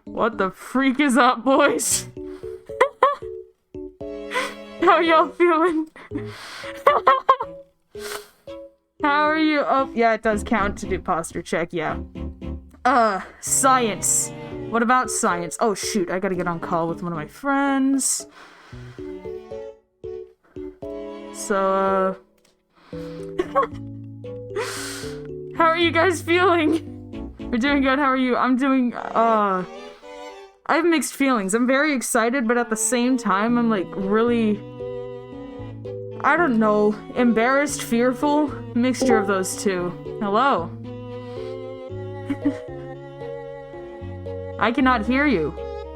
What the freak is up, boys? How y'all feeling? How are you? Oh, yeah, it does count to do posture check, yeah. Science. What about science? Oh, shoot, I gotta get on call with one of my friends. So, how are you guys feeling? We're doing good, how are you? I'm doing, I have mixed feelings. I'm very excited, but at the same time, I'm like really, I don't know, embarrassed, fearful, mixture of those two. Hello? I cannot hear you.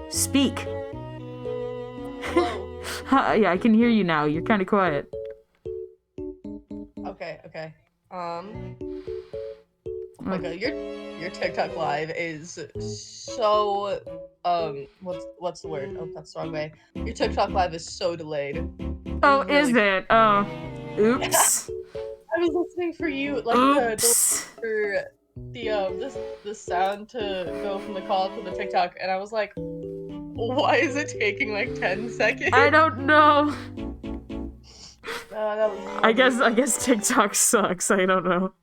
Speak. Yeah, I can hear you now. You're kind of quiet. Okay. Oh my god, your TikTok live is so what's the word? Oh, that's the wrong way. Your TikTok live is so delayed. Oh, really... is it? Oh, oops. I was listening for you, like the sound to go from the call to the TikTok, and I was like, why is it taking like 10 seconds? I don't know. That was I guess TikTok sucks. I don't know.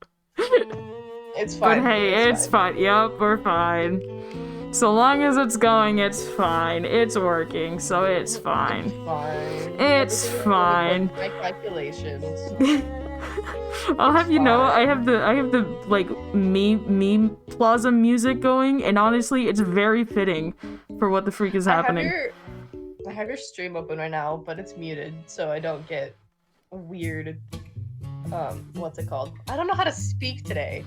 It's fine. But hey, it's fine. Yup, we're fine. So long as it's going, it's fine. It's working, so it's fine. It's fine. My calculations. I'll have you know, I have the like meme plaza music going, and honestly, it's very fitting for what the freak is happening. I have your stream open right now, but it's muted, so I don't get weird. What's it called? I don't know how to speak today.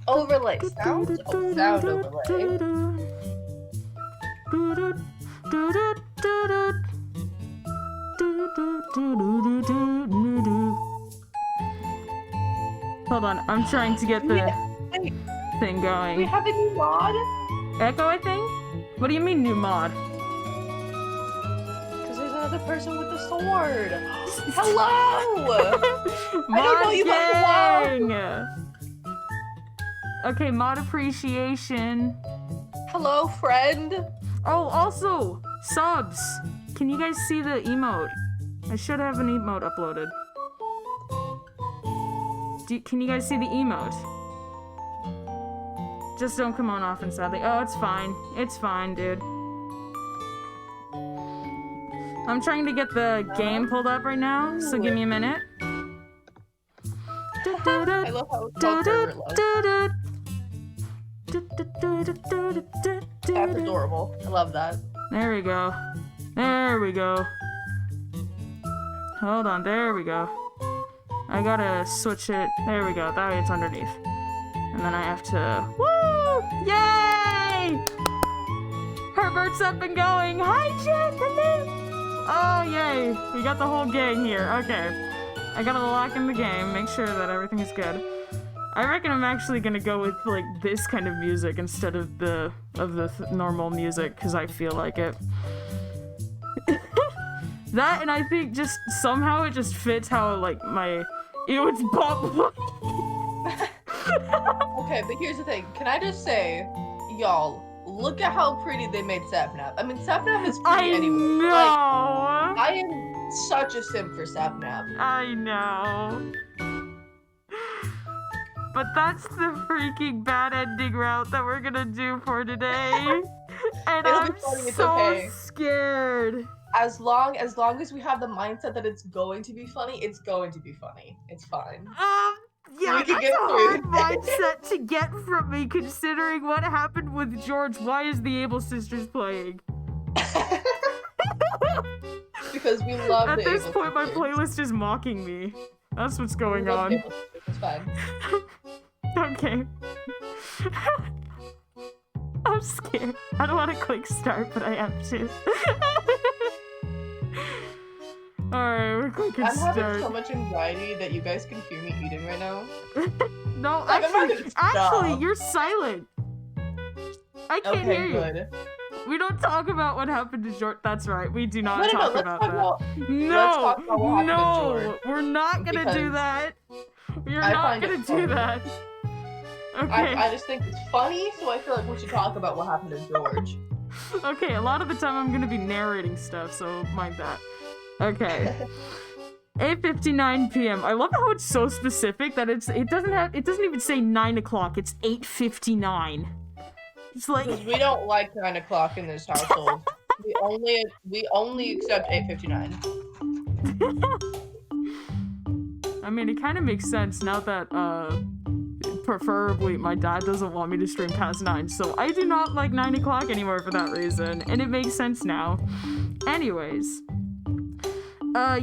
Overlay sound. Oh, sound overlay. Hold on, I'm trying to get the thing going. We have a new mod? Echo, I think? What do you mean new mod? Because there's another person with the sword. Hello! Mod I don't know you, but hello! Okay, mod appreciation. Hello, friend. Oh, also, subs. Can you guys see the emote? I should have an emote uploaded. Can you guys see the emote? Just don't come on often, sadly. Oh, it's fine. It's fine, dude. I'm trying to get the game pulled up right now, so give me a minute. I love how it's called favorite love. That's adorable. I love that. There we go. There we go. Hold on, there we go. I gotta switch it. There we go. That way it's underneath. And then I have to... Woo! Yay! Herbert's up and going. Hi, Jen! Oh, yay. We got the whole gang here. Okay. I gotta lock in the game, make sure that everything is good. I reckon I'm actually gonna go with, like, this kind of music instead of the normal music, because I feel like it. That, and I think just somehow it just fits how, like, my... Ew, it's pop. Okay, but here's the thing. Can I just say, y'all, look at how pretty they made Sapnap. I mean, Sapnap is pretty anyway. I know! Like, I am such a simp for Sapnap. I know. But that's the freaking bad ending route that we're gonna do for today. And I'm so scared. As long as we have the mindset that it's going to be funny, it's going to be funny. It's fine. Yeah, that's a hard mindset to get from me, considering what happened with George. Why is the Able Sisters playing? Because we love At the this Able point, my Sisters. playlist is mocking me. That's what's going on. It's fine. Okay. I'm scared. I don't want to click start, but I have to. Alright, we're clicking start. I'm having so much anxiety that you guys can hear me eating right now. No, like, actually, you're silent. I can't hear you. Good. We don't talk about what happened to George. That's right, we do not talk about that. Let's talk about what happened to George. We're not gonna do that. You're I not find gonna it do funny. that. Okay. I just think it's funny, so I feel like we should talk about what happened to George. Okay, a lot of the time I'm gonna be narrating stuff, so mind that. Okay. 8:59 p.m. I love how it's so specific that it doesn't even say 9 o'clock, it's 8:59. It's like Because we don't like 9 o'clock in this household. we only accept 8:59. I mean, it kind of makes sense now that preferably my dad doesn't want me to stream past 9, so I do not like 9 o'clock anymore for that reason, and it makes sense now. Anyways,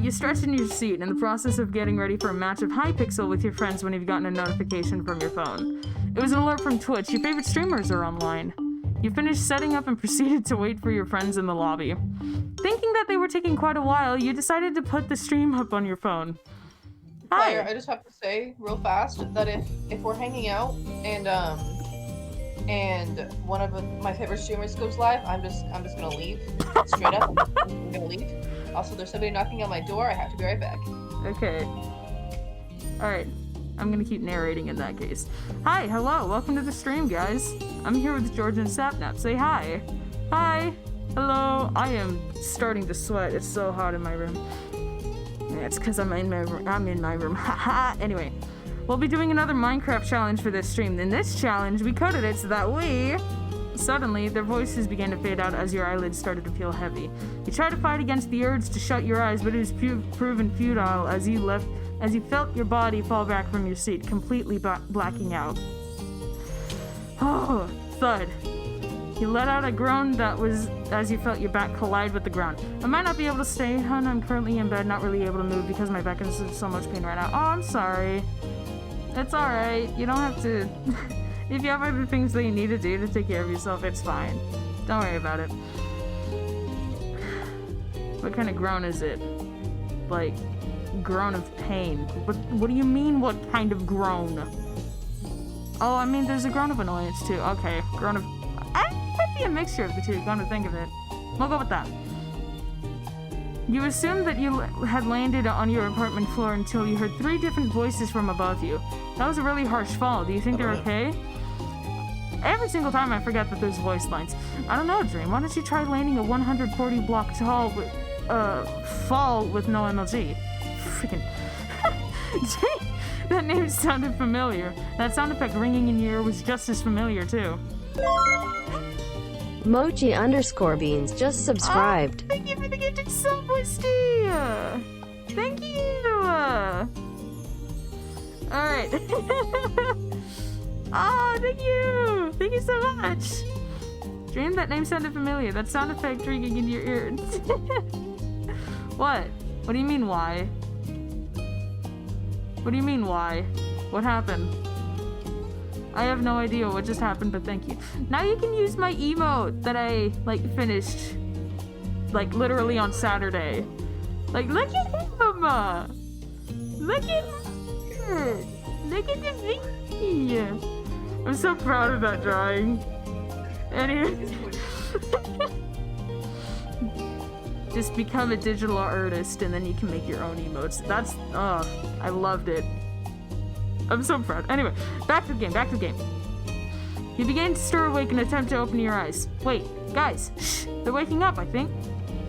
you stretch in your seat in the process of getting ready for a match of Hypixel with your friends when you've gotten a notification from your phone. It was an alert from Twitch. Your favorite streamers are online. You finished setting up and proceeded to wait for your friends in the lobby. Thinking that they were taking quite a while, you decided to put the stream up on your phone. Player, Hi. I just have to say real fast that if we're hanging out and one of my favorite streamers goes live, I'm just gonna leave. Straight up, I'm gonna leave. Also, there's somebody knocking on my door. I have to be right back. Okay. Alright. I'm gonna keep narrating in that case. Hi, hello, welcome to the stream, guys. I'm here with George and Sapnap. Say hi. Hi. Hello. I am starting to sweat. It's so hot in my room. Yeah, it's because I'm in my room. Haha. Anyway, we'll be doing another Minecraft challenge for this stream. In this challenge, we coded it so that we... Suddenly, their voices began to fade out as your eyelids started to feel heavy. You tried to fight against the urge to shut your eyes, but it was proven futile as you felt your body fall back from your seat, completely blacking out. Oh, thud. You let out a groan that was as you felt your back collide with the ground. I might not be able to stay, hon. I'm currently in bed, not really able to move because my back is in so much pain right now. Oh, I'm sorry. It's alright. You don't have to... If you have other things that you need to do to take care of yourself, it's fine. Don't worry about it. What kind of groan is it? Like, groan of pain. What do you mean, what kind of groan? Oh, I mean, there's a groan of annoyance, too. Okay, groan of... It might be a mixture of the two, come to think of it. We'll go with that. You assumed that you had landed on your apartment floor until you heard 3 different voices from above you. That was a really harsh fall. Do you think they're okay? Every single time I forget that there's voice lines. I don't know, Dream. Why don't you try landing a 140 block tall fall with no MLG? Freaking... Dream! That name sounded familiar. That sound effect ringing in your ear was just as familiar, too. Mochi_beans just subscribed. Oh, thank you for the gifted sub, Wisty! Thank you! Alright. Oh, thank you! Thank you so much! Dream, that name sounded familiar. That sound effect ringing in your ear. What? What do you mean, why? What do you mean, why? What happened? I have no idea what just happened, but thank you. Now you can use my emote that I, like, finished, like, literally on Saturday. Like, look at him! Look at her! Look at the baby! I'm so proud of that drawing. Anyway. Just become a digital artist and then you can make your own emotes. That's, I loved it. I'm so proud. Anyway, back to the game. You began to stir awake and attempt to open your eyes. Wait, guys, shh, they're waking up, I think.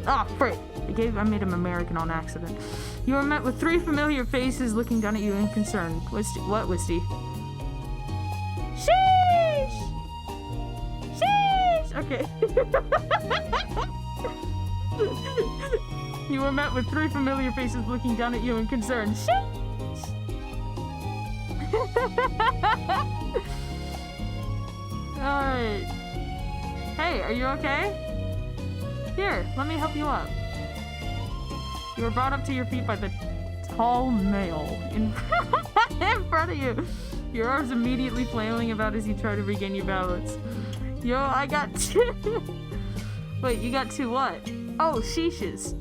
Ah, frick. I made him American on accident. You were met with 3 familiar faces looking down at you in concern. Wisty, what, Wisty? Sheesh! Sheesh! Okay. You were met with 3 familiar faces looking down at you in concern. Sheesh! Alright. Hey, are you okay? Here, let me help you up. You were brought up to your feet by the tall male in front of you. Your arms immediately flailing about as you try to regain your balance. Yo, I got 2. Wait, you got 2 what? Oh, sheeshes.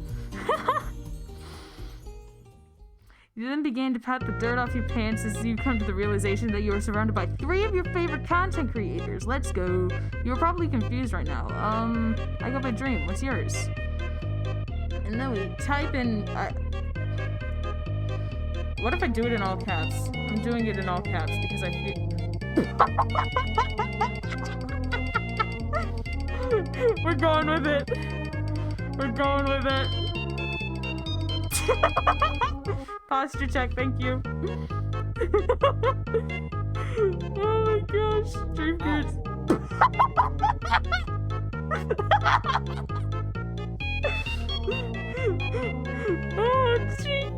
You then began to pat the dirt off your pants as you come to the realization that you are surrounded by 3 of your favorite content creators. Let's go. You're probably confused right now. I go by Dream. What's yours? And then we type in... What if I do it in all caps? I'm doing it in all caps because I feel... We're going with it. We're going with it. Posture check, thank you. Oh my gosh, Dream Goods. Oh jeez.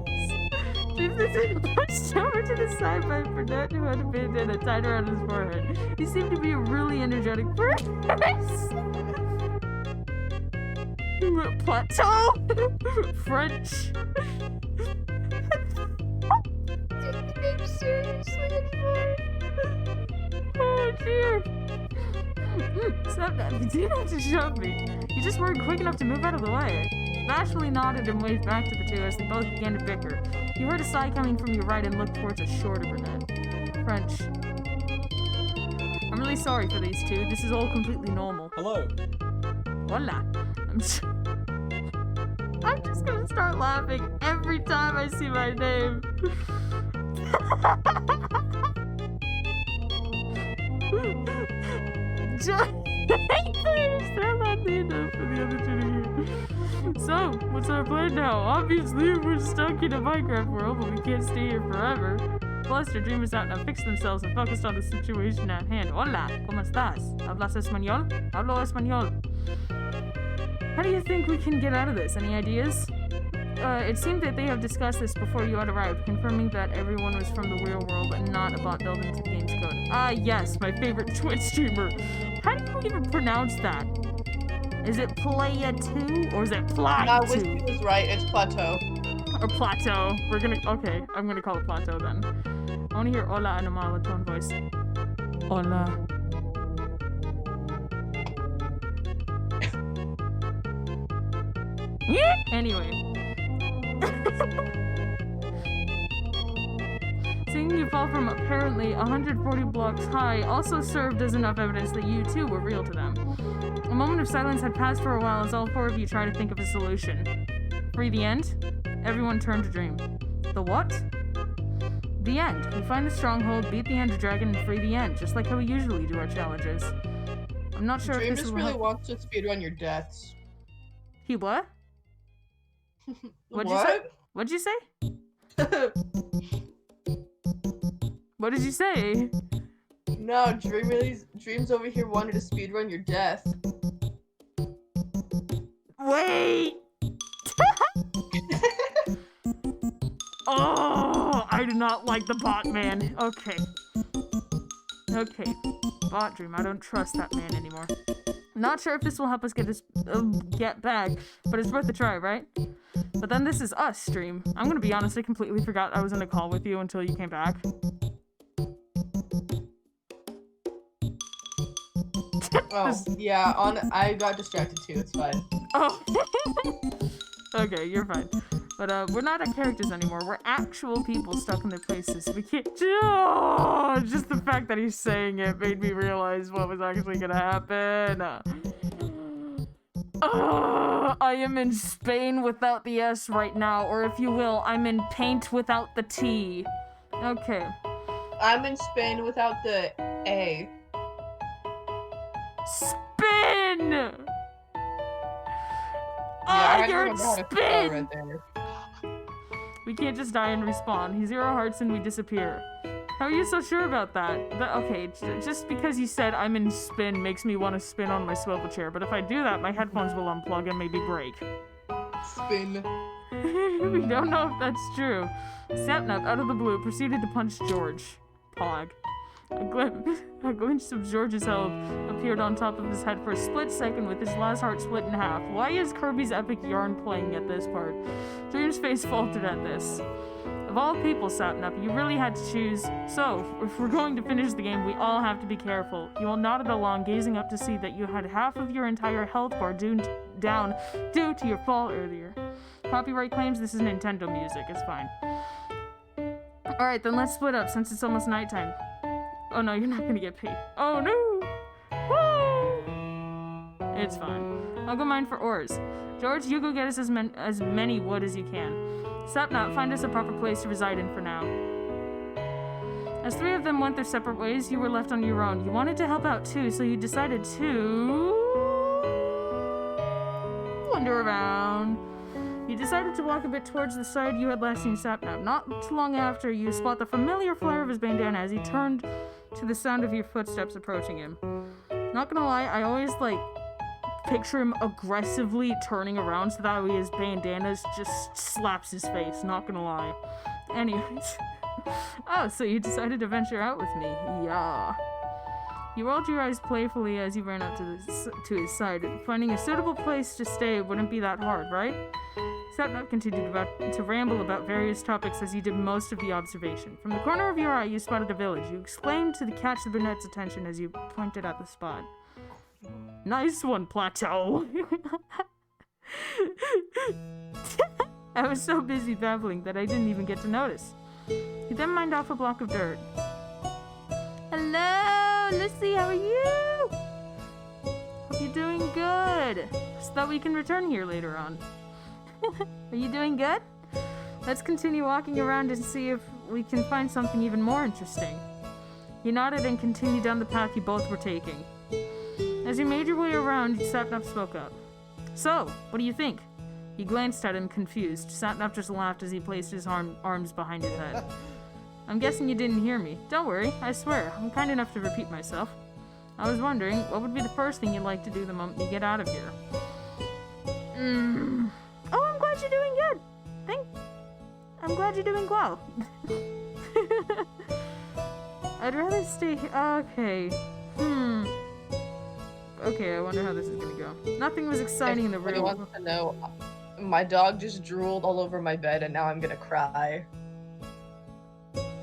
Dream Goods had pushed over to the side by Burnett, who had a bandana tied around his forehead. He seemed to be a really energetic person. Plateau? French? Seriously anymore? Oh dear. Sapnap, you didn't have to shove me. You just weren't quick enough to move out of the way. Bashfully nodded and waved back to the two as they both began to bicker. You heard a sigh coming from your right and looked towards a shorter brunette. French. I'm really sorry for these two. This is all completely normal. Hello. Voila. I'm just gonna start laughing every time I see my name. So, what's our plan now? Obviously, we're stuck in a Minecraft world, but we can't stay here forever. Plus, your dreamers out now fixed themselves and focused on the situation at hand. Hola, ¿cómo estás? ¿Hablas español? Hablo español. How do you think we can get out of this? Any ideas? It seemed that they have discussed this before you had arrived, confirming that everyone was from the real world and not a bot built into the game's code. Ah, yes, my favorite Twitch streamer. How do you even pronounce that? Is it Playa 2 or is it Playa 2? Whiskey was right, it's Plateau. Or Plateau. Okay, I'm gonna call it Plateau then. I wanna hear hola in a monotone voice. Hola. Anyway. Seeing you fall from apparently 140 blocks high also served as enough evidence that you too were real to them. A moment of silence had passed for a while as all four of you tried to think of a solution. Free the end? Everyone turned to Dream. The what? The end. We find the stronghold, beat the Ender Dragon, and free the end, just like how we usually do our challenges. I'm not sure Dream if this just will really help. wants to speedrun your deaths. He what? What'd you say? What did you say? No, Dream's over here wanted to speedrun your death. Wait! Oh, I do not like the bot man. Okay. Okay. Bot Dream, I don't trust that man anymore. Not sure if this will help us get back, but it's worth a try, right? But then this is us, Stream. I'm gonna be honest, I completely forgot I was in a call with you until you came back. Oh, yeah, I got distracted too, it's fine. Oh. Okay, you're fine. But, we're not at characters anymore. We're actual people stuck in their places. We can't- Oh, just the fact that he's saying it made me realize what was actually gonna happen. I am in Spain without the S right now, or if you will, I'm in paint without the T. Okay. I'm in Spain without the A. Spin! Yeah, You're in spin! right there. We can't just die and respawn. He's 0 hearts and we disappear. How are you so sure about that? Okay, just because you said I'm in spin makes me want to spin on my swivel chair, but if I do that, my headphones will unplug and maybe break. Spin. We don't know if that's true. Sapnap, out of the blue, proceeded to punch George. Pog. A glimpse of George's health appeared on top of his head for a split second with his last heart split in half. Why is Kirby's epic yarn playing at this part? Dream's face faltered at this. Of all people, Sapnap, you really had to choose. So, if we're going to finish the game, we all have to be careful. You all nodded along, gazing up to see that you had half of your entire health bar down due to your fall earlier. Copyright claims this is Nintendo music. It's fine. Alright, then let's split up since it's almost nighttime. Oh no, you're not gonna get paid. Oh no! Woo! It's fine. I'll go mine for ores. George, you go get us as many wood as you can. Sapnap, find us a proper place to reside in for now. As three of them went their separate ways, you were left on your own. You wanted to help out too, so you decided to wander around. You decided to walk a bit towards the side you had last seen Sapnap. Not too long after, you spot the familiar flare of his bandana as he turned to the sound of your footsteps approaching him. Not gonna lie, I always, picture him aggressively turning around so that way his bandana just slaps his face. Not gonna lie. Anyways. Oh, so you decided to venture out with me. Yeah. You rolled your eyes playfully as you ran up to his side. Finding a suitable place to stay wouldn't be that hard, right? Sapnap continued to ramble about various topics as he did most of the observation. From the corner of your eye, you spotted a village. You exclaimed to catch the brunette's attention as you pointed at the spot. Nice one, Plateau! I was so busy babbling that I didn't even get to notice. He then mined off a block of dirt. Hello, Lucy, how are you? Hope you're doing good. So that we can return here later on. Are you doing good? Let's continue walking around and see if we can find something even more interesting. You nodded and continued down the path you both were taking. As you made your way around, Sapnap spoke up. So, what do you think? He glanced at him, confused. Sapnap just laughed as he placed his arms behind his head. I'm guessing you didn't hear me. Don't worry, I swear, I'm kind enough to repeat myself. I was wondering, what would be the first thing you'd like to do the moment you get out of here? Oh, I'm glad you're doing good. I'm glad you're doing well. I'd rather stay here. Okay. Okay, I wonder how this is gonna go. Nothing was exciting in the real world. Wants to know, my dog just drooled all over my bed and now I'm gonna cry.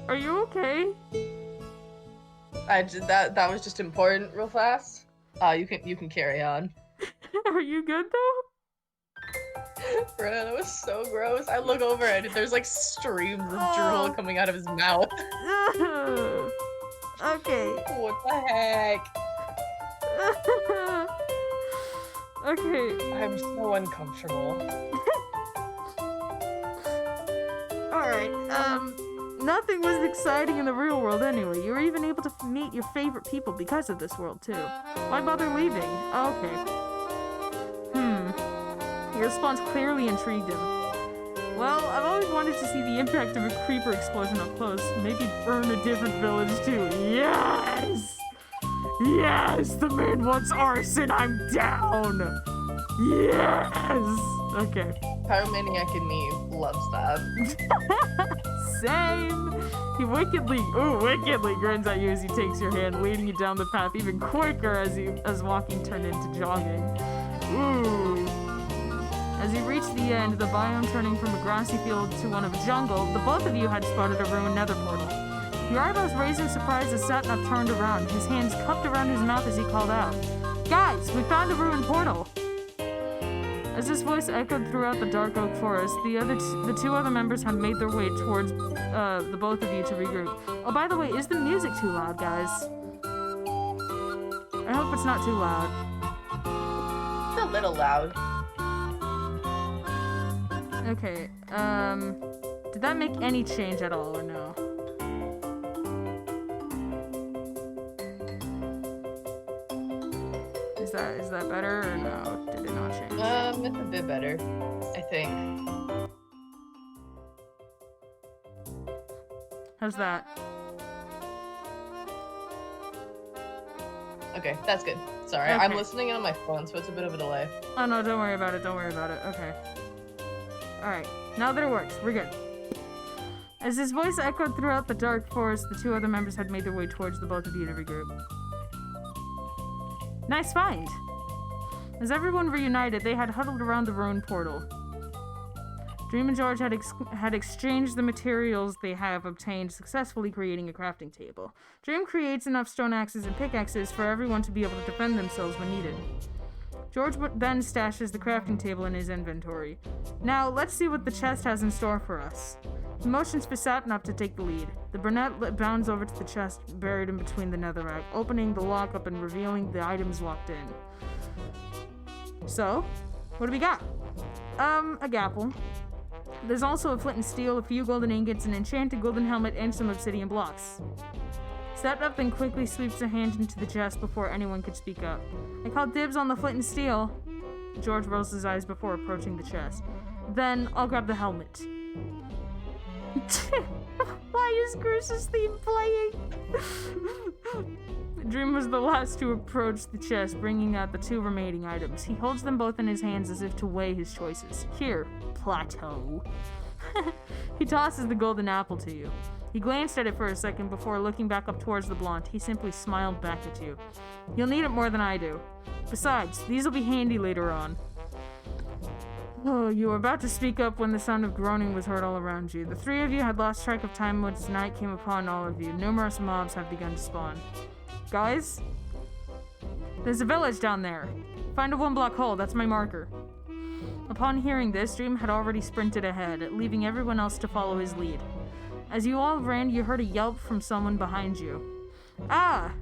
Are you okay? That was just important real fast. You can carry on. Are you good though? Bro, that was so gross. I look over and there's streams of drool coming out of his mouth. Okay. What the heck? Okay. I'm so uncomfortable. Alright, nothing was exciting in the real world anyway. You were even able to meet your favorite people because of this world too. Why bother leaving? Okay. Your response clearly intrigued him. Well, I've always wanted to see the impact of a creeper explosion up close. Maybe burn a different village too. Yes! Yes! The man wants arson! I'm down! Yes! Okay. Pyromaniac in me loves that. Same! He wickedly grins at you as he takes your hand, leading you down the path even quicker as walking turned into jogging. Ooh. As you reached the end, the biome turning from a grassy field to one of a jungle, the both of you had spotted a ruined nether portal. Your eyebrows raised in surprise as Sapnap turned around, his hands cupped around his mouth as he called out, "Guys, we found a ruined portal!" As his voice echoed throughout the dark oak forest, the two other members had made their way towards the both of you to regroup. Oh, by the way, is the music too loud, guys? I hope it's not too loud. It's a little loud. Okay, did that make any change at all, or no? Is that better, or no? Did it not change? It's a bit better, I think. How's that? Okay, that's good. Sorry, Okay. I'm listening on my phone, so it's a bit of a delay. Oh no, don't worry about it, okay. Alright, now that it works, we're good. As his voice echoed throughout the dark forest, the two other members had made their way towards the both of you to regroup. Nice find! As everyone reunited, they had huddled around the ruined portal. Dream and George had exchanged the materials they have obtained, successfully creating a crafting table. Dream creates enough stone axes and pickaxes for everyone to be able to defend themselves when needed. George then stashes the crafting table in his inventory. Now, let's see what the chest has in store for us. He motions for Sapnap to take the lead. The brunette bounds over to the chest buried in between the netherrack, opening the lock up and revealing the items locked in. So, what do we got? A gapple. There's also a flint and steel, a few golden ingots, an enchanted golden helmet, and some obsidian blocks. Sapnap then quickly sweeps a hand into the chest before anyone could speak up. I call dibs on the flint and steel. George rolls his eyes before approaching the chest. Then I'll grab the helmet. Why is Chris's theme playing? Dream was the last to approach the chest, bringing out the 2 remaining items. He holds them both in his hands as if to weigh his choices. Here, Plateau. He tosses the golden apple to you. He glanced at it for a second before looking back up towards the blonde. He simply smiled back at you. You'll need it more than I do. Besides, these will be handy later on. Oh, you were about to speak up when the sound of groaning was heard all around you. The 3 of you had lost track of time once night came upon all of you. Numerous mobs have begun to spawn. Guys? There's a village down there. Find a 1-block hole, that's my marker. Upon hearing this, Dream had already sprinted ahead, leaving everyone else to follow his lead. As you all ran, you heard a yelp from someone behind you. Ah!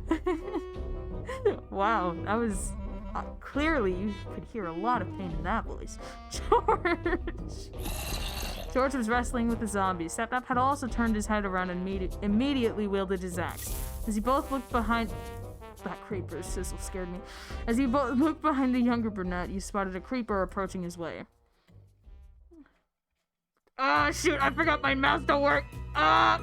Wow, that was... clearly, you could hear a lot of pain in that voice. George was wrestling with the zombies. Sapnap had also turned his head around and immediately wielded his axe. As you both looked behind... That creeper's sizzle scared me. As you both looked behind the younger brunette, you spotted a creeper approaching his way. Ah, shoot, I forgot my mouse don't work. Ah!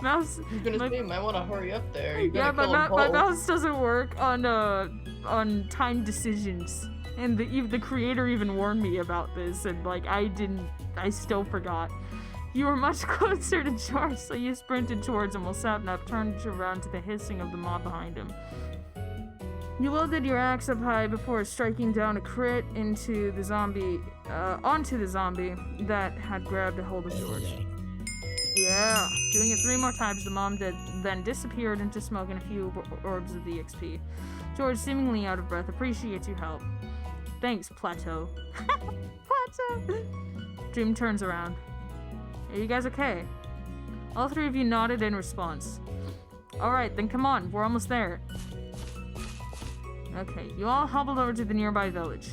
Mouse. I was gonna say, you might want to hurry up there. Yeah, my mouse doesn't work on time decisions, and the creator even warned me about this, and like I still forgot. You were much closer to George, so you sprinted towards him while Sapnap turned around to the hissing of the mob behind him. You wielded your axe up high before striking down a crit onto the zombie that had grabbed a hold of George. Yeah, doing it 3 more times, the mom then disappeared into smoke and a few orbs of the XP. George, seemingly out of breath, appreciates your help. Thanks, Plateau. Plateau! Dream turns around. Are you guys okay? All 3 of you nodded in response. Alright, then come on, we're almost there. Okay, you all hobbled over to the nearby village.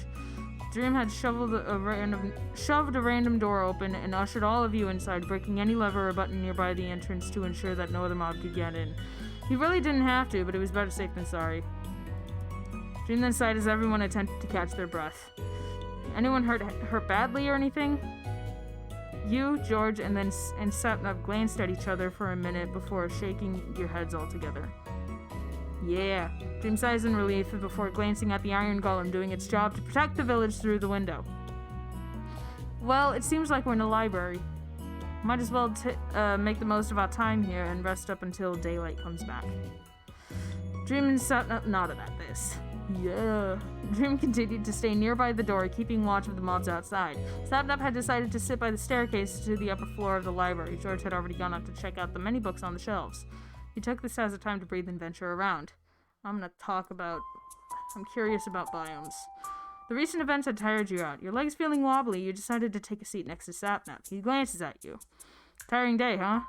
Dream had shoved a random door open and ushered all of you inside, breaking any lever or button nearby the entrance to ensure that no other mob could get in. He really didn't have to, but it was better safe than sorry. Dream then sighed as everyone attempted to catch their breath. Anyone hurt badly or anything? You, George, and Sapnap glanced at each other for a minute before shaking your heads all together. Yeah. Dream sighs in relief before glancing at the iron golem doing its job to protect the village through the window. Well, it seems like we're in a library. Might as well make the most of our time here and rest up until daylight comes back. Dream and Sapnap nodded at this. Yeah. Dream continued to stay nearby the door, keeping watch of the mobs outside. Sapnap had decided to sit by the staircase to the upper floor of the library. George had already gone up to check out the many books on the shelves. He took this as a time to breathe and venture around. I'm curious about biomes. The recent events had tired you out. Your legs feeling wobbly, you decided to take a seat next to Sapnap. He glances at you. Tiring day, huh?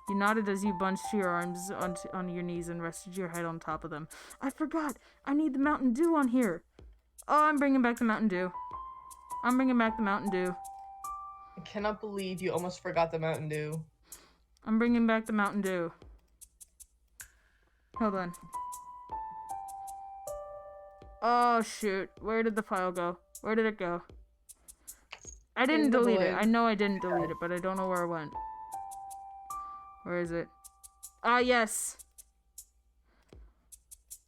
You nodded as you bunched your arms on your knees and rested your head on top of them. I forgot! I need the Mountain Dew on here! Oh, I'm bringing back the Mountain Dew. I'm bringing back the Mountain Dew. I cannot believe you almost forgot the Mountain Dew. I'm bringing back the Mountain Dew. Hold on. Oh, shoot. Where did the file go? Where did it go? I didn't delete it. I know I didn't delete it, but I don't know where it went. Where is it? Ah, yes.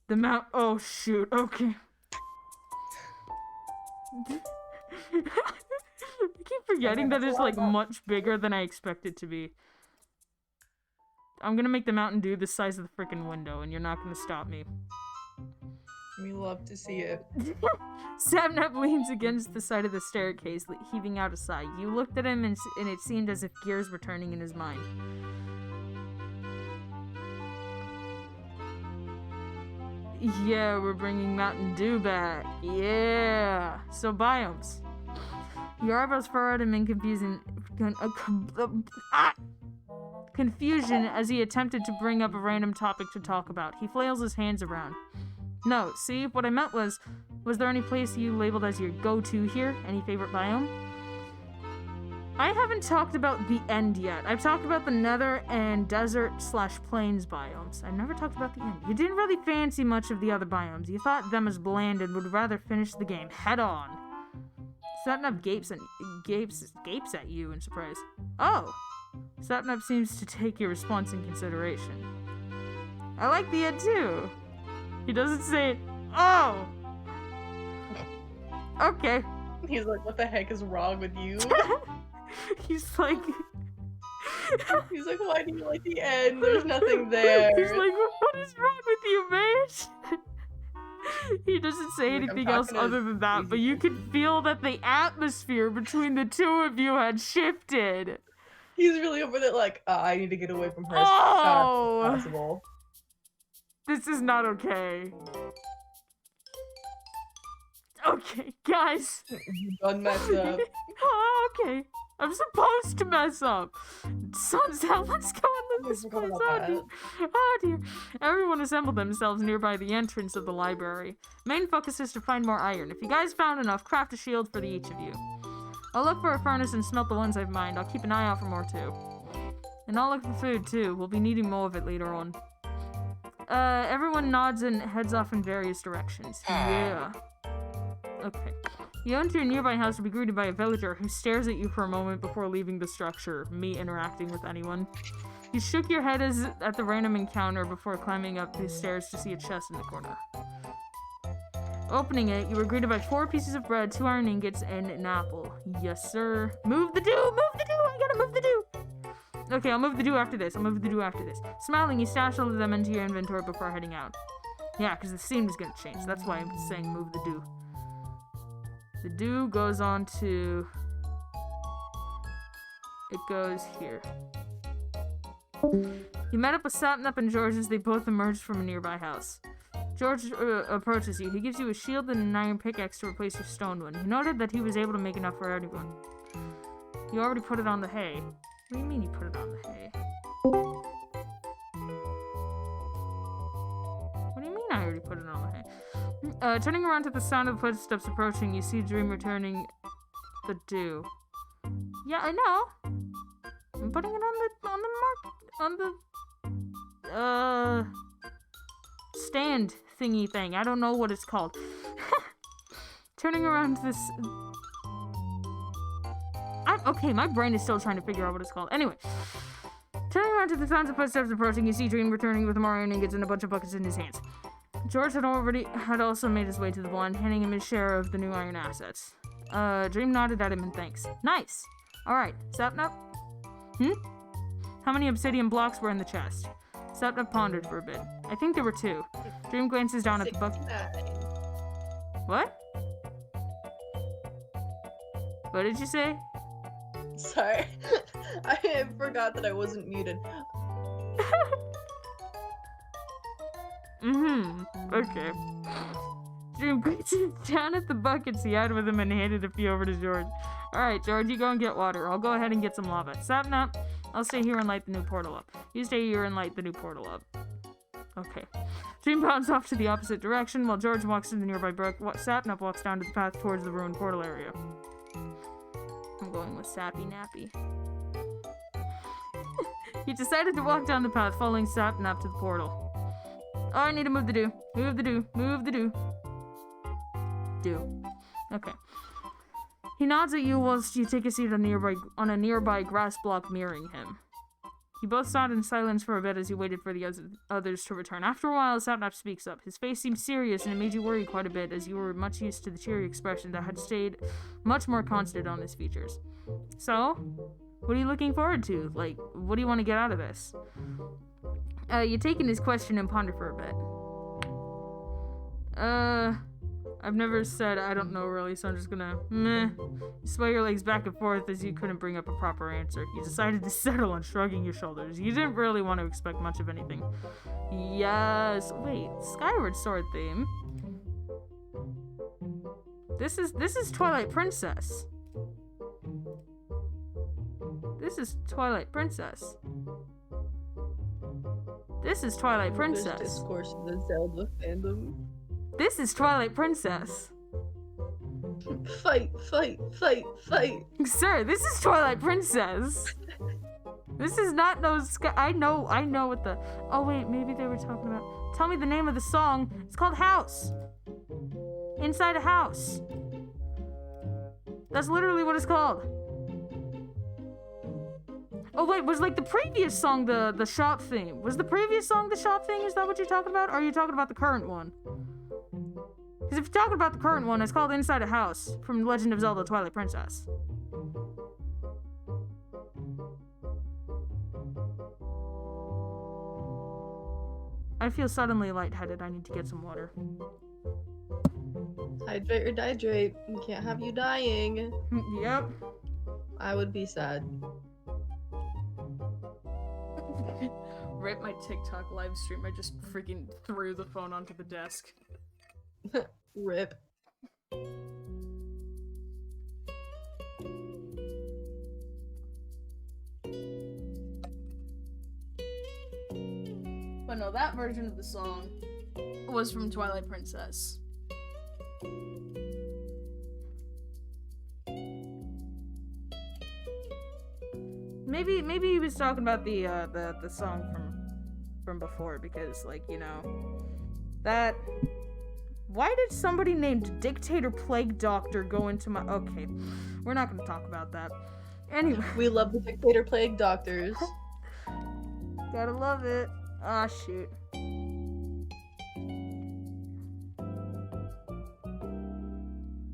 Oh, shoot. Okay. I keep forgetting that it's, like, much bigger than I expect it to be. I'm gonna make the Mountain Dew the size of the freaking window, and you're not gonna stop me. We love to see it. Sapnap leans against the side of the staircase, heaving out a sigh. You looked at him, and it seemed as if gears were turning in his mind. Yeah, we're bringing Mountain Dew back. Yeah. So, biomes. Your eyebrows furrowed him in confusion as he attempted to bring up a random topic to talk about. He flails his hands around. No, see, what I meant was there any place you labeled as your go-to here? Any favorite biome? I haven't talked about the end yet. I've talked about the nether and desert/plains biomes. I've never talked about the end. You didn't really fancy much of the other biomes. You thought them as bland and would rather finish the game head on. Sapnap gapes at you in surprise. Oh! Sapnap seems to take your response in consideration. I like the end too. He doesn't say, oh! Okay. He's like, what the heck is wrong with you? He's like... He's like, why do you like the end? There's nothing there. He's like, what is wrong with you, mate? He doesn't say anything else other than that, but you can feel that the atmosphere between the two of you had shifted. He's really over there like, I need to get away from her as Oh! fast as possible. This is not okay. Okay, guys. You done messed up. Oh, okay. I'm supposed to mess up. Sun's out. Let's go and leave this place. Oh dear. Everyone assembled themselves nearby the entrance of the library. Main focus is to find more iron. If you guys found enough, craft a shield for each of you. I'll look for a furnace and smelt the ones I've mined. I'll keep an eye out for more too. And I'll look for food too. We'll be needing more of it later on. Everyone nods and heads off in various directions. Yeah. Okay. You enter a nearby house to be greeted by a villager who stares at you for a moment before leaving the structure, me interacting with anyone. You shook your head at the random encounter before climbing up the stairs to see a chest in the corner. Opening it, you were greeted by 4 pieces of bread, 2 iron ingots, and an apple. Yes, sir. Move the dew! Move the dew! I gotta move the dew! Okay, I'll move the dew after this. Smiling, you stash all of them into your inventory before heading out. Yeah, because the scene was gonna change. That's why I'm saying move the dew. The dew goes on to... It goes here. You met up with Sapnap and George as they both emerged from a nearby house. George approaches you. He gives you a shield and an iron pickaxe to replace your stone one. He noted that he was able to make enough for everyone. You already put it on the hay. What do you mean you put it on the hay? What do you mean I already put it on the hay? Turning around to the sound of footsteps approaching, you see Dream returning the dew. Yeah, I know. I'm putting it on the stand thingy thing. I don't know what it's called. Turning around to this... Okay, my brain is still trying to figure out what it's called. Anyway. Turning around to the sounds of footsteps approaching, you see Dream returning with more iron ingots and a bunch of buckets in his hands. George had also made his way to the blonde, handing him his share of the new iron assets. Dream nodded at him in thanks. Nice! Alright, Sapnap? How many obsidian blocks were in the chest? Sapnap pondered for a bit. I think there were 2. Dream glances down at the bucket. What? What did you say? Sorry. I forgot that I wasn't muted. Okay. Dream glances down at the buckets he had with him and handed a few over to George. Alright, George, you go and get water. I'll go ahead and get some lava. Sapnap, I'll stay here and light the new portal up. You stay here and light the new portal up. Okay. Dream bounds off to the opposite direction while George walks to the nearby brook. Sapnap walks down to the path towards the ruined portal area. I'm going with Sappy Nappy. He decided to walk down the path, following Sapnap to the portal. Oh, I need to move the dew. Move the dew. Move the dew. Dew. Okay. He nods at you whilst you take a seat on a nearby grass block mirroring him. You both sat in silence for a bit as you waited for the others to return. After a while, Sapnap speaks up. His face seemed serious, and it made you worry quite a bit, as you were much used to the cheery expression that had stayed much more constant on his features. So, what are you looking forward to? Like, what do you want to get out of this? You take in his question and ponder for a bit. I've never said I don't know really, so I'm just gonna meh. You sway your legs back and forth as you couldn't bring up a proper answer. You decided to settle on shrugging your shoulders. You didn't really want to expect much of anything. Yes. Wait, Skyward Sword theme. This is Twilight Princess. This is Twilight Princess. This is Twilight Princess. Discourse of the Zelda fandom. This is Twilight Princess. Fight, fight, fight, fight. Sir, this is Twilight Princess. This is not no I know what the... Oh, wait, maybe they were talking about... Tell me the name of the song. It's called House. Inside a House. That's literally what it's called. Oh, wait, was like the previous song the shop theme? Was the previous song the shop theme? Is that what you're talking about? Or are you talking about the current one? Because if you're talking about the current one, it's called Inside a House from Legend of Zelda Twilight Princess. I feel suddenly lightheaded. I need to get some water. Hydrate or dihydrate. We can't have you dying. Yep. I would be sad. Rip my TikTok live stream. I just freaking threw the phone onto the desk. Rip. But no, that version of the song was from Twilight Princess. Maybe he was talking about the song from before, because, like, you know, that... Why did somebody named Dictator Plague Doctor go into my... Okay, we're not gonna talk about that. Anyway. We love the Dictator Plague Doctors. Gotta love it. Ah, shoot.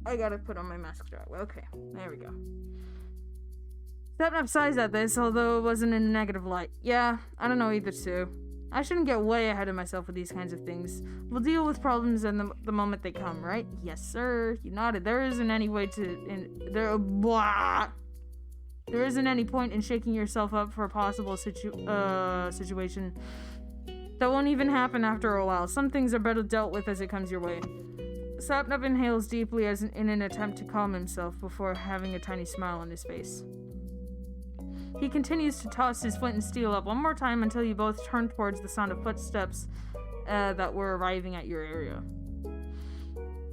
I gotta put on my mask strap. Okay, there we go. Sapnap sighs at this, although it wasn't in a negative light. Yeah, I don't know either, too. I shouldn't get way ahead of myself with these kinds of things. We'll deal with problems in the moment they come, right? Yes, sir. You nodded. There isn't any way to... There isn't any point in shaking yourself up for a possible situation that won't even happen after a while. Some things are better dealt with as it comes your way. Sapnap inhales deeply in an attempt to calm himself before having a tiny smile on his face. He continues to toss his flint and steel up one more time until you both turn towards the sound of footsteps that were arriving at your area.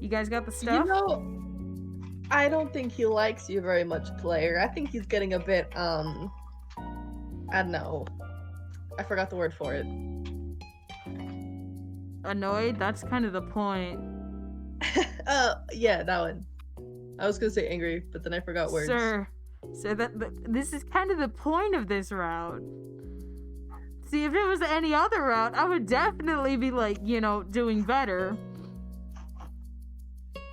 You guys got the stuff? You know, I don't think he likes you very much, player. I think he's getting a bit, I don't know. I forgot the word for it. Annoyed? That's kind of the point. Yeah, that one. I was gonna say angry, but then I forgot words. Sir, so this is kind of the point of this route. See, if it was any other route, I would definitely be, like, you know, doing better.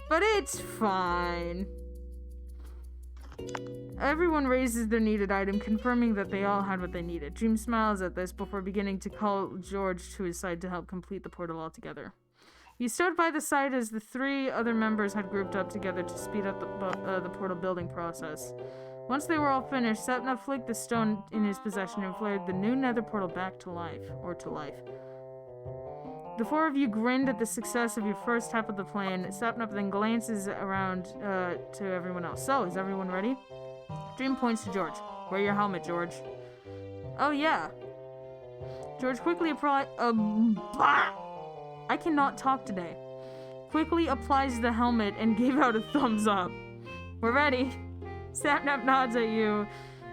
But it's fine. Everyone raises their needed item, confirming that they all had what they needed. Dream smiles at this before beginning to call George to his side to help complete the portal altogether. You stood by the side as the three other members had grouped up together to speed up the portal building process. Once they were all finished, Sapnap flicked the stone in his possession and flared the new nether portal back to life. The four of you grinned at the success of your first half of the plan. Sapnap then glances around to everyone else. So, is everyone ready? Dream points to George. Wear your helmet, George. Oh, yeah. George quickly applies... I cannot talk today. Quickly applies the helmet and gave out a thumbs up. We're ready. Sapnap nods at you,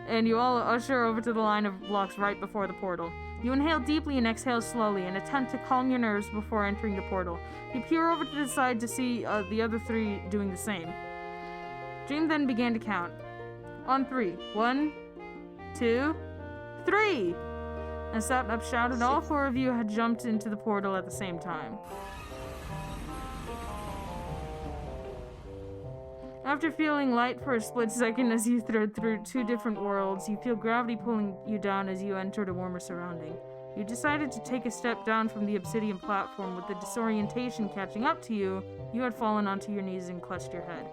and you all usher over to the line of blocks right before the portal. You inhale deeply and exhale slowly, and attempt to calm your nerves before entering the portal. You peer over to the side to see the other three doing the same. Dream then began to count. On 3. 1, 2, 3! And Sapnap shouted, all four of you had jumped into the portal at the same time. After feeling light for a split second as you thread through two different worlds, you feel gravity pulling you down as you entered a warmer surrounding. You decided to take a step down from the obsidian platform. With the disorientation catching up to you, you had fallen onto your knees and clutched your head.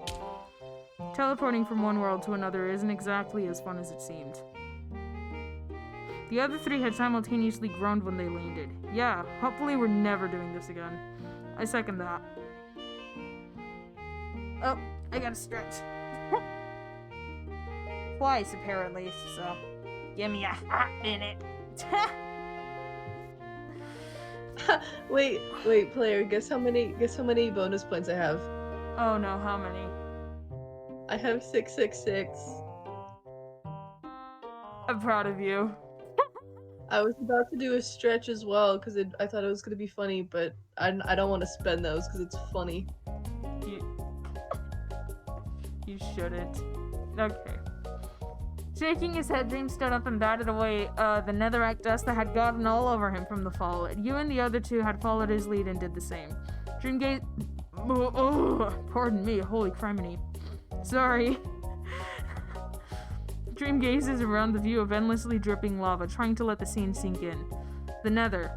Teleporting from one world to another isn't exactly as fun as it seemed. The other three had simultaneously groaned when they landed. Yeah, hopefully we're never doing this again. I second that. Oh, I gotta stretch. Twice, apparently, so... Give me a hot minute. Wait, player, guess how many bonus points I have? Oh no, how many? I have 666. I'm proud of you. I was about to do a stretch as well because I thought it was gonna be funny, but I don't want to spend those because it's funny. You shouldn't. Okay. Shaking his head, Dream stood up and batted away the netherrack dust that had gotten all over him from the fall. You and the other two had followed his lead and did the same. Dream gazed... pardon me, holy criminy. Sorry. Dream gazes around the view of endlessly dripping lava, trying to let the scene sink in. The nether.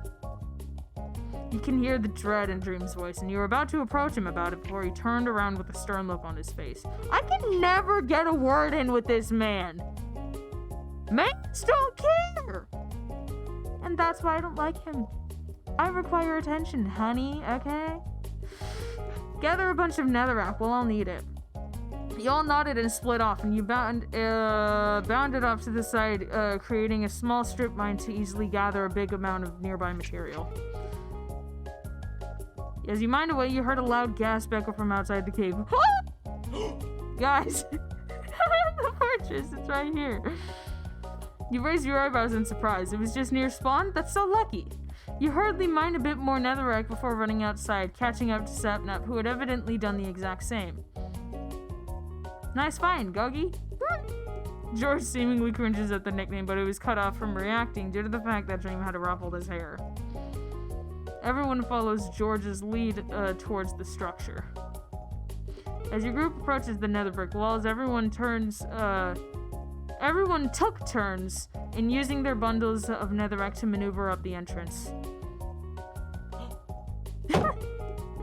You can hear the dread in Dream's voice, and you were about to approach him about it before he turned around with a stern look on his face. I can never get a word in with this man. Mans don't care! And that's why I don't like him. I require attention, honey, okay? Gather a bunch of netherrack, we'll all need it. You all nodded and split off, and you bounded off to the side, creating a small strip mine to easily gather a big amount of nearby material. As you mined away, you heard a loud gasp echo from outside the cave. Guys! The fortress, it's right here. You raised your eyebrows in surprise. It was just near spawn? That's so lucky. You hurriedly mined a bit more netherrack before running outside, catching up to Sapnap, who had evidently done the exact same. Nice find, Goggy. George seemingly cringes at the nickname, but it was cut off from reacting due to the fact that Dream had ruffled his hair. Everyone follows George's lead towards the structure. As your group approaches the nether brick walls, everyone took turns in using their bundles of netherrack to maneuver up the entrance.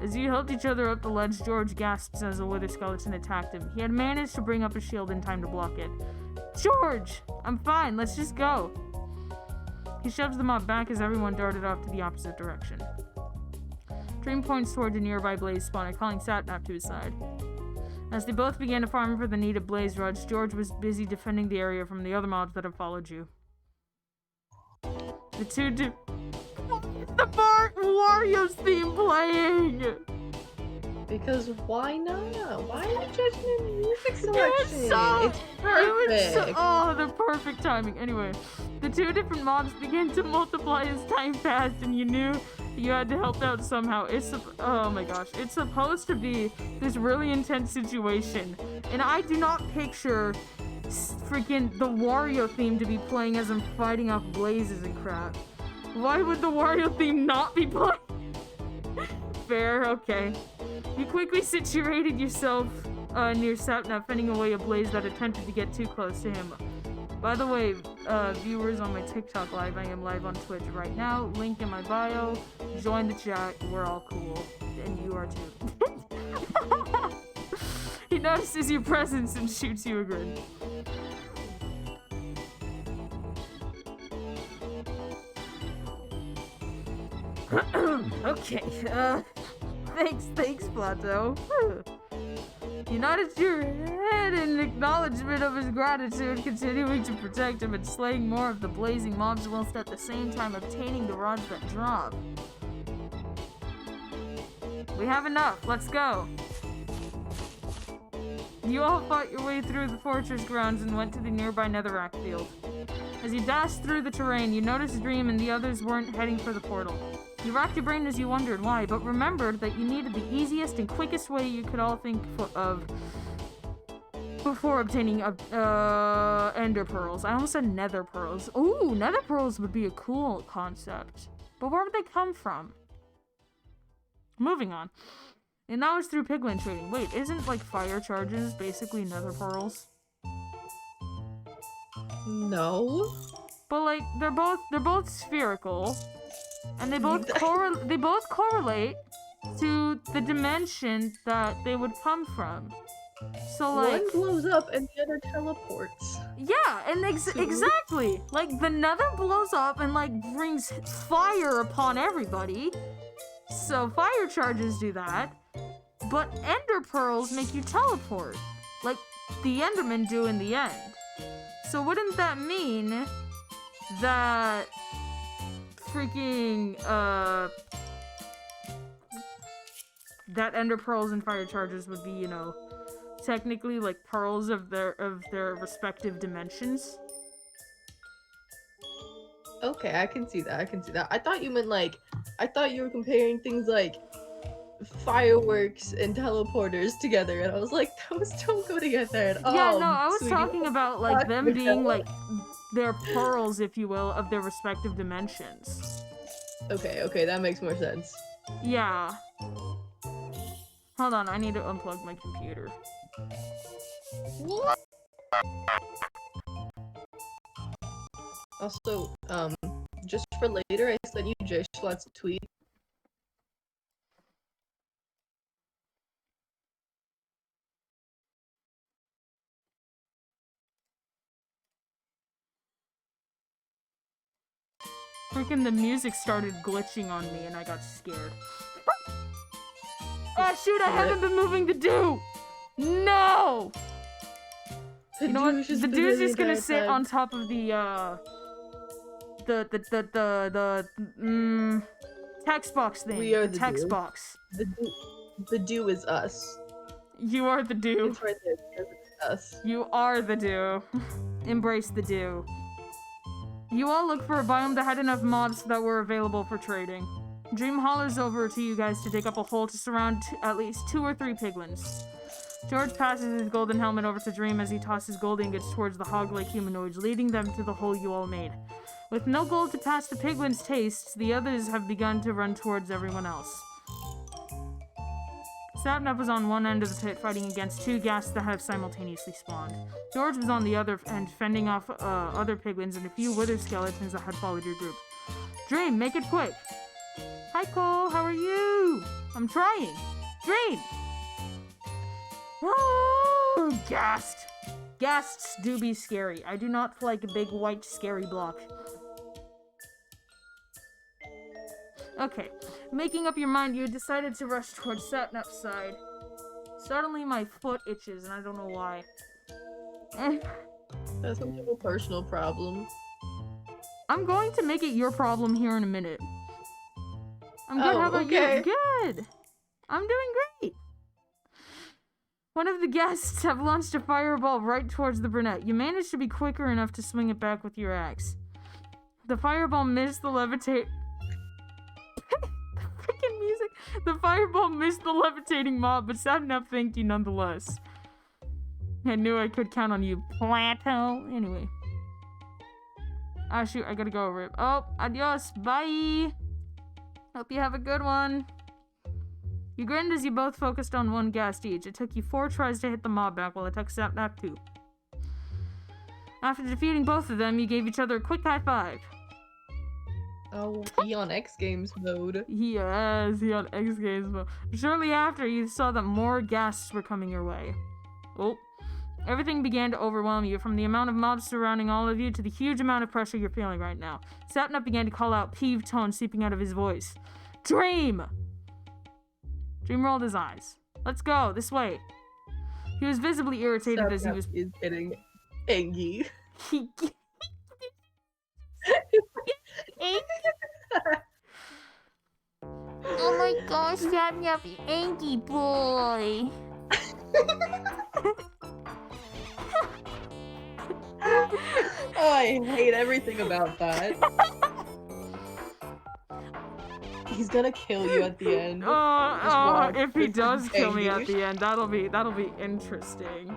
As you helped each other up the ledge, George gasped as a wither skeleton attacked him. He had managed to bring up a shield in time to block it. George! I'm fine, let's just go. He shoves the mob back as everyone darted off to the opposite direction. Dream points toward a nearby blaze spawner, calling Sapnap to his side. As they both began to farm for the needed blaze rods, George was busy defending the area from the other mobs that had followed you. The two the Wario's theme playing! Because why not? Why are you judging the music selection? It's perfect. The perfect timing. Anyway, the two different mobs began to multiply as time passed, and you knew you had to help out somehow. Oh my gosh. It's supposed to be this really intense situation, and I do not picture freaking the Wario theme to be playing as I'm fighting off blazes and crap. Why would the Wario theme not be playing? Fair, okay. You quickly situated yourself near Sapnap, fending away a blaze that attempted to get too close to him. By the way, viewers on my TikTok live, I am live on Twitch right now. Link in my bio. Join the chat. We're all cool. And you are too. He notices your presence and shoots you a grin. Okay, thanks, Plateau. You nodded your head in acknowledgement of his gratitude, continuing to protect him and slaying more of the blazing mobs whilst at the same time obtaining the rods that drop. We have enough, let's go. You all fought your way through the fortress grounds and went to the nearby netherrack field. As you dashed through the terrain, you noticed Dream and the others weren't heading for the portal. You racked your brain as you wondered why, but remembered that you needed the easiest and quickest way you could all think of before obtaining ender pearls. I almost said nether pearls. Ooh, nether pearls would be a cool concept. But where would they come from? Moving on. And that was through piglin trading. Wait, isn't like fire charges basically nether pearls? No. But like they're both spherical. And they both correlate to the dimension that they would come from. So like one blows up and the other teleports. Yeah, and exactly. Like the nether blows up and like brings fire upon everybody. So fire charges do that. But ender pearls make you teleport. Like the endermen do in the end. So wouldn't that mean that freaking that ender pearls and fire charges would be, you know, technically like pearls of their respective dimensions. Okay, I can see that. I can see that. I thought you meant like, I thought you were comparing things like fireworks and teleporters together, and I was like, those don't go together at all. Yeah, no, I was sweetie. talking about like them Talking being about- like their pearls, if you will, of their respective dimensions. Okay, that makes more sense. Yeah. Hold on, I need to unplug my computer. Also, just for later, I sent you J Schlatt's tweet. Freaking the music started glitching on me and I got scared. Oh shoot, I haven't been moving the dew! No! You know what? The dew's just gonna sit on top of the text box thing. We are the the text dew. box. The dew is us. You are the dew. It's right there. It's us. You are the dew. Embrace the dew. You all look for a biome that had enough mobs that were available for trading. Dream hollers over to you guys to dig up a hole to surround at least 2 or 3 piglins. George passes his golden helmet over to Dream as he tosses gold ingots towards the hog-like humanoids, leading them to the hole you all made. With no gold to pass the piglins' tastes, the others have begun to run towards everyone else. Sapnap was on one end of the pit fighting against 2 ghasts that have simultaneously spawned. George was on the other end fending off other piglins and a few wither skeletons that had followed your group. Dream, make it quick! Hi Cole, how are you? I'm trying! Dream! Oh, ghast! Ghasts do be scary. I do not like a big white scary block. Okay, making up your mind, you decided to rush towards Sapnap's side. Suddenly my foot itches, and I don't know why. That's some type of personal problem. I'm going to make it your problem here in a minute. I'm good, Oh, how about okay. you? Good! I'm doing great! One of the guests have launched a fireball right towards the brunette. You managed to be quicker enough to swing it back with your axe. The fireball missed the freaking music. The fireball missed the levitating mob, but Sapnap thanked you nonetheless. I knew I could count on you, Plato. Anyway. Ah, shoot, I gotta go over it. Oh, adios, bye! Hope you have a good one. You grinned as you both focused on one ghast each. It took you 4 tries to hit the mob back, while it took Sapnap 2. After defeating both of them, you gave each other a quick high five. Oh, he on X Games mode. Yes, he on X Games mode. Shortly after, you saw that more ghasts were coming your way. Oh. Everything began to overwhelm you, from the amount of mobs surrounding all of you to the huge amount of pressure you're feeling right now. Sapnap began to call out, peeved tones seeping out of his voice. Dream! Dream rolled his eyes. Let's go, this way. He was visibly irritated as he was... is getting angry. He... Oh my gosh, Sapnap, Anky boy. Oh, I hate everything about that. He's gonna kill you at the end. If he This does is kill me at angry. the end, that'll be interesting.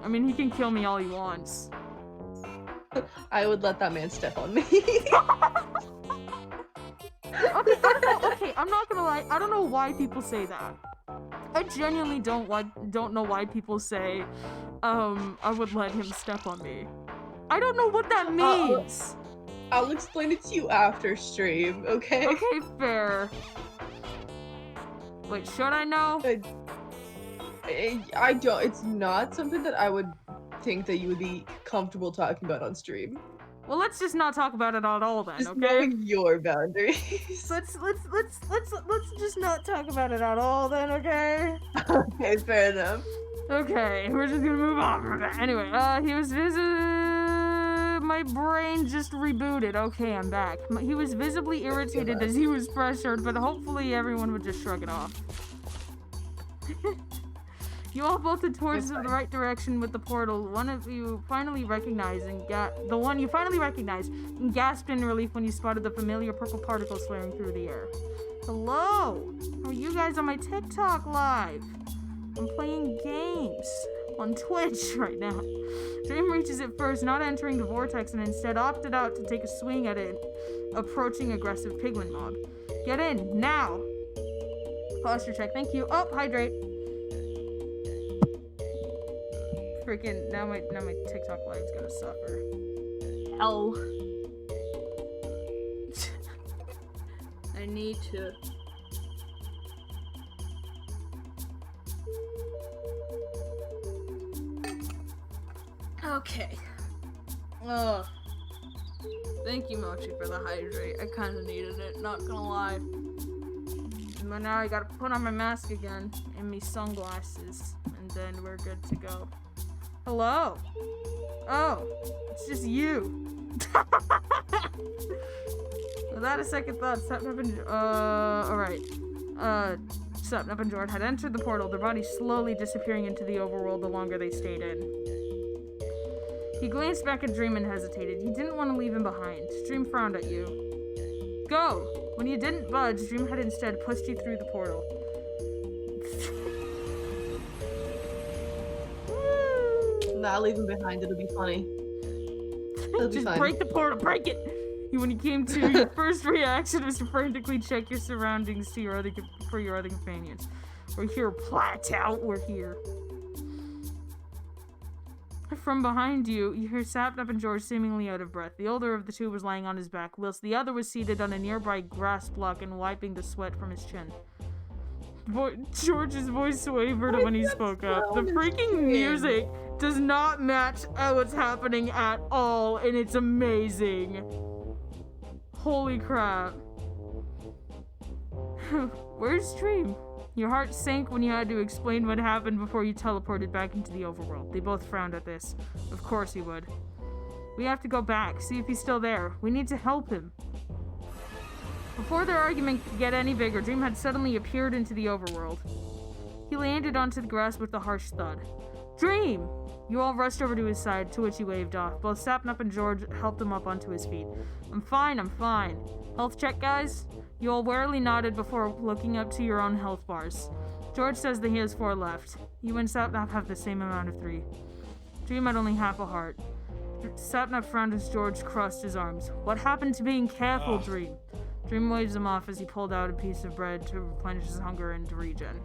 I mean, he can kill me all he wants. I would let that man step on me. Okay, I'm not gonna lie. I don't know why people say that. I genuinely don't know why people say, I would let him step on me. I don't know what that means. I'll explain it to you after stream, okay? Okay, fair. Wait, should I know? I don't. It's not something that I would think that you would be comfortable talking about on stream. Well, let's just not talk about it at all then, Just okay? knowing your boundaries. Let's just not talk about it at all then, okay? Okay, fair enough. Okay, we're just gonna move on from that. Anyway, he was my brain just rebooted. Okay, I'm back. He was visibly irritated as he was pressured, but hopefully everyone would just shrug it off. You all bolted towards the right direction with the portal. One of you finally recognized and the one you finally recognized and gasped in relief when you spotted the familiar purple particles flaring through the air. Hello! How are you guys on my TikTok live? I'm playing games on Twitch right now. Dream reaches it first, not entering the vortex, and instead opted out to take a swing at an approaching aggressive pigment mob. Get in, now! Posture check, thank you. Oh, hydrate. Freaking, now my TikTok live's gonna suffer. Hell. I need to. Okay. Ugh. Thank you, Mochi, for the hydrate. I kinda needed it, not gonna lie. But now I gotta put on my mask again and me sunglasses, and then we're good to go. Hello. Oh, it's just you. Without a second thought, Sapnap and alright. Sapnap and Jord had entered the portal, their bodies slowly disappearing into the overworld the longer they stayed in. He glanced back at Dream and hesitated. He didn't want to leave him behind. Dream frowned at you. Go! When you didn't budge, Dream had instead pushed you through the portal. Nah, leave him behind. It'll be funny. It'll be Just fun. break the portal, break it! When you came to, your first reaction was to frantically check your surroundings for your other companions. We're here, Plateau, we're here. From behind you, you hear Sapnap and George seemingly out of breath. The older of the two was lying on his back, whilst the other was seated on a nearby grass block and wiping the sweat from his chin. George's voice wavered when he spoke up. The freaking music does not match what's happening at all, and it's amazing. Holy crap. Where's Dream? Your heart sank when you had to explain what happened before you teleported back into the overworld. They both frowned at this. Of course he would. We have to go back, see if he's still there. We need to help him. Before their argument could get any bigger, Dream had suddenly appeared into the overworld. He landed onto the grass with a harsh thud. Dream! You all rushed over to his side, to which he waved off. Both Sapnap and George helped him up onto his feet. I'm fine. Health check, guys? You all warily nodded before looking up to your own health bars. George says that he has 4 left. You and Sapnap have the same amount of 3. Dream had only half a heart. Sapnap frowned as George crossed his arms. What happened to being careful, Dream? Dream waves him off as he pulled out a piece of bread to replenish his hunger and to regen.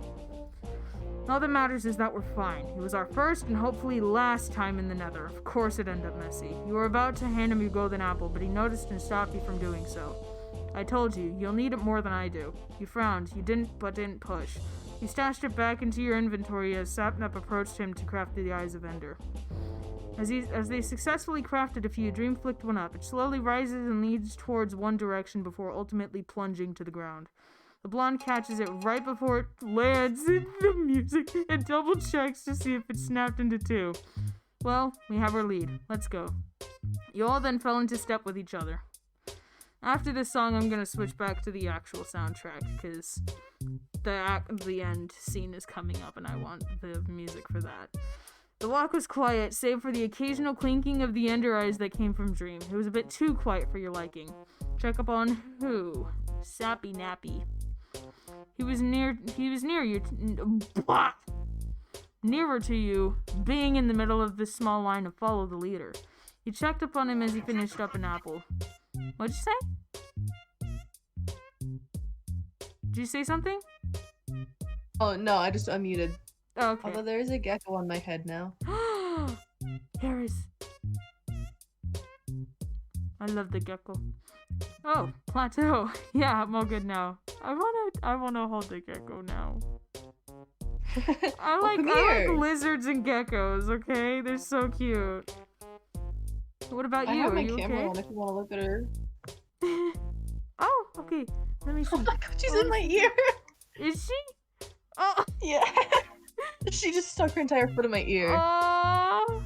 All that matters is that we're fine. It was our first and hopefully last time in the Nether. Of course it ended up messy. You were about to hand him your golden apple, but he noticed and stopped you from doing so. I told you, you'll need it more than I do. You frowned. You didn't push. You stashed it back into your inventory as Sapnap approached him to craft the Eyes of Ender. As they successfully crafted a few, Dream flicked one up. It slowly rises and leads towards one direction before ultimately plunging to the ground. The blonde catches it right before it lands in the music and double checks to see if it snapped into 2. Well, we have our lead. Let's go. You all then fell into step with each other. After this song, I'm gonna switch back to the actual soundtrack, because the end scene is coming up and I want the music for that. The walk was quiet, save for the occasional clinking of the ender eyes that came from Dream. It was a bit too quiet for your liking. Check up on who? Sappy Nappy. He was near you, nearer to you, being in the middle of this small line of follow the leader. You checked up on him as he finished up an apple. What'd you say? Did you say something? Oh, no, I just unmuted. Oh, okay. Although there is a gecko on my head now. There is. I love the gecko. Oh, Plateau. Yeah, I'm all good now. I wanna hold the gecko now. I like lizards and geckos, okay? They're so cute. What about you? I have Are my you camera okay? on if you want to look at her. Oh, okay. Let me see. Oh my god, she's in my ear! Is she? Oh. Yeah. She just stuck her entire foot in my ear. Oh,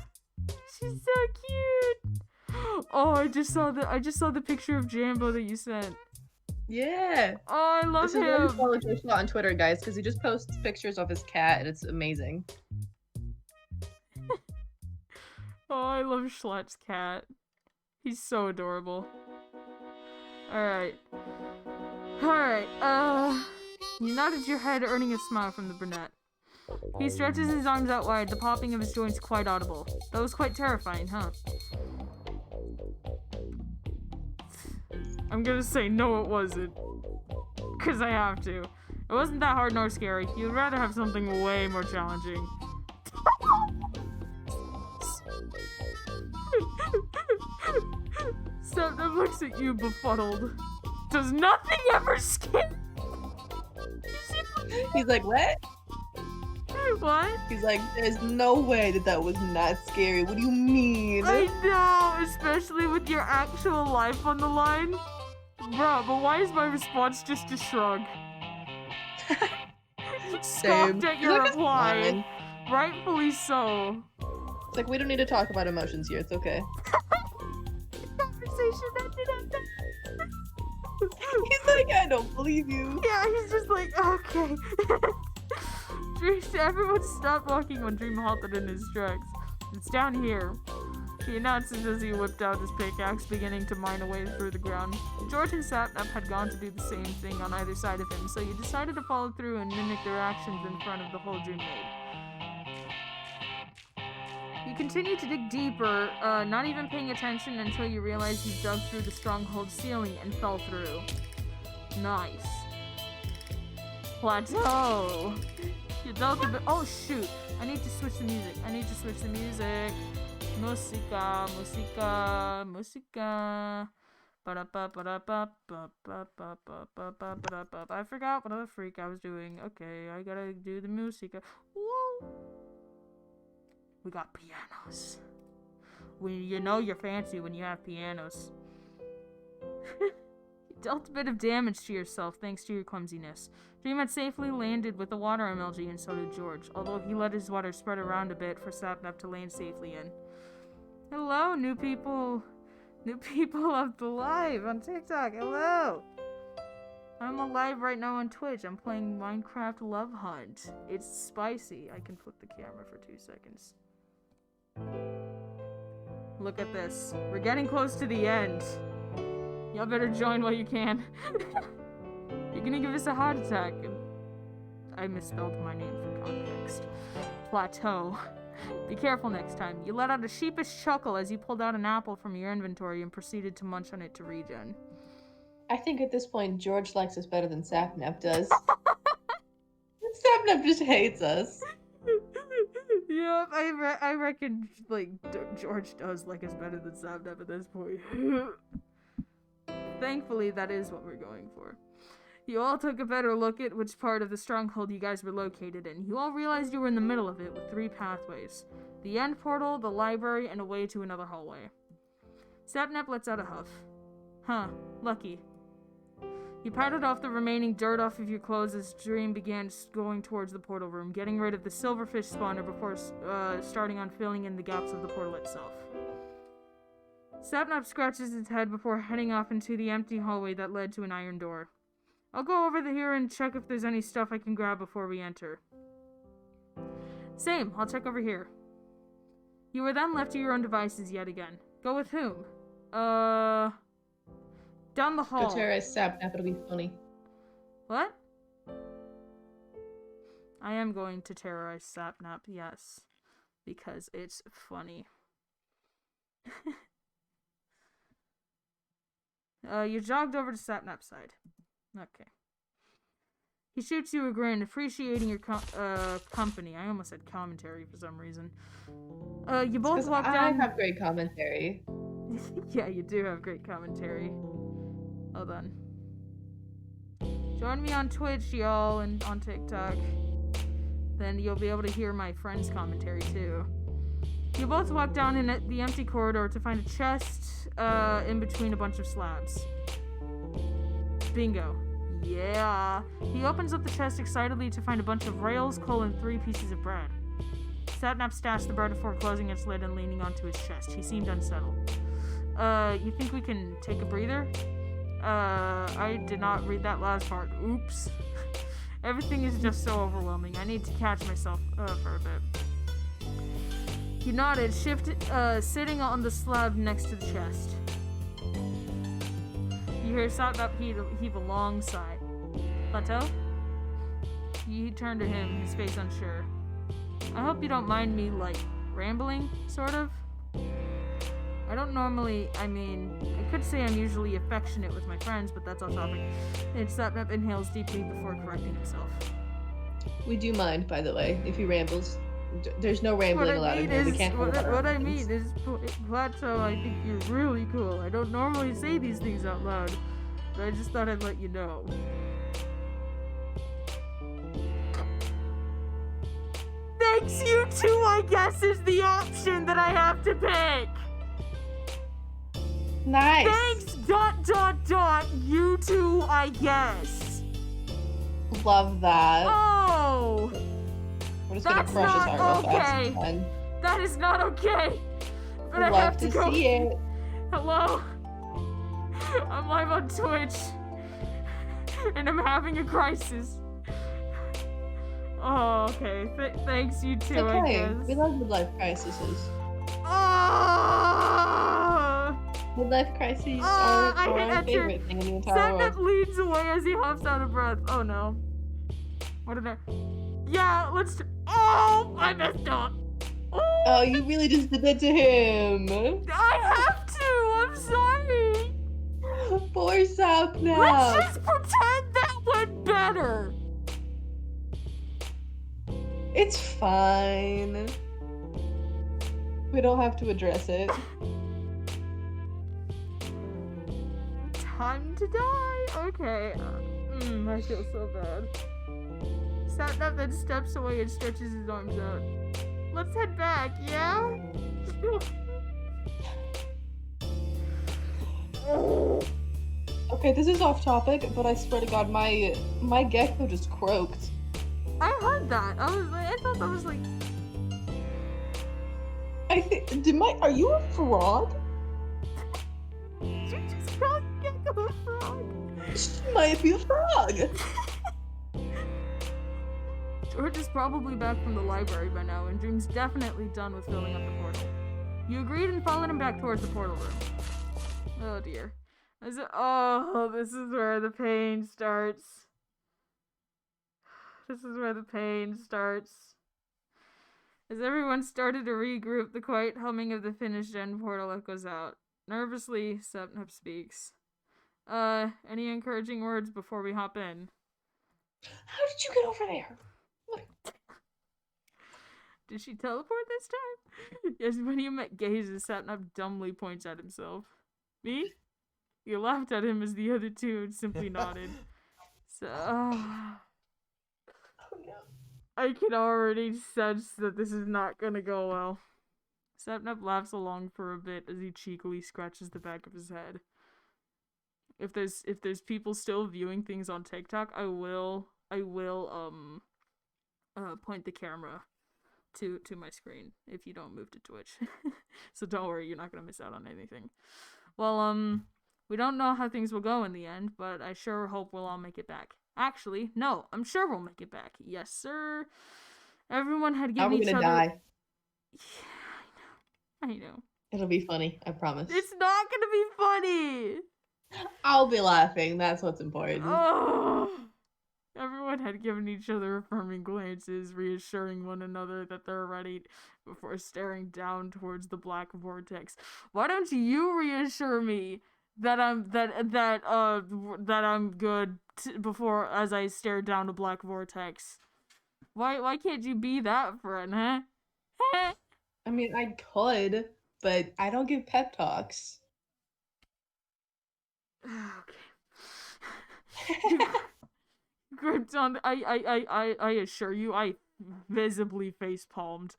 she's so cute. Oh, I just saw the picture of Jambo that you sent. Yeah. Oh, I love This is why you him. follow Joshua on Twitter, guys, because he just posts pictures of his cat, and it's amazing. Oh, I love Schlett's cat. He's so adorable. Alright. You nodded your head, earning a smile from the brunette. He stretches his arms out wide, the popping of his joints quite audible. That was quite terrifying, huh? I'm gonna say no, it wasn't. Because I have to. It wasn't that hard nor scary. You'd rather have something way more challenging. Sapnap looks at you befuddled. Does nothing ever scare He's like, what? What? He's like, there's no way that was not scary. What do you mean? I know, especially with your actual life on the line. Bruh, but why is my response just a shrug? Same. Scoffed at He's your like, "It's reply. fine." Rightfully so. It's like, we don't need to talk about emotions here. It's okay. Conversation ended at that. He's like, I don't believe you. Yeah, he's just like, okay. Everyone stopped walking when Dream halted in his tracks. It's down here. He announces as he whipped out his pickaxe, beginning to mine a way through the ground. George and Sapnap had gone to do the same thing on either side of him, so you decided to follow through and mimic their actions in front of the hole Dream made. You continue to dig deeper, not even paying attention until you realize you dug through the stronghold ceiling and fell through. Nice. Plateau! You dealt a bit. Oh shoot! I need to switch the music. Musica. I forgot what other freak I was doing. Okay, I gotta do the musica. Woo! We got pianos. You know you're fancy when you have pianos. You dealt a bit of damage to yourself thanks to your clumsiness. Dream had safely landed with the water MLG, and so did George, although he let his water spread around a bit for Sapnap to land safely in. Hello, new people of the live on TikTok. Hello. I'm alive right now on Twitch. I'm playing Minecraft Lovehunt. It's spicy. I can flip the camera for 2 seconds. Look at this. We're getting close to the end. Y'all better join while you can. You're gonna give us a heart attack. I misspelled my name for context. Plateau. Be careful next time. You let out a sheepish chuckle as you pulled out an apple from your inventory and proceeded to munch on it to regen. I think at this point, George likes us better than Sapnap does. Sapnap just hates us. Yep, I reckon, like, George does like us better than Sapnap at this point. Thankfully, that is what we're going for. You all took a better look at which part of the stronghold you guys were located in. You all realized you were in the middle of it with 3 pathways. The end portal, the library, and a way to another hallway. Sapnap lets out a huff. Huh, lucky. You patted off the remaining dirt off of your clothes as Dream began going towards the portal room, getting rid of the silverfish spawner before starting on filling in the gaps of the portal itself. Sapnap scratches his head before heading off into the empty hallway that led to an iron door. I'll go over here and check if there's any stuff I can grab before we enter. Same, I'll check over here. You were then left to your own devices yet again. Go with whom? Down the hall. Go terrorize Sapnap, it'll be funny. What? I am going to terrorize Sapnap, yes. Because it's funny. You jogged over to Sapnap's side. Okay. He shoots you a grin, appreciating your company. I almost said commentary for some reason. You both walk down. I have great commentary. Yeah, you do have great commentary. Hold on. Join me on Twitch, y'all, and on TikTok. Then you'll be able to hear my friend's commentary, too. You both walk down in the empty corridor to find a chest in between a bunch of slabs. Bingo. Yeah. He opens up the chest excitedly to find a bunch of rails, coal, and 3 pieces of bread. Sapnap stashed the bread before closing its lid and leaning onto his chest. He seemed unsettled. You think we can take a breather? I did not read that last part. Oops. Everything is just so overwhelming. I need to catch myself for a bit. He nodded, sitting on the slab next to the chest. You hear Sapnap heave a long sigh. Plateau? He turned to him, his face unsure. I hope you don't mind me, like, rambling, sort of. I don't normally, I could say I'm usually affectionate with my friends, but that's off topic. And Sapnap inhales deeply before correcting himself. We do mind, by the way, if he rambles. There's no rambling allowed in here. We can't talk about what our I feelings. mean is, Plateau, I think you're really cool. I don't normally say these things out loud, but I just thought I'd let you know. Thanks, you two, I guess, is the option that I have to pick. Nice. Thanks, ... you two, I guess. Love that. Oh! We're just gonna That's crush his not heart real okay. fast. And That is not okay. But I love have to go. see it. Hello? I'm live on Twitch. And I'm having a crisis. Oh, okay. Thanks, you It's two, I okay. guess. We love midlife crises. Oh! Midlife crises I are hit our enter. favorite thing in the entire Sapnap world. leads away as he hops out of breath. Oh no. What did I... Yeah, let's... Oh! I messed up. Oh, you really just did that to him. I have to! I'm sorry! Poor Sapnap. Let's just pretend that went better! It's fine. We don't have to address it. Time to die! Okay. I feel so bad. Sapnap then steps away and stretches his arms out. Let's head back, yeah? Okay, this is off topic, but I swear to God, my gecko just croaked. I heard that. I thought that was like... I think are you a frog? You just called Gecko a frog. She might be a frog. George is probably back from the library by now, and Dream's definitely done with filling up the portal. You agreed and followed him back towards the portal room. Oh dear. Oh, this is where the pain starts. This is where the pain starts. As everyone started to regroup, the quiet humming of the finished end portal echoes out. Nervously, Sapnap speaks. Any encouraging words before we hop in? How did you get over there? Did she teleport this time? As when you met gazes, Sapnap dumbly points at himself. Me? You laughed at him as the other two simply nodded. So, Oh no. I can already sense that this is not gonna go well. Sapnap laughs along for a bit as he cheekily scratches the back of his head. If there's people still viewing things on TikTok, I will point the camera to my screen if you don't move to Twitch. So don't worry, you're not gonna miss out on anything. Well, we don't know how things will go in the end, but I sure hope we'll all make it back. Actually, no, I'm sure we'll make it back. Yes, sir. Everyone had given each other... How are we gonna die? Yeah, I know. It'll be funny, I promise. It's not gonna be funny! I'll be laughing, that's what's important. Oh! Everyone had given each other affirming glances, reassuring one another that they're ready before staring down towards the black vortex. Why don't you reassure me that I'm good before as I stare down a black vortex? Why can't you be that friend, huh? I mean, I could, but I don't give pep talks. Okay. Gripped on I assure you, I visibly face palmed.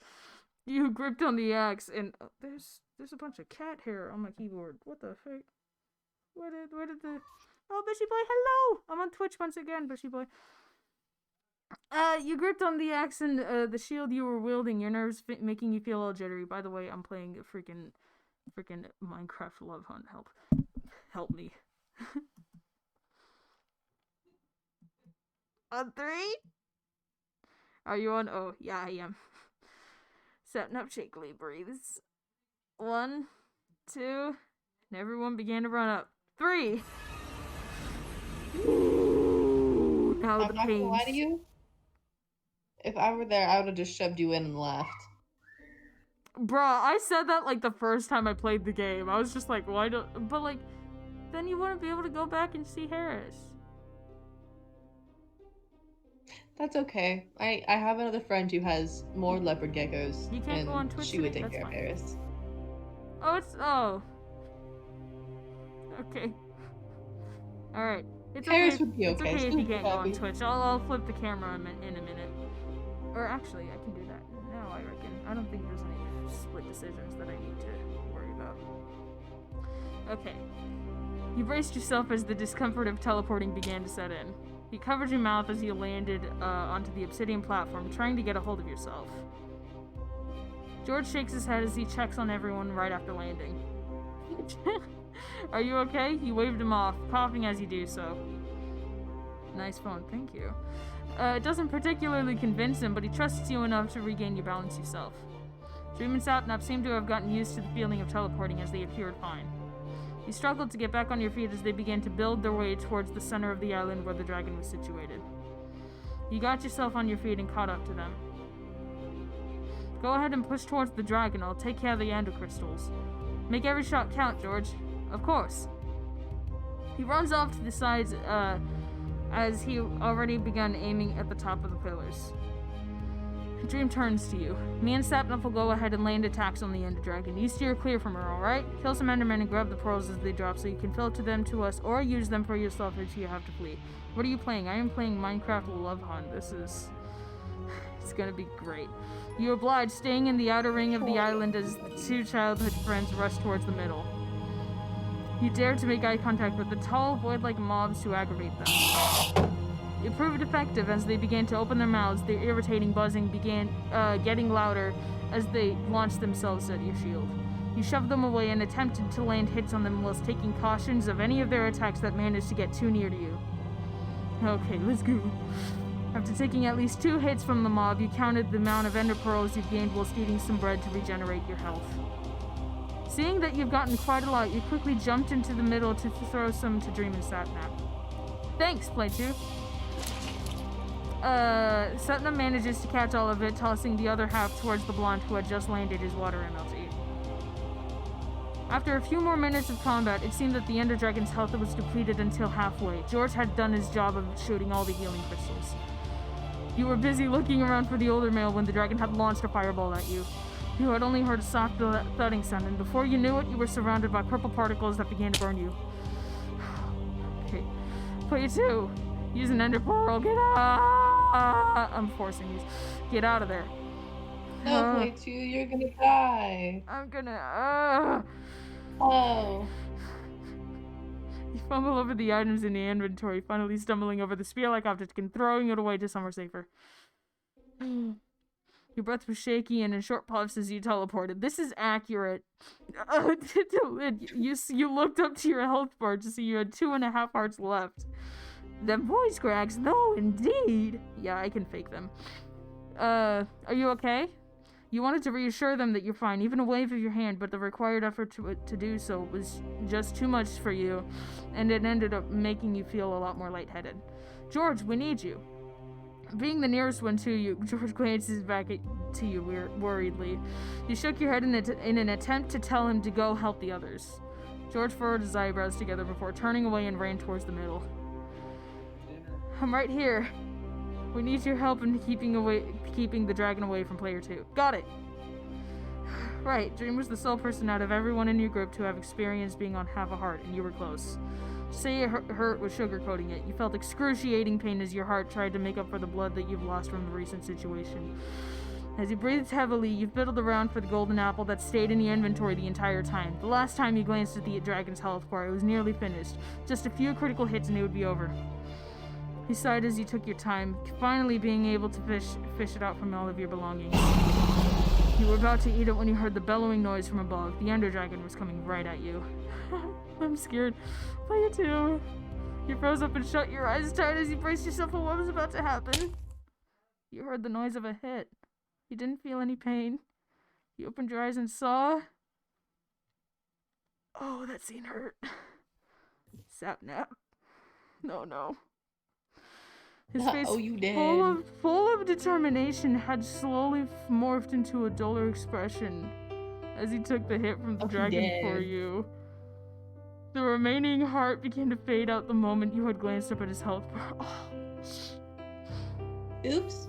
You gripped on the axe and there's a bunch of cat hair on my keyboard. What the heck? Where did the Bushy Boy, hello! I'm on Twitch once again, Bushy Boy. You gripped on the axe and the shield you were wielding, your nerves making you feel all jittery. By the way, I'm playing a freaking Minecraft Lovehunt. Help me. On 3? Are you on? Oh, yeah, I am. Sapnap shakily breathes. 1, 2, and everyone began to run up. 3! Ooh, now I'm the not gonna lie to pains. you. If I were there, I would have just shoved you in and left. Bruh, I said that like the first time I played the game. I was just like, why don't... But like, then you wouldn't be able to go back and see Harris. That's okay. I have another friend who has more leopard geckos. You can't and go on Twitch she would today, take care that's of Harris. Oh, it's... Oh. Okay. Alright. It's Harris okay. would be It's okay. okay She if you would be can't go on happy. Twitch. I'll flip the camera in a minute. Or actually, I can do that now, I reckon. I don't think there's any split decisions that I need to worry about. Okay. You braced yourself as the discomfort of teleporting began to set in. You covered your mouth as you landed onto the obsidian platform, trying to get a hold of yourself. George shakes his head as he checks on everyone right after landing. Are you okay? You waved him off, coughing as you do so. Nice phone, thank you. It doesn't particularly convince him, but he trusts you enough to regain your balance yourself. Dream and Sapnap seem to have gotten used to the feeling of teleporting as they appeared fine. You struggled to get back on your feet as they began to build their way towards the center of the island where the dragon was situated. You got yourself on your feet and caught up to them. Go ahead and push towards the dragon. I'll take care of the ender crystals. Make every shot count, George. Of course. He runs off to the sides as he already begun aiming at the top of the pillars. Dream turns to you. Me and Sapnap will go ahead and land attacks on the Ender Dragon. You steer clear from her, alright? Kill some Endermen and grab the pearls as they drop so you can filter them to us or use them for yourself if you have to flee. What are you playing? I am playing Minecraft Lovehunt. This is... It's gonna be great. You oblige, staying in the outer ring of the island as the two childhood friends rush towards the middle. You dare to make eye contact with the tall, void-like mobs to aggravate them. It proved effective as they began to open their mouths. Their irritating buzzing began getting louder as they launched themselves at your shield. You shoved them away and attempted to land hits on them whilst taking cautions of any of their attacks that managed to get too near to you. Okay, let's go. After taking at least 2 hits from the mob, you counted the amount of ender pearls you've gained whilst eating some bread to regenerate your health. Seeing that you've gotten quite a lot, you quickly jumped into the middle to throw some to Dream and Sapnap. Thanks, Play 2. Sapnap manages to catch all of it, tossing the other half towards the blonde who had just landed his water MLT. After a few more minutes of combat, it seemed that the Ender Dragon's health was depleted until halfway. George had done his job of shooting all the healing crystals. You were busy looking around for the older male when the dragon had launched a fireball at you. You had only heard a soft thudding sound, and before you knew it, you were surrounded by purple particles that began to burn you. Okay. Play 2. Use an ender pearl. Get out! I'm forcing these. Get out of there. No, Play 2, you're gonna die. I'm gonna... Oh. You fumble over the items in the inventory, finally stumbling over the spear-like object and throwing it away to somewhere safer. Your breath was shaky and in short puffs as you teleported. This is accurate. You looked up to your health bar to see you had 2.5 hearts left. Them voice cracks, though, indeed. Yeah, I can fake them. Are you okay? You wanted to reassure them that you're fine, even a wave of your hand, but the required effort to do so was just too much for you, and it ended up making you feel a lot more lightheaded. George, we need you. Being the nearest one to you, George glances back to you worriedly. You shook your head in an attempt to tell him to go help the others. George furrowed his eyebrows together before turning away and ran towards the middle. I'm right here. We need your help in keeping the dragon away from player 2. Got it! Right, Dream was the sole person out of everyone in your group to have experienced being on half a heart, and you were close. To say it hurt was sugarcoating it. You felt excruciating pain as your heart tried to make up for the blood that you've lost from the recent situation. As you breathed heavily, you've fiddled around for the golden apple that stayed in the inventory the entire time. The last time you glanced at the dragon's health bar, it was nearly finished. Just a few critical hits and it would be over. You sighed as you took your time, finally being able to fish it out from all of your belongings. You were about to eat it when you heard the bellowing noise from above. The Ender Dragon was coming right at you. I'm scared. Play it too. You froze up and shut your eyes tight as you braced yourself for what was about to happen. You heard the noise of a hit. You didn't feel any pain. You opened your eyes and saw... Oh, that scene hurt. Sapnap. No. His face, Oh, you did. full of determination, had slowly morphed into a duller expression as he took the hit from the dragon for you. The remaining heart began to fade out the moment you had glanced up at his health bar. Oops.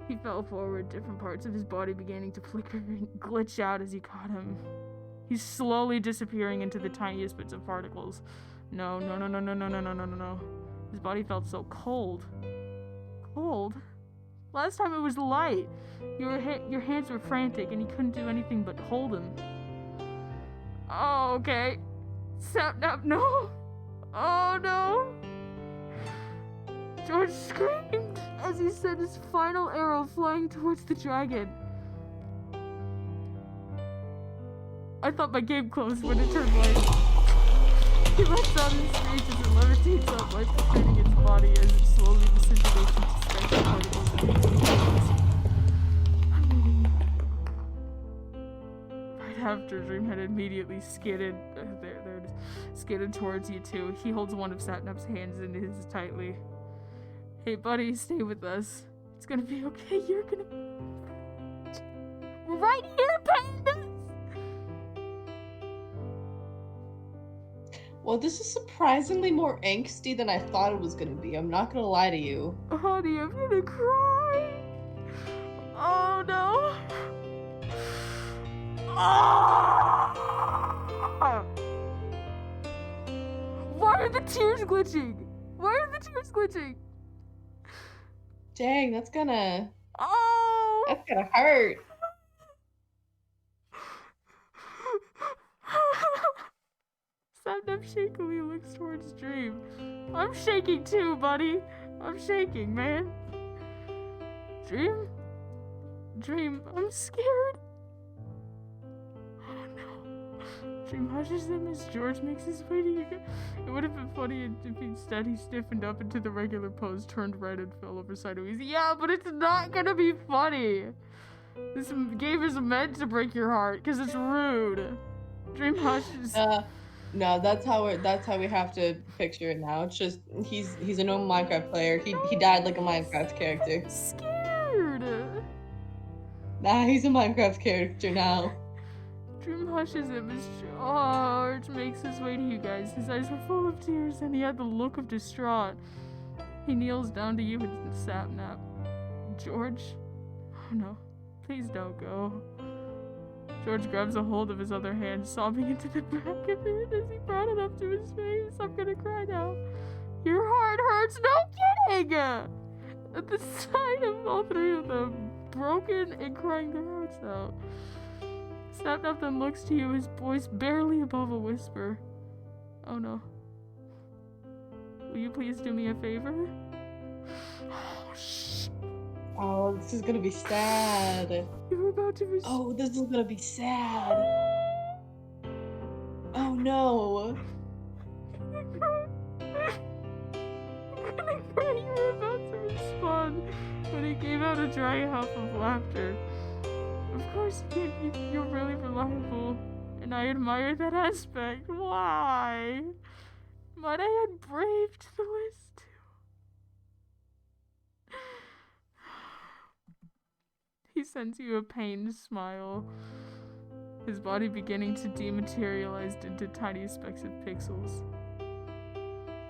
He fell forward, different parts of his body beginning to flicker and glitch out as he caught him. He's slowly disappearing into the tiniest bits of particles. No. His body felt so cold. Cold? Last time it was light. Your hands were frantic and you couldn't do anything but hold him. Oh, okay. Sapnap, no! Oh, no! George screamed as he sent his final arrow flying towards the dragon. I thought my game closed when it turned light. He lets out his screech as it levitates up, light completing its body as it slowly disintegrates into specks of particles and pieces. I'm reading. Right after, Dream had immediately skidded. There it is. Skidded towards you two. He holds one of Sapnap's hands into his tightly. Hey, buddy, stay with us. It's gonna be okay. You're gonna. We're right here, pandas! Well, this is surprisingly more angsty than I thought it was gonna be. I'm not gonna lie to you. Honey, I'm gonna cry. Oh no. Ah! Why are the tears glitching? Dang, that's gonna Oh! hurt. Sapnap shakily looks towards Dream. I'm shaking too, buddy. I'm shaking, man. Dream, I'm scared. Oh no. Dream hushes him as George makes his way to you. It would have been funny if instead he stiffened up into the regular pose, turned right, and fell over sideways. Yeah, but it's not gonna be funny. This game is meant to break your heart because it's rude. Dream hushes. No, that's how we have to picture it now. It's just he's a normal Minecraft player. He died like a Minecraft character. Scared. Nah, he's a Minecraft character now. Dream hushes him as George makes his way to you guys. His eyes were full of tears and he had the look of distraught. He kneels down to you and Sapnap. George? Oh no, please don't go. George grabs a hold of his other hand, sobbing into the back of it as he brought it up to his face. I'm gonna cry now. Your heart hurts, no kidding! At the sight of all three of them, broken and crying their hearts out. Sapnap then looks to you, his voice barely above a whisper. Oh no. Will you please do me a favor? Oh, shh. Oh, this is gonna be sad. You're about to Oh, this is gonna be sad. Oh no. You were about to respond when he gave out a dry huff of laughter. Of course, you're really reliable, and I admire that aspect. Why? Might I add brave to the list too? He sends you a pained smile, his body beginning to dematerialize into tiny specks of pixels.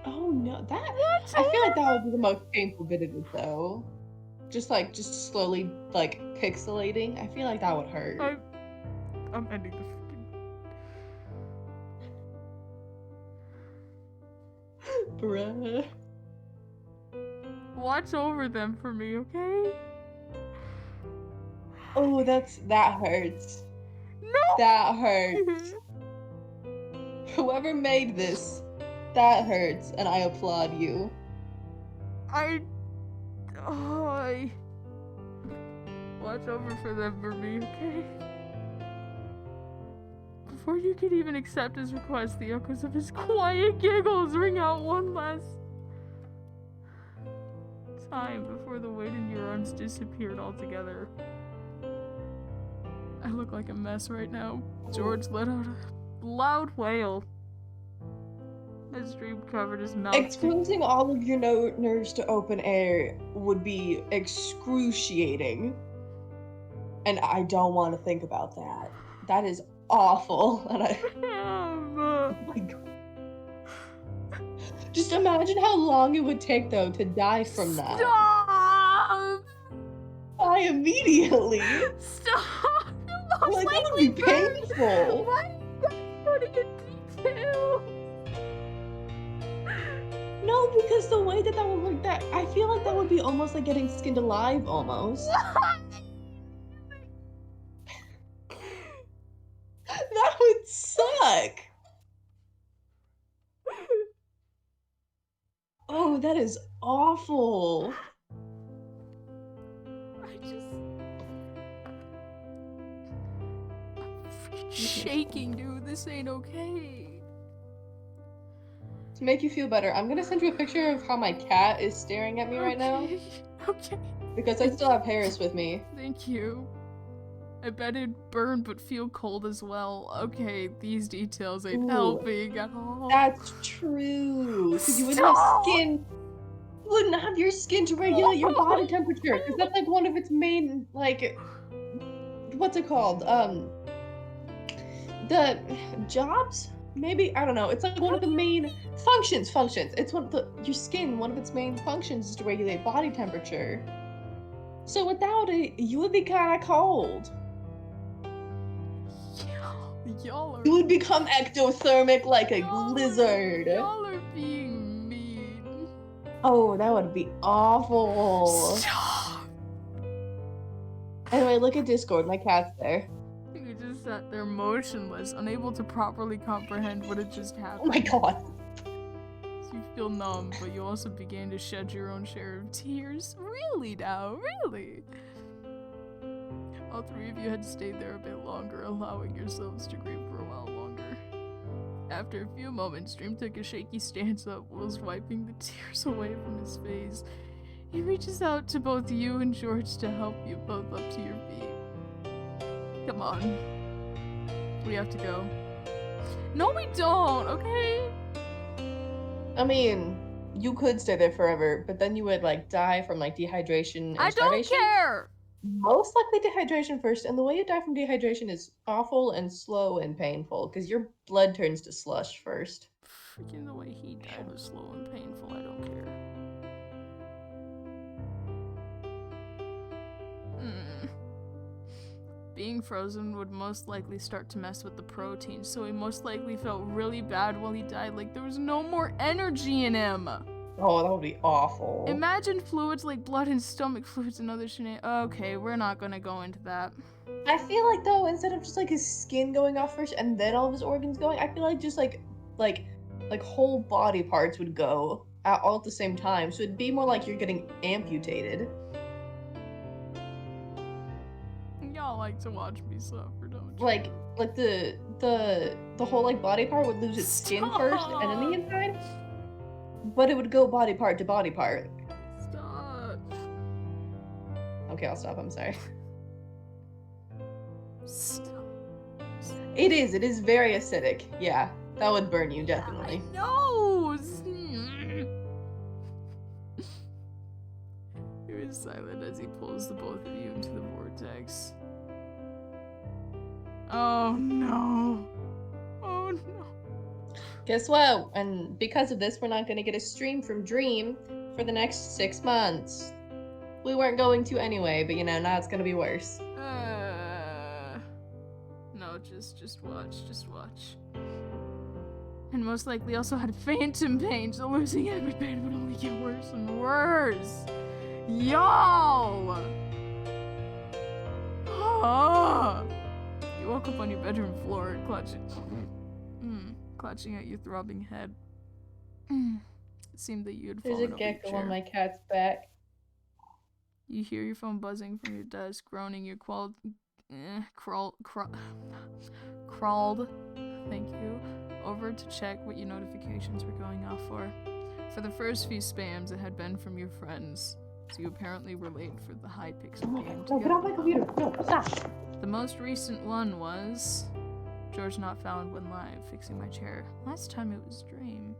Oh no, I feel like that would be the most painful bit of it though. Just slowly pixelating. I feel like that would hurt. I'm ending the freaking. Bruh. Watch over them for me, okay? Oh, that hurts. No! That hurts. Whoever made this, that hurts, and I applaud you. Watch over for them for me, okay? Before you could even accept his request, the echoes of his quiet giggles ring out one last time before the weight in your arms disappeared altogether. I look like a mess right now. George let out a loud wail. His dream covered his mouth. Exposing all of your nerves to open air would be excruciating. And I don't want to think about that. That is awful. And oh my god. Just imagine how long it would take, though, to die from that. Stop! Die immediately. Stop! Like, that would be painful. Why are you guys putting in detail? No, because the way that would work, that I feel like that would be almost like getting skinned alive, almost. That would suck. Oh, that is awful. I'm shaking, dude. This ain't okay. To make you feel better, I'm gonna send you a picture of how my cat is staring at me right now. Okay. Because I still have Harris with me. Thank you. I bet it'd burn but feel cold as well. Okay, these details ain't helping at all. That's true. Because you wouldn't have skin. You wouldn't have your skin to regulate your body temperature. Because that's like one of its main, like, what's it called? The jobs? Maybe, I don't know. It's like one of the main functions. It's one of your skin, one of its main functions is to regulate body temperature. So without it, you would be kind of cold. Y'all are... You would become ectothermic like a lizard. Y'all are being mean. Oh, that would be awful. Stop. Anyway, look at Discord. My cat's there. You just sat there motionless, unable to properly comprehend what had just happened. Oh my god. You feel numb, but you also began to shed your own share of tears. Really now? Really? All three of you had stayed there a bit longer, allowing yourselves to grieve for a while longer. After a few moments, Dream took a shaky stance up whilst wiping the tears away from his face. He reaches out to both you and George to help you both up to your feet. Come on. We have to go. No, we don't, okay? I mean, you could stay there forever, but then you would, like, die from, like, dehydration and starvation. I don't care! Most likely dehydration first, and the way you die from dehydration is awful and slow and painful, because your blood turns to slush first. Freaking the way he died was slow and painful, I don't care. Being frozen would most likely start to mess with the protein, so he most likely felt really bad while he died, like there was no more energy in him. Oh, that would be awful. Imagine fluids like blood and stomach fluids and other shit. Okay, we're not gonna go into that. I feel like, though, instead of just, like, his skin going off first and then all of his organs going, I feel like just, like whole body parts would go all at the same time, so it'd be more like you're getting amputated. Y'all like to watch me suffer, don't you? Like the whole, like, body part would lose its skin first and then the inside, but it would go body part to body part. Stop. Okay, I'll stop. I'm sorry. Stop. It is very acidic. Yeah, that would burn you, definitely. No. He was silent as he pulls the both of you into the vortex. Oh no. Oh no. Guess what? And because of this, we're not going to get a stream from Dream for the next 6 months. We weren't going to anyway, but you know, now it's going to be worse. No, just watch. And most likely also had phantom pain, so losing every pain would only get worse and worse. Y'all! Ah! You woke up on your bedroom floor, clutching at your throbbing head. It seemed that you had There's fallen a over your gecko chair. on my cat's back. You hear your phone buzzing from your desk, groaning. Your crawled thank you, over to check what your notifications were going off for. For the first few spams, it had been from your friends, so you apparently were late for the Hypixel game. No, get off my computer. No, stop. The most recent one was George not found when live, fixing my chair. Last time it was Dream.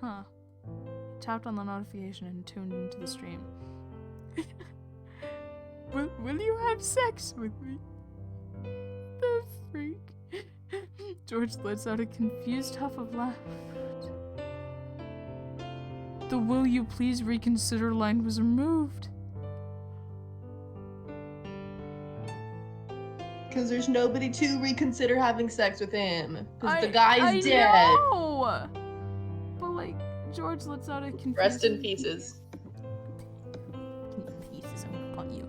Huh. He tapped on the notification and tuned into the stream. Will you have sex with me? The freak. George lets out a confused huff of laughter. The "will you please reconsider" line was removed. Because there's nobody to reconsider having sex with him. Because the I guy's dead. know! But like, George lets out a confused... Rest in pieces. Pieces, I'm gonna punt you.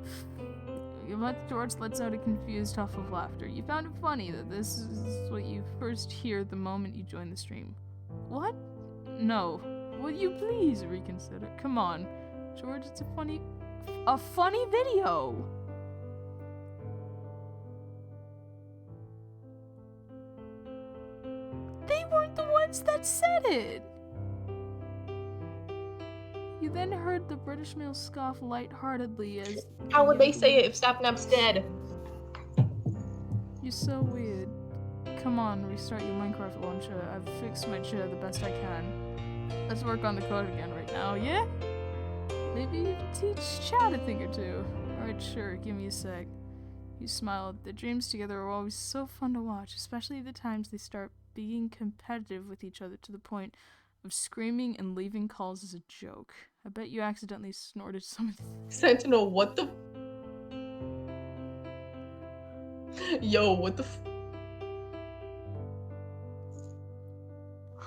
George lets out a confused huff of laughter. You found it funny that this is what you first hear the moment you join the stream. What? No. Will you please reconsider? Come on. George, it's a funny video! They weren't the ones that said it! You then heard the British male scoff lightheartedly as... How would they say it if Sapnap's dead? You're so weird. Come on, restart your Minecraft launcher. I've fixed my chair the best I can. Let's work on the code again right now, yeah? Maybe you can teach Chad a thing or two. Alright, sure, give me a sec. You smiled. The dreams together are always so fun to watch, especially the times they start being competitive with each other to the point of screaming and leaving calls as a joke. I bet you accidentally snorted some of the... Sentinel, what the... Yo, what the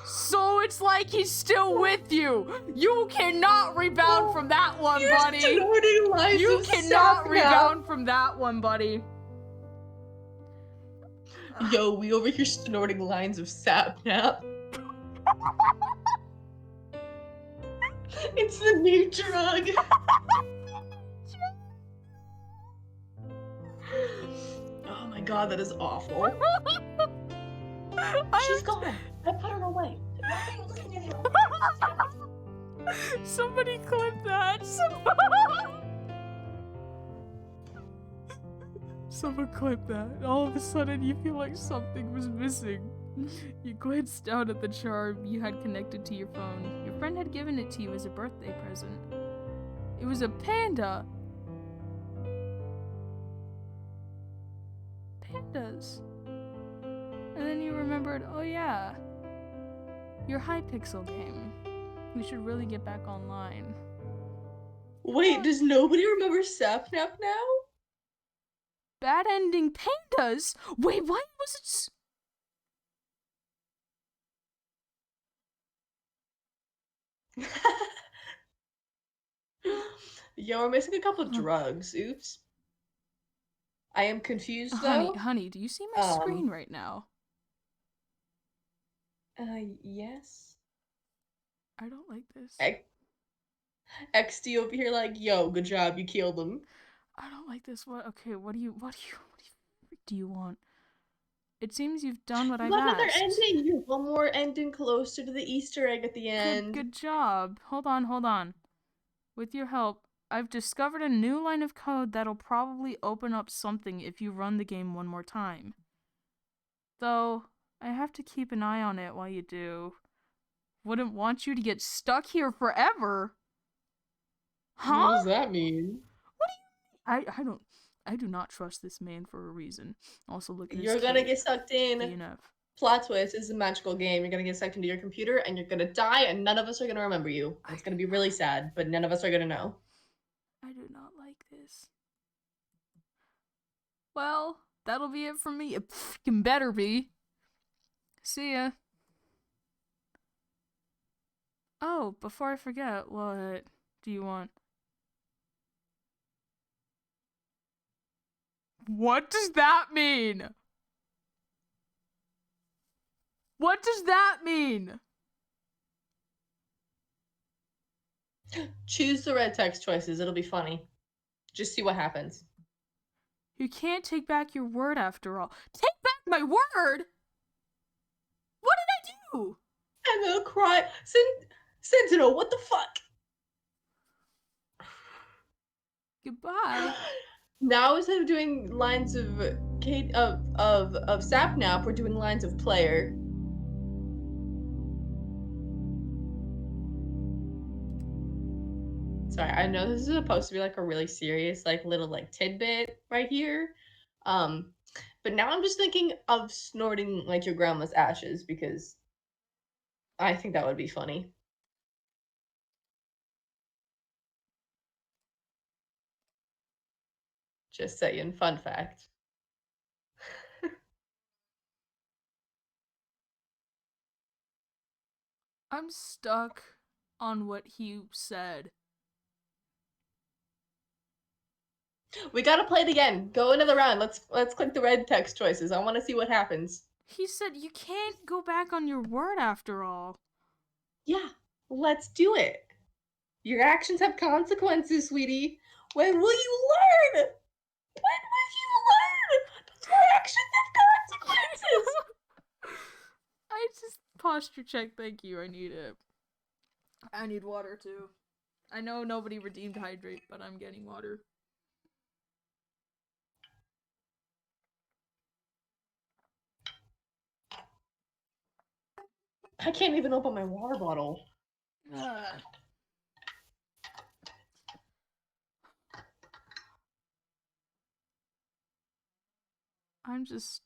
So it's like he's still with you! You cannot rebound from that one, buddy! snorting lines You of cannot Sapnap. rebound from that one, buddy! Yo, we over here snorting lines of Sapnap. It's the new drug. Oh my god, that is awful. She's gone. I put her away. Somebody clip that! Someone clip that. All of a sudden, you feel like something was missing. You glanced down at the charm you had connected to your phone. Your friend had given it to you as a birthday present. It was a panda! Pandas. And then you remembered, oh yeah, your Hypixel game. We should really get back online. Wait, does nobody remember Sapnap now? Bad ending pandas? Wait, why was it Yo, we're missing a couple of drugs. Oops. I am confused though. Honey, do you see my screen right now? Yes. I don't like this. XD over here like, yo, good job, you killed him. I don't like this. What do you want? It seems you've done what I've What other asked. ending? You one more ending closer to the Easter egg at the end. Good job. Hold on. With your help, I've discovered a new line of code that'll probably open up something if you run the game one more time. Though, I have to keep an eye on it while you do. Wouldn't want you to get stuck here forever. Huh? What does that mean? I do not trust this man for a reason. Also, look at his You're gonna cape. get sucked in. DNF. Plot twist, this is a magical game. You're gonna get sucked into your computer and you're gonna die and none of us are gonna remember you. It's gonna be really sad, but none of us are gonna know. I do not like this. Well, that'll be it from me. It fucking better be. See ya. Oh, before I forget, what do you want? What does that mean? What does that mean? Choose the red text choices, it'll be funny. Just see what happens. You can't take back your word after all. Take back my word? you. I'm gonna cry. Sentinel, what the fuck? Goodbye. Now instead of doing lines of Kate of Sapnap, we're doing lines of player. Sorry, I know this is supposed to be like a really serious, like little like tidbit right here. But now I'm just thinking of snorting like your grandma's ashes because I think that would be funny. Just saying, fun fact. I'm stuck on what he said. We gotta play it again. Go another round. Let's click the red text choices. I want to see what happens. He said you can't go back on your word after all. Yeah, let's do it. Your actions have consequences, sweetie. When will you learn? When will you learn? Does your actions have consequences? I just posture check. Thank you. I need it. I need water too. I know nobody redeemed hydrate, but I'm getting water. I can't even open my water bottle. I'm just.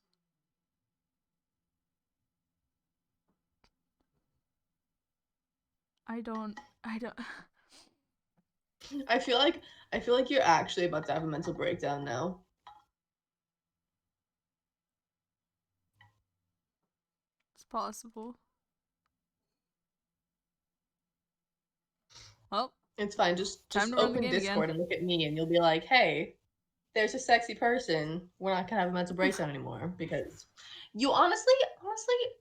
I don't. I feel like you're actually about to have a mental breakdown now. It's possible. Well, It's fine. Just time to run the open game Discord again. and look at me, and you'll be like, "Hey, there's a sexy person. We're not gonna have a mental breakdown anymore because you honestly,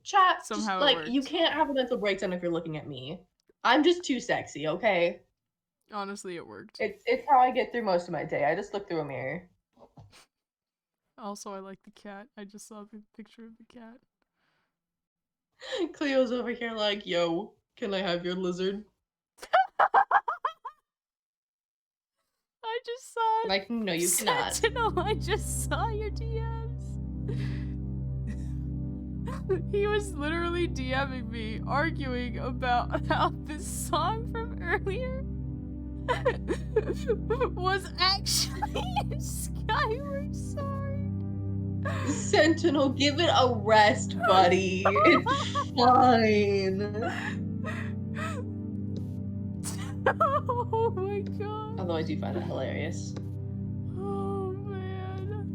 chat. Just Somehow it like you worked. can't have a mental breakdown if you're looking at me. I'm just too sexy. Okay, Honestly, it worked. it's how I get through most of my day. I just look through a mirror. Also, I like the cat. I just saw the picture of the cat. Cleo's over here like, "Yo, can I have your lizard?" I just saw it. Like, no, you cannot. Sentinel, I just saw your DMs. He was literally DMing me, arguing about how this song from earlier was actually Skyward Sword. Sentinel, give it a rest, buddy. It's fine. Oh my god. Otherwise, you find it hilarious. Oh man.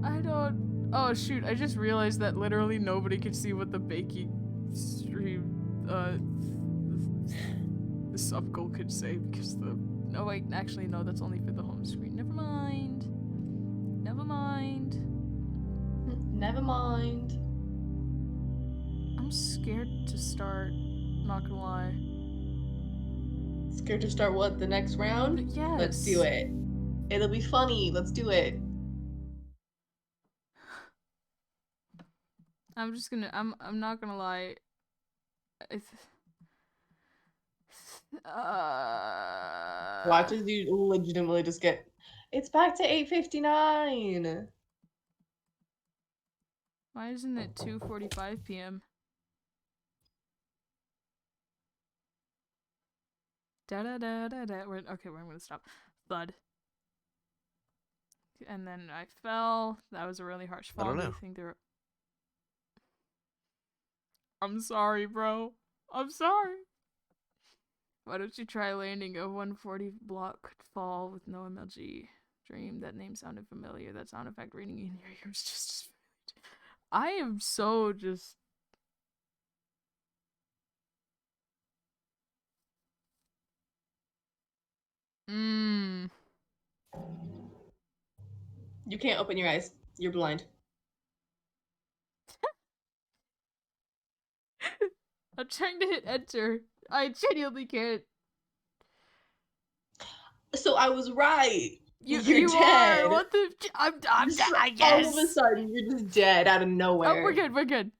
I don't. Oh shoot, I just realized that literally nobody could see what the baking stream, the sub goal could say because the. No, wait, actually, no, that's only for the home screen. Never mind. Never mind. Never mind. I'm scared to start, not gonna lie. Scared to start what? The next round? Yes. Let's do it. It'll be funny. Let's do it. I'm just gonna. I'm not gonna lie. Watch as you legitimately just get. It's back to 8:59. Why isn't it 2:45 p.m.? Da da da da da. Okay, I'm gonna stop. Thud. And then I fell. That was a really harsh fall. I don't Do you know. think there? I'm sorry, bro. I'm sorry. Why don't you try landing a 140 block fall with no MLG? Dream. That name sounded familiar. That sound effect ringing in your ears just. I am so just. Mmm. You can't open your eyes. You're blind. I'm trying to hit enter. I genuinely can't. So I was right. You're You dead. are. What the? I'm Just I all of a guess. sudden, you're just dead out of nowhere. Oh, we're good. We're good.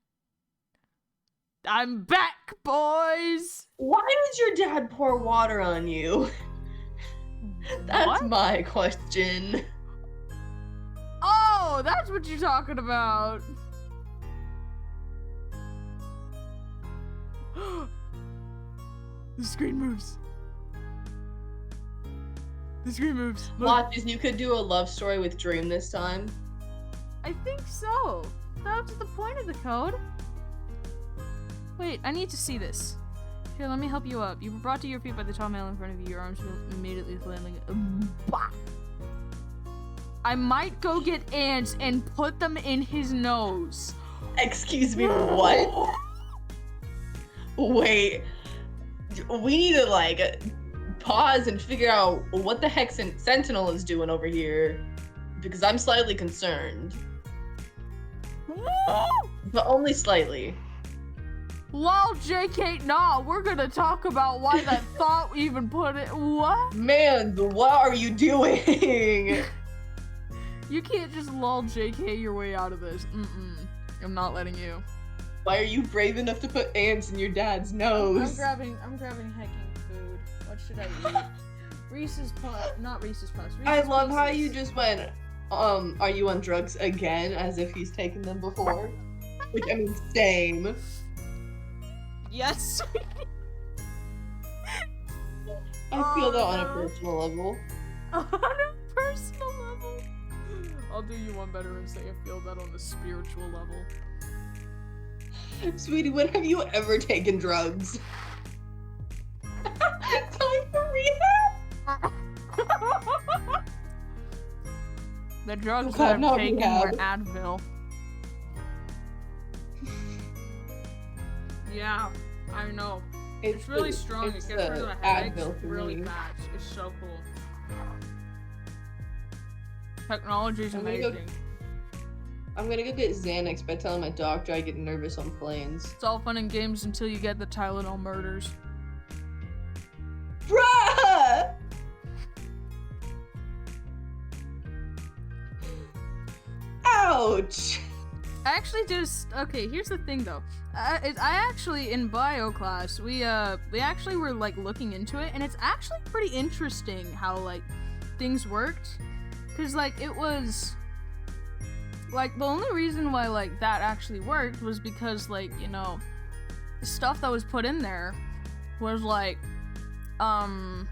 I'm back, boys! Why did your dad pour water on you? That's What? my question. Oh, that's what you're talking about. The screen moves. The screen moves. Look. Watches, you could do a love story with Dream this time. I think so. That's the point of the code. Wait, I need to see this. Here, let me help you up. You were brought to your feet by the tall male in front of you. Your arms will immediately flailing. I might go get ants and put them in his nose. Excuse me, what? Wait. We need to, like, pause and figure out what the heck Sentinel is doing over here. Because I'm slightly concerned. But only slightly. Lol, JK, nah, we're gonna talk about why that thought even put it. What? Man, what are you doing? You can't just lol JK your way out of this. I'm not letting you. Why are you brave enough to put ants in your dad's nose? I'm grabbing hiking food. What should I eat? Reese's Puffs, not Reese's Puffs. I Reese's love how Pieces. you just went, are you on drugs again? As if he's taken them before. Which, I mean, same. Yes. I feel that on a no. personal level. On a personal level. I'll do you one better and say I feel that on the spiritual level. Sweetie, when have you ever taken drugs? Time for rehab? The drugs God, that I've not taken rehab. were Advil. Yeah, I know. It's really strong. It It's gets rid of the the headaches Advil for really me. fast. It's so cool. Technology's I'm gonna go- amazing. I'm gonna go get Xanax by telling my doctor I get nervous on planes. It's all fun and games until you get the Tylenol murders. Bruh! Ouch! I actually okay, here's the thing though. I actually, in bio class, we actually were like looking into it, and it's actually pretty interesting how like things worked. Cause like it was like the only reason why like that actually worked was because like, you know, the stuff that was put in there was like How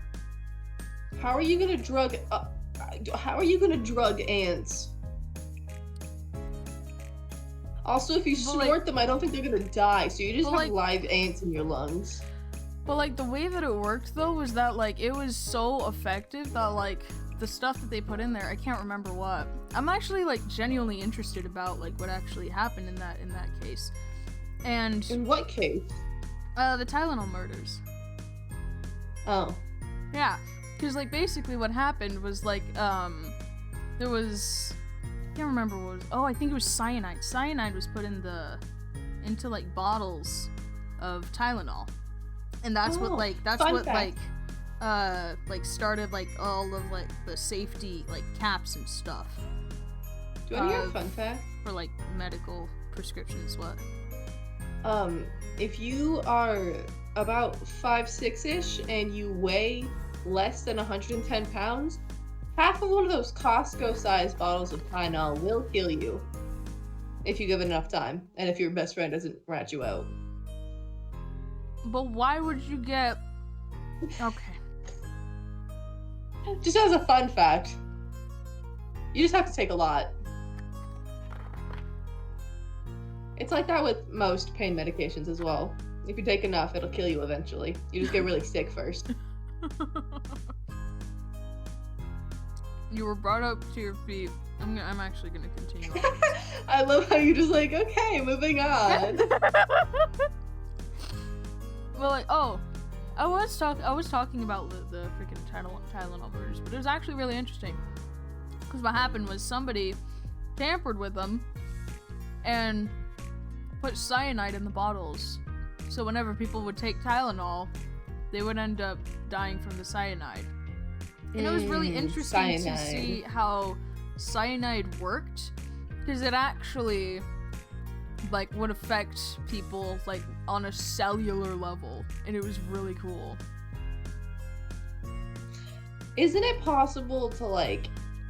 are you gonna drug? How are you gonna drug ants? Also, if you But, snort like- them, I don't think they're gonna die. So you just But, have live ants in your lungs. but like the way that it worked though was that like it was so effective that like the stuff that they put in there, I can't remember what. I'm actually like genuinely interested about like what actually happened in that case. And In what case? the Tylenol murders. Oh. Yeah, because like basically what happened was like there was, I can't remember what it was. Oh, I think it was cyanide. Cyanide was put into like bottles of Tylenol, and that's Oh, that's fun what fact. like started like all of like the safety like caps and stuff Do you want to hear a fun fact? for like medical prescriptions. What? If you are about 5'6" and you weigh less than 110 pounds, half of one of those Costco-sized bottles of Tylenol will kill you if you give it enough time, and if your best friend doesn't rat you out. But why would you get? Okay. Just as a fun fact, you just have to take a lot. It's like that with most pain medications as well. If you take enough, it'll kill you eventually. You just get really sick first. You were brought up to your feet. I'm actually gonna continue on. I love how you're just like, okay, moving on. Well, like, oh, I was talking about the freaking Tylenol murders, but it was actually really interesting. Because what happened was somebody tampered with them and put cyanide in the bottles. So whenever people would take Tylenol, they would end up dying from the cyanide. And it was really interesting to see how cyanide worked, because it actually like would affect people like on a cellular level, and it was really cool. Isn't it possible to like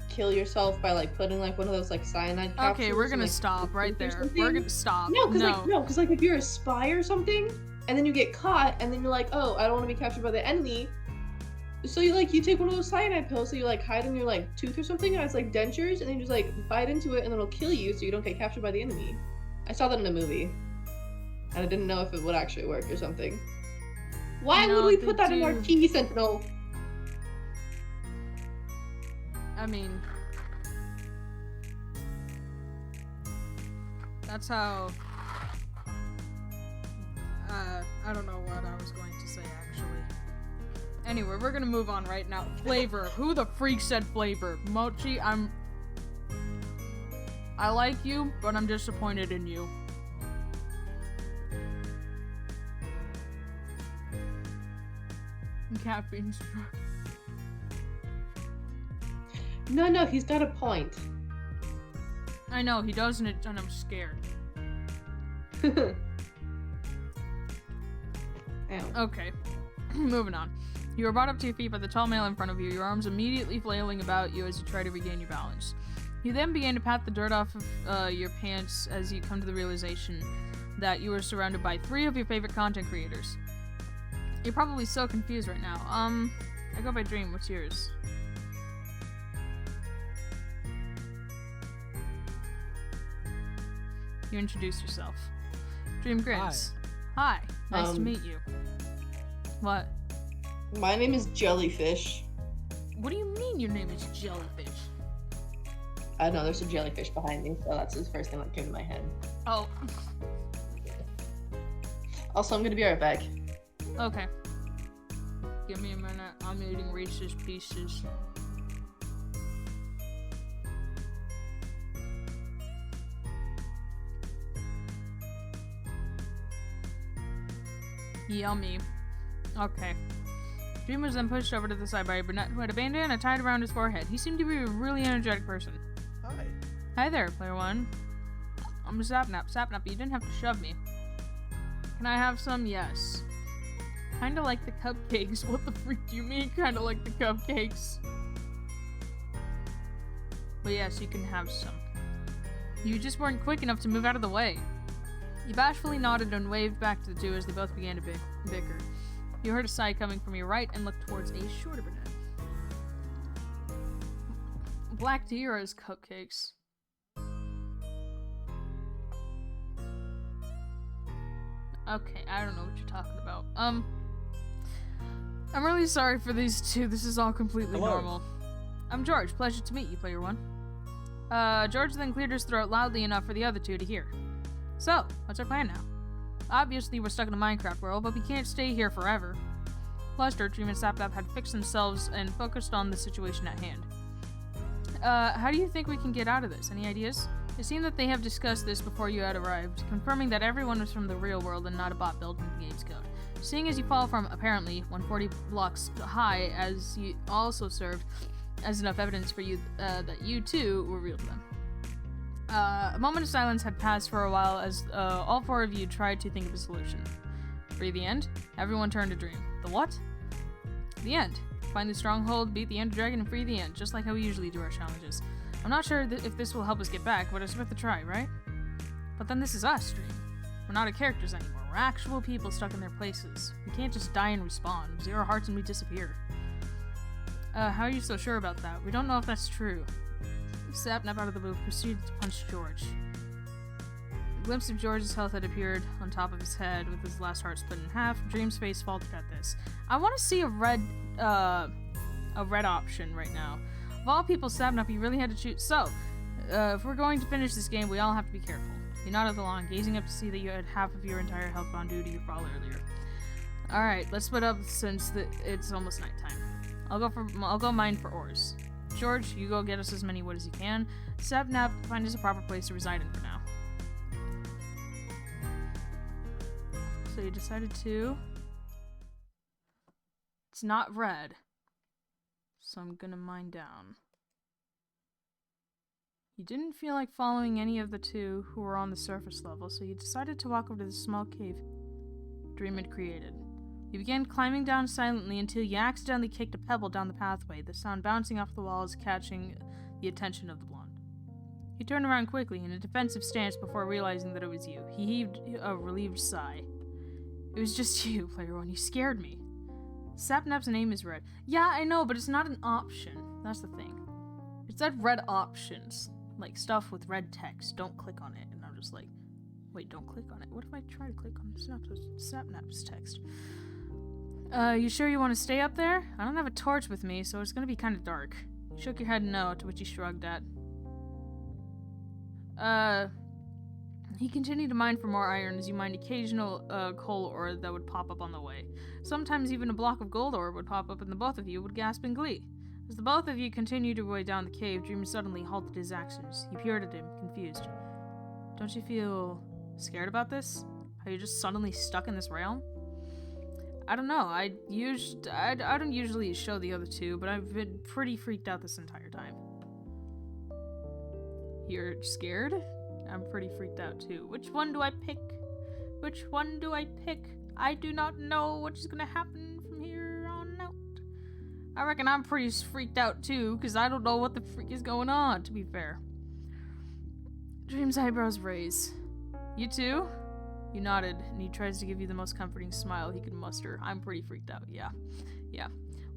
kill yourself by like putting like one of those like cyanide capsules? Okay, we're in, gonna like, stop right or there. something? We're gonna stop. No, because like if you're a spy or something, and then you get caught, and then you're like, oh, I don't want to be captured by the enemy. So you take one of those cyanide pills, so you like hide in your like tooth or something, and it's like dentures, and then you just like bite into it, and it'll kill you, so you don't get captured by the enemy. I saw that in a movie, and I didn't know if it would actually work or something. Why No, would we they put that in our do. TV Sentinel? I mean, that's how. I don't know what I was going to say actually. Anyway, we're gonna move on right now. Flavor. Who the freak said flavor? Mochi, I like you, but I'm disappointed in you. Caffeine straw. No, he's got a point. I know, he doesn't, and I'm scared. Ow. Okay, moving on. You are brought up to your feet by the tall male in front of you, your arms immediately flailing about you as you try to regain your balance. You then begin to pat the dirt off of your pants as you come to the realization that you are surrounded by 3 of your favorite content creators. You're probably so confused right now. I go by Dream, what's yours? You introduce yourself. Dream grins. Hi. Nice to meet you. What? My name is Jellyfish. What do you mean your name is Jellyfish? I don't know, there's a jellyfish behind me, so that's the first thing that came to my head. Oh. Also, I'm gonna be right back. Okay. Give me a minute. I'm eating Reese's Pieces. Yummy. Okay. Dream was then pushed over to the side by a brunette who had a bandana tied around his forehead. He seemed to be a really energetic person. Hi. Hi there, player one. I'm Sapnap. Sapnap, you didn't have to shove me. Can I have some? Yes. Kinda like the cupcakes. What the freak do you mean, kinda like the cupcakes? But yes, you can have some. You just weren't quick enough to move out of the way. You bashfully nodded and waved back to the two as they both began to bicker. You heard a sigh coming from your right and looked towards a shorter brunette. Black tea or as cupcakes? Okay, I don't know what you're talking about. I'm really sorry for these two. This is all completely Hello. normal. I'm George. Pleasure to meet you, player one. George then cleared his throat loudly enough for the other two to hear. So, what's our plan now? Obviously, we're stuck in a Minecraft world, but we can't stay here forever. Plus, Dream and Sapnap had fixed themselves and focused on the situation at hand. How do you think we can get out of this? Any ideas? It seemed that they have discussed this before you had arrived, confirming that everyone was from the real world and not a bot built into the game's code. Seeing as you fall from, apparently, 140 blocks high, as you also served as enough evidence for you that you too were real to them. A moment of silence had passed for a while as all 4 of you tried to think of a solution. Free the end? Everyone turned to Dream. The what? The end. Find the stronghold, beat the Ender Dragon, and free the end, just like how we usually do our challenges. I'm not sure if this will help us get back, but it's worth a try, right? But then this is us, Dream. We're not our characters anymore. We're actual people stuck in their places. We can't just die and respawn. 0 hearts and we disappear. How are you so sure about that? We don't know if that's true. Sapnap out of the booth proceeded to punch George. A glimpse of George's health had appeared on top of his head with his last heart split in half. Dream's face faltered at this. I want to see a red option right now. Of all people, Sapnap, you really had to choose. So, if we're going to finish this game, we all have to be careful. You nodded along, gazing up to see that you had half of your entire health gone due to your fall earlier. Alright, let's split up since it's almost nighttime. I'll go mine for ores. George, you go get us as many wood as you can. Sapnap, find us a proper place to reside in for now. So you decided to... It's not red. So I'm gonna mine down. You didn't feel like following any of the two who were on the surface level, so you decided to walk over to the small cave Dream had created. You began climbing down silently until you accidentally kicked a pebble down the pathway, the sound bouncing off the walls catching the attention of the blonde. He turned around quickly in a defensive stance before realizing that it was you. He heaved a relieved sigh. It was just you, Player One. You scared me. Sapnap's name is red. Yeah, I know, but it's not an option. That's the thing. It said red options. Like, stuff with red text. Don't click on it. And I'm just like, wait, don't click on it. What if I try to click on Sapnap's text? You sure you want to stay up there? I don't have a torch with me, so it's gonna be kind of dark. You shook your head no, to which he shrugged at. He continued to mine for more iron as you mined occasional, coal ore that would pop up on the way. Sometimes even a block of gold ore would pop up and the both of you would gasp in glee. As the both of you continued your way down the cave, Dream suddenly halted his actions. You peered at him, confused. Don't you feel scared about this? Are you just suddenly stuck in this realm? I don't know. I don't usually show the other two, but I've been pretty freaked out this entire time. You're scared? I'm pretty freaked out too. Which one do I pick? Which one do I pick? I do not know what is gonna happen from here on out. I reckon I'm pretty freaked out too, because I don't know what the freak is going on, to be fair. Dream's eyebrows raise. You too? You nodded, and he tries to give you the most comforting smile he could muster. I'm pretty freaked out, yeah. Yeah.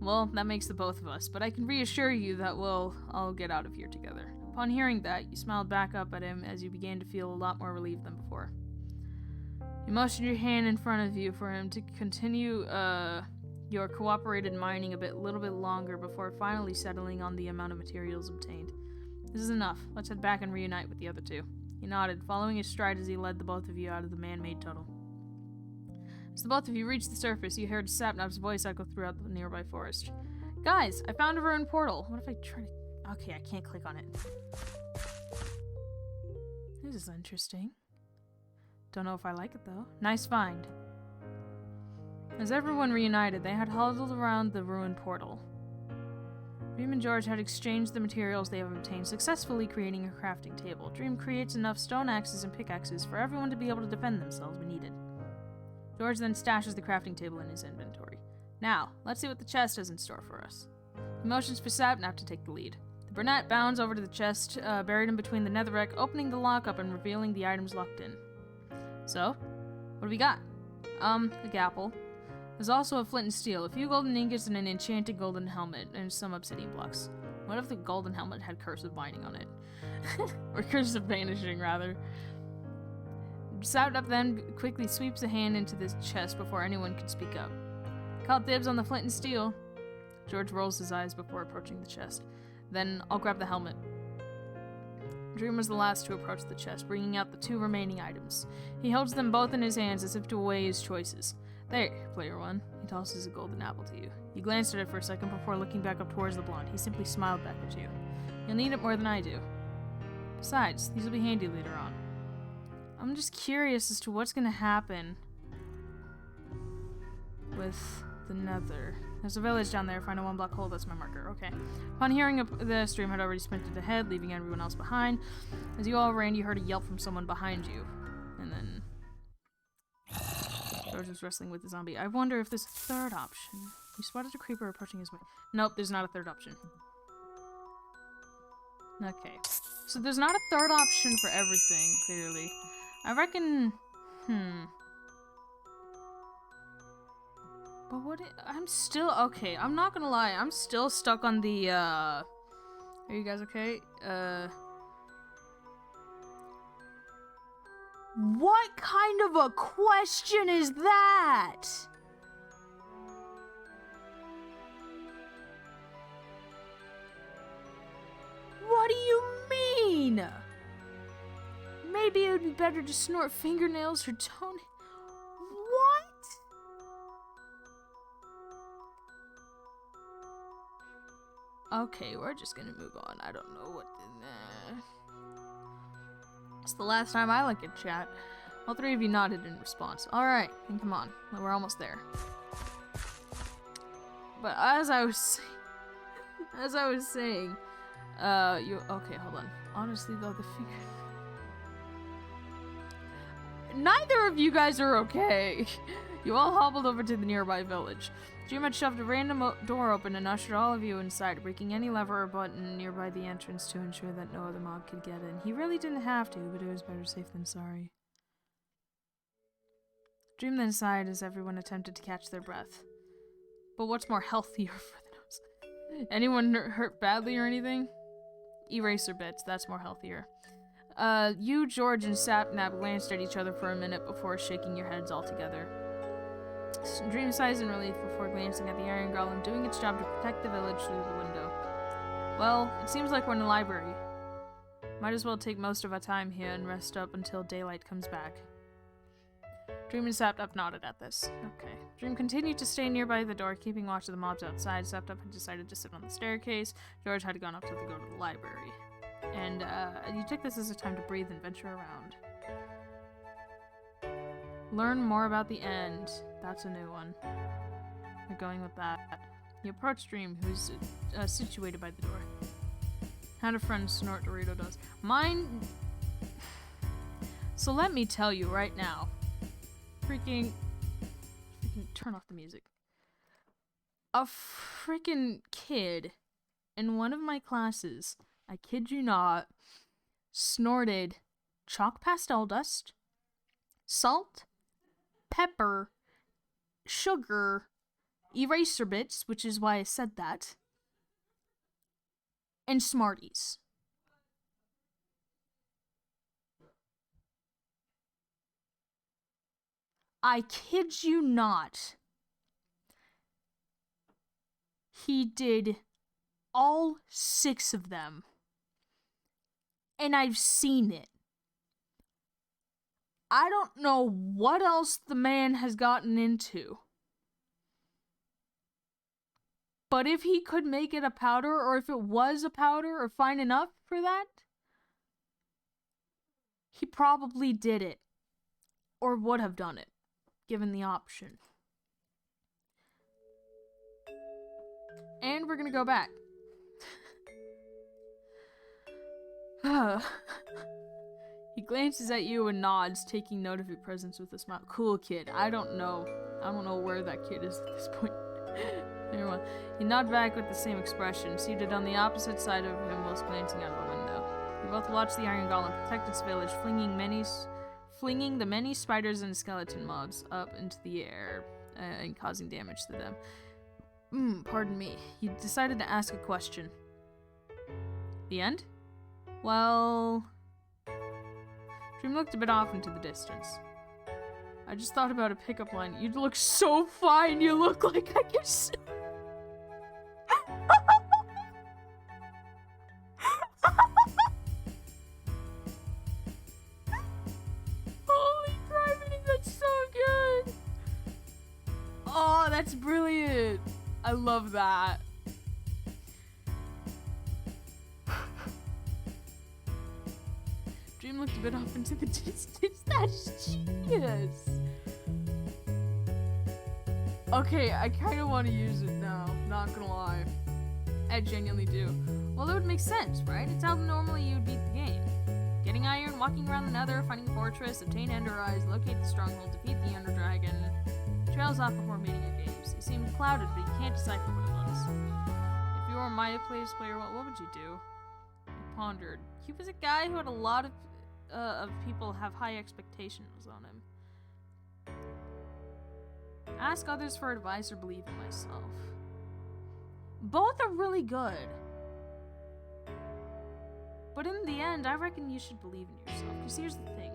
Well, that makes the both of us, but I can reassure you that we'll all get out of here together. Upon hearing that, you smiled back up at him as you began to feel a lot more relieved than before. You motioned your hand in front of you for him to continue, your cooperated mining little bit longer before finally settling on the amount of materials obtained. This is enough. Let's head back and reunite with the other two. He nodded, following his stride as he led the both of you out of the man-made tunnel. As the both of you reached the surface, you heard Sapnap's voice echo throughout the nearby forest. Guys, I found a ruined portal. What if I try to... Okay, I can't click on it. This is interesting. Don't know if I like it, though. Nice find. As everyone reunited, they had huddled around the ruined portal. Dream and George had exchanged the materials they have obtained, successfully creating a crafting table. Dream creates enough stone axes and pickaxes for everyone to be able to defend themselves when needed. George then stashes the crafting table in his inventory. Now, let's see what the chest has in store for us. He motions for Sapnap to take the lead. The brunette bounds over to the chest, buried in between the netherrack, opening the lockup and revealing the items locked in. So, what do we got? A gapple. There's also a flint and steel, a few golden ingots, and an enchanted golden helmet, and some obsidian blocks. What if the golden helmet had cursive binding on it? Or cursive vanishing, rather. Sapnap then quickly sweeps a hand into the chest before anyone could speak up. Call dibs on the flint and steel. George rolls his eyes before approaching the chest. Then I'll grab the helmet. Dream was the last to approach the chest, bringing out the two remaining items. He holds them both in his hands as if to weigh his choices. There, Player One. He tosses a golden apple to you. You glanced at it for a second before looking back up towards the blonde. He simply smiled back at you. You'll need it more than I do. Besides, these will be handy later on. I'm just curious as to what's gonna happen with the nether. There's a village down there. Find a one-block hole. That's my marker. Okay. Upon hearing this, Dream had already sprinted ahead, leaving everyone else behind. As you all ran, you heard a yelp from someone behind you. And then... George was wrestling with the zombie. I wonder if there's a third option. You spotted a creeper approaching his way. Nope, there's not a third option. Okay. So there's not a third option for everything, clearly. I reckon... But I'm still... Okay, I'm not gonna lie. I'm still stuck on the, Are you guys okay? What kind of a question is that? What do you mean? Maybe it would be better to snort fingernails or tone... What? Okay, we're just gonna move on. I don't know what... It's the last time I look at chat. All three of you nodded in response. Alright, then come on. We're almost there. But as I was saying, Okay, hold on. Honestly, though, the figure... Neither of you guys are okay. You all hobbled over to the nearby village. Dream had shoved a random door open and ushered all of you inside, breaking any lever or button nearby the entrance to ensure that no other mob could get in. He really didn't have to, but it was better safe than sorry. Dream then sighed as everyone attempted to catch their breath. But what's more healthier for the nose? Anyone hurt badly or anything? Eraser bits, that's more healthier. You, George, and Sapnap glanced at each other for a minute before shaking your heads all together. Dream sighs in relief before glancing at the iron golem doing its job to protect the village through the window. Well, it seems like we're in the library. Might as well take most of our time here and rest up until daylight comes back. Dream and Sapnap nodded at this. Okay. Dream continued to stay nearby the door, keeping watch of the mobs outside. Sapnap had decided to sit on the staircase. George had gone up to go to the library. And, you took this as a time to breathe and venture around. Learn more about the end. That's a new one. You're going with that. You approached Dream, who's situated by the door. Had a friend snort Dorito does. Mine... So let me tell you right now. Freaking turn off the music. A freaking kid in one of my classes, I kid you not, snorted chalk pastel dust, salt, pepper, sugar, eraser bits, which is why I said that, and Smarties. I kid you not. He did all 6 of them. And I've seen it. I don't know what else the man has gotten into. But if he could make it a powder, or if it was a powder, or fine enough for that, he probably did it. Or would have done it, given the option. And we're gonna go back. He glances at you and nods, taking note of your presence with a smile. Cool kid. I don't know where that kid is at this point. Never mind. He nodded back with the same expression, seated on the opposite side of him whilst glancing out of the window. You both watched the Iron Golem protect its village, flinging the many spiders and skeleton mobs up into the air and causing damage to them. Pardon me. You decided to ask a question. The end? Well... Dream looked a bit off into the distance. I just thought about a pickup line. You look so fine. You look like I can see. Holy crap, that's so good. Oh, that's brilliant. I love that. Dream looked a bit off into the distance. That's genius. Okay, I kind of want to use it now. Not gonna lie. I genuinely do. Well, that would make sense, right? It's how normally you'd beat the game. Getting iron, walking around the nether, finding a fortress, obtain ender eyes, locate the stronghold, defeat the ender dragon. Trails off before meeting your games. It seemed clouded, but you can't decipher what it was. If you were my player, what would you do? He pondered. He was a guy who had a lot of people have high expectations on him. Ask others for advice or believe in myself. Both are really good. But in the end, I reckon you should believe in yourself. Because here's the thing.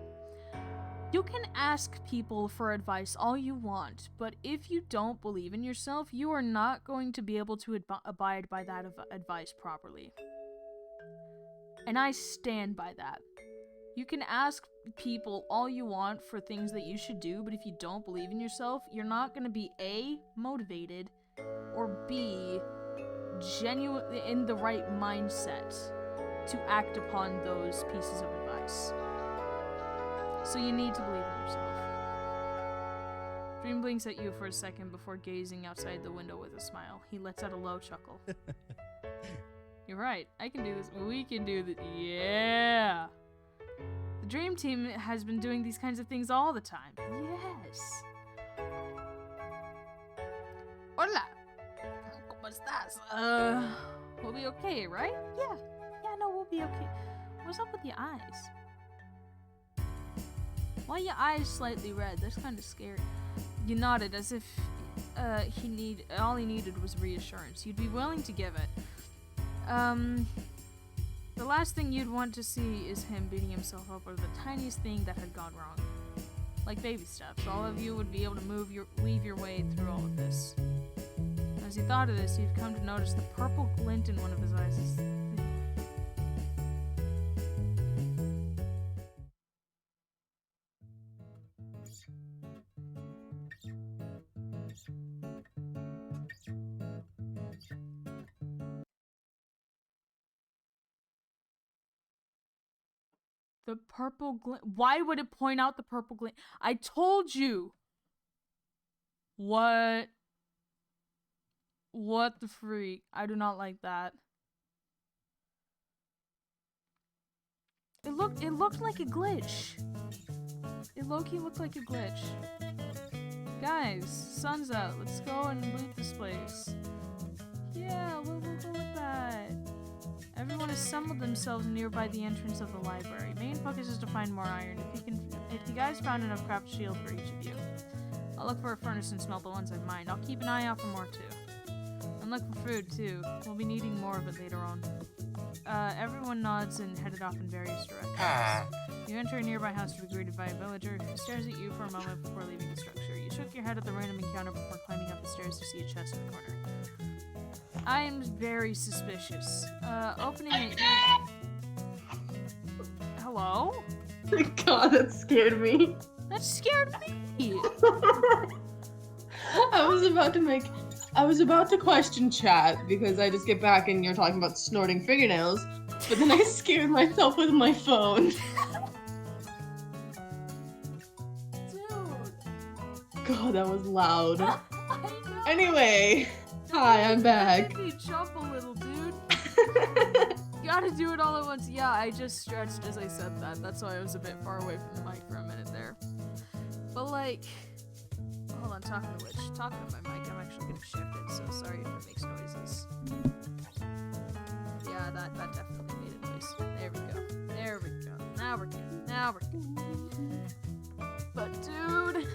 You can ask people for advice all you want, but if you don't believe in yourself, you are not going to be able to abide by that advice properly. And I stand by that. You can ask people all you want for things that you should do, but if you don't believe in yourself, you're not going to be A, motivated, or B, genuinely in the right mindset to act upon those pieces of advice. So you need to believe in yourself. Dream blinks at you for a second before gazing outside the window with a smile. He lets out a low chuckle. You're right. I can do this. We can do this. Yeah. The dream team has been doing these kinds of things all the time. Yes. Hola. ¿Cómo estás? We'll be okay, right? Yeah. Yeah, no, we'll be okay. What's up with your eyes? Why are your eyes slightly red? That's kind of scary. You nodded as if all he needed was reassurance. You'd be willing to give it. The last thing you'd want to see is him beating himself up over the tiniest thing that had gone wrong. Like baby steps, all of you would be able to weave your way through all of this. As he thought of this, he'd come to notice the purple glint in one of his eyes. The purple glint. Why would it point out the purple glint? I told you. What? What the freak? I do not like that. It looked like a glitch. It low-key looked like a glitch. Guys, sun's out. Let's go and loot this place. Yeah, we'll go with that. Everyone assembled themselves nearby the entrance of the library. Main focus is to find more iron. If you guys found enough, craft a shield for each of you. I'll look for a furnace and smelt the ones I've mined. I'll keep an eye out for more too. And look for food too. We'll be needing more of it later on. Everyone nods and headed off in various directions. You enter a nearby house to be greeted by a villager who stares at you for a moment before leaving the structure. You shook your head at the random encounter before climbing up the stairs to see a chest in the corner. I am very suspicious. Opening it. Hello? God, that scared me. That scared me. I was about to question chat because I just get back and you're talking about snorting fingernails, but then I scared myself with my phone. Dude. God, that was loud. I know. Anyway, hi, I'm back. That made me jump a little, dude. You gotta do it all at once. Yeah, I just stretched as I said that. That's why I was a bit far away from the mic for a minute there. But like, hold on, talking to my mic, I'm actually gonna shift it, so sorry if it makes noises. Yeah, that definitely made a noise. There we go. There we go. Now we're good. Now we're good. But dude,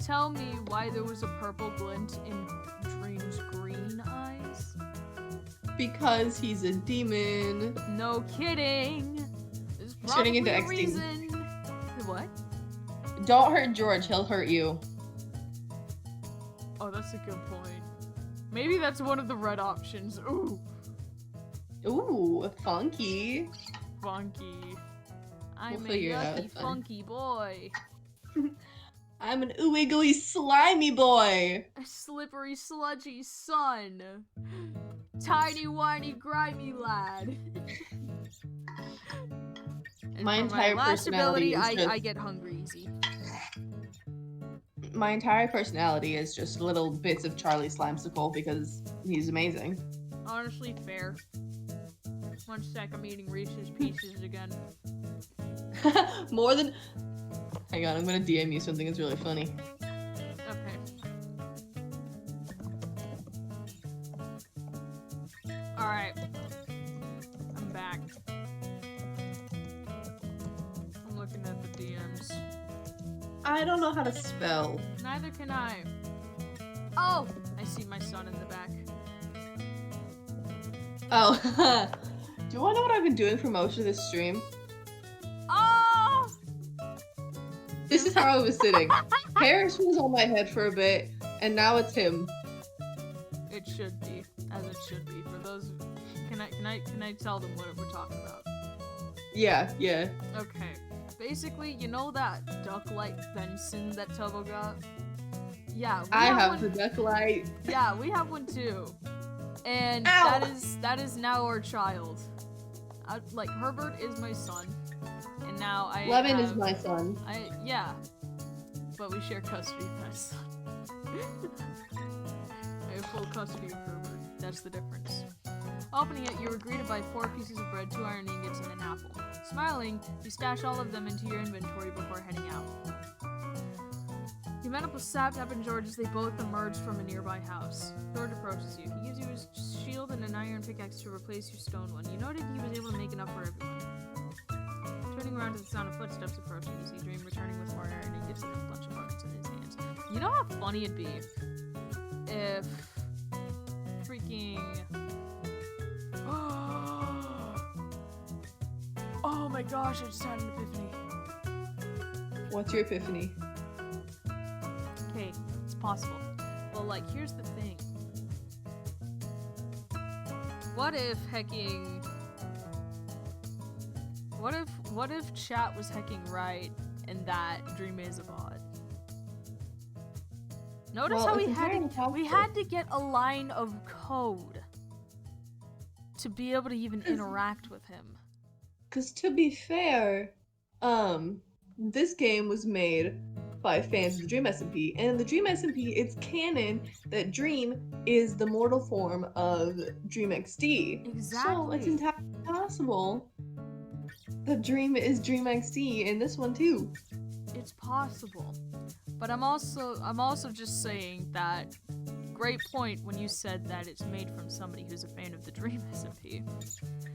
tell me why there was a purple glint in Dream's green eyes. Because he's a demon. No kidding. There's Turning probably into a XD. reason. What? Don't hurt George, he'll hurt you. Oh, that's a good point. Maybe that's one of the red options. Ooh. Ooh, funky. Funky. I'm We'll a figure it out, yucky, it's fine. funky boy. I'm an ooey slimy boy. A slippery, sludgy son. Tiny, whiny, grimy lad. And My for entire last personality ability, is just- I get hungry easy. My entire personality is just little bits of Charlie Slimesicle because he's amazing. Honestly, fair. 1 sec, I'm eating Reese's Pieces again. More than. Hang on, I'm gonna DM you something that's really funny. Okay. Alright. I'm back. I'm looking at the DMs. I don't know how to spell. Neither can I. Oh! I see my son in the back. Oh, do you wanna know what I've been doing for most of this stream? Oh! This is how I was sitting. Harris was on my head for a bit, and now it's him. It should be, as it should be. For those, can I tell them what we're talking about? Yeah. Okay. Basically, you know that duck-like Benson that Tobo got? Yeah, I have one. the duck light. Yeah, we have one too. And Ow! that is now our child. Like, Herbert is my son. And now I Lemon have, is my son. yeah. But we share custody of my son. I have full custody of Herbert. that's the difference. Opening it, you were greeted by 4 pieces of bread, 2 iron ingots, and an apple. Smiling, you stash all of them into your inventory before heading out. You met up with Sapnap and George as they both emerged from a nearby house. George approaches you. He gives you his shield and an iron pickaxe to replace your stone one. You noted he was able to make enough for everyone. Turning around to the sound of footsteps approaching, you see Dream returning with more iron ingots and a bunch of buckets in his hands. You know how funny it'd be if freaking... Oh my gosh, I just had an epiphany. What's your epiphany? Okay, it's possible. Well, like, here's the thing. What if hecking... What if chat was hecking right and that Dream is a bot? Notice Well, how it's we entirely had to get a line of code to be able to even interact with him. Because to be fair, this game was made by fans of the Dream SMP, and in the Dream SMP, it's canon that Dream is the mortal form of Dream XD. Exactly. So it's entirely possible that Dream is Dream XD in this one too. It's possible. But I'm also just saying that great point when you said that it's made from somebody who's a fan of the Dream SMP.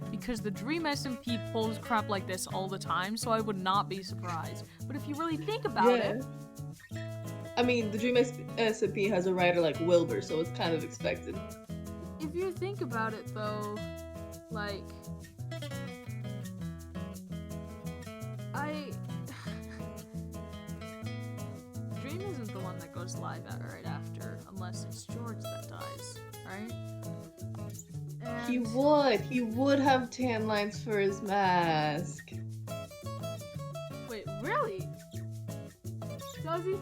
Because the Dream SMP pulls crap like this all the time, so I would not be surprised. But if you really think about it... I mean, the Dream SMP has a writer like Wilbur, so it's kind of expected. If you think about it, though, like... Dream isn't the one that goes live right after, unless it's George that dies, right? And... He would have tan lines for his mask. Wait, really? Does he?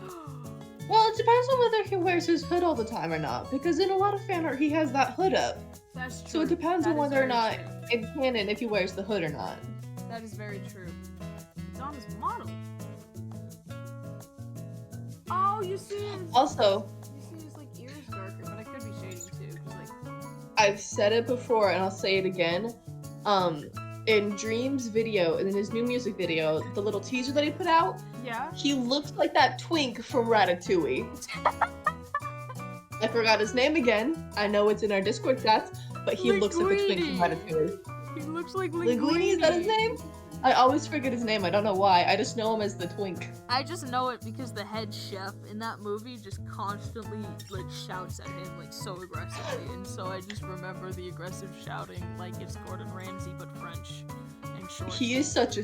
Well, it depends on whether he wears his hood all the time or not, because in a lot of fan art he has that hood up. That's true. So it depends That on is whether or very not true. in canon if he wears the hood or not. That is very true. It's on his model. Oh, you see his... Also, You see his, like, ears darker, but I could be shading too, because, like... I've said it before and I'll say it again. In Dream's video, and in his new music video, the little teaser that he put out, Yeah? he looks like that twink from Ratatouille. I forgot his name again. I know it's in our Discord stats, but he looks like a twink from Ratatouille. He looks like Linguini, is that his name? I always forget his name. I don't know why. I just know him as the twink. I just know it because the head chef in that movie just constantly, like, shouts at him, like, so aggressively. And so I just remember the aggressive shouting like it's Gordon Ramsay, but French and short. He is such a...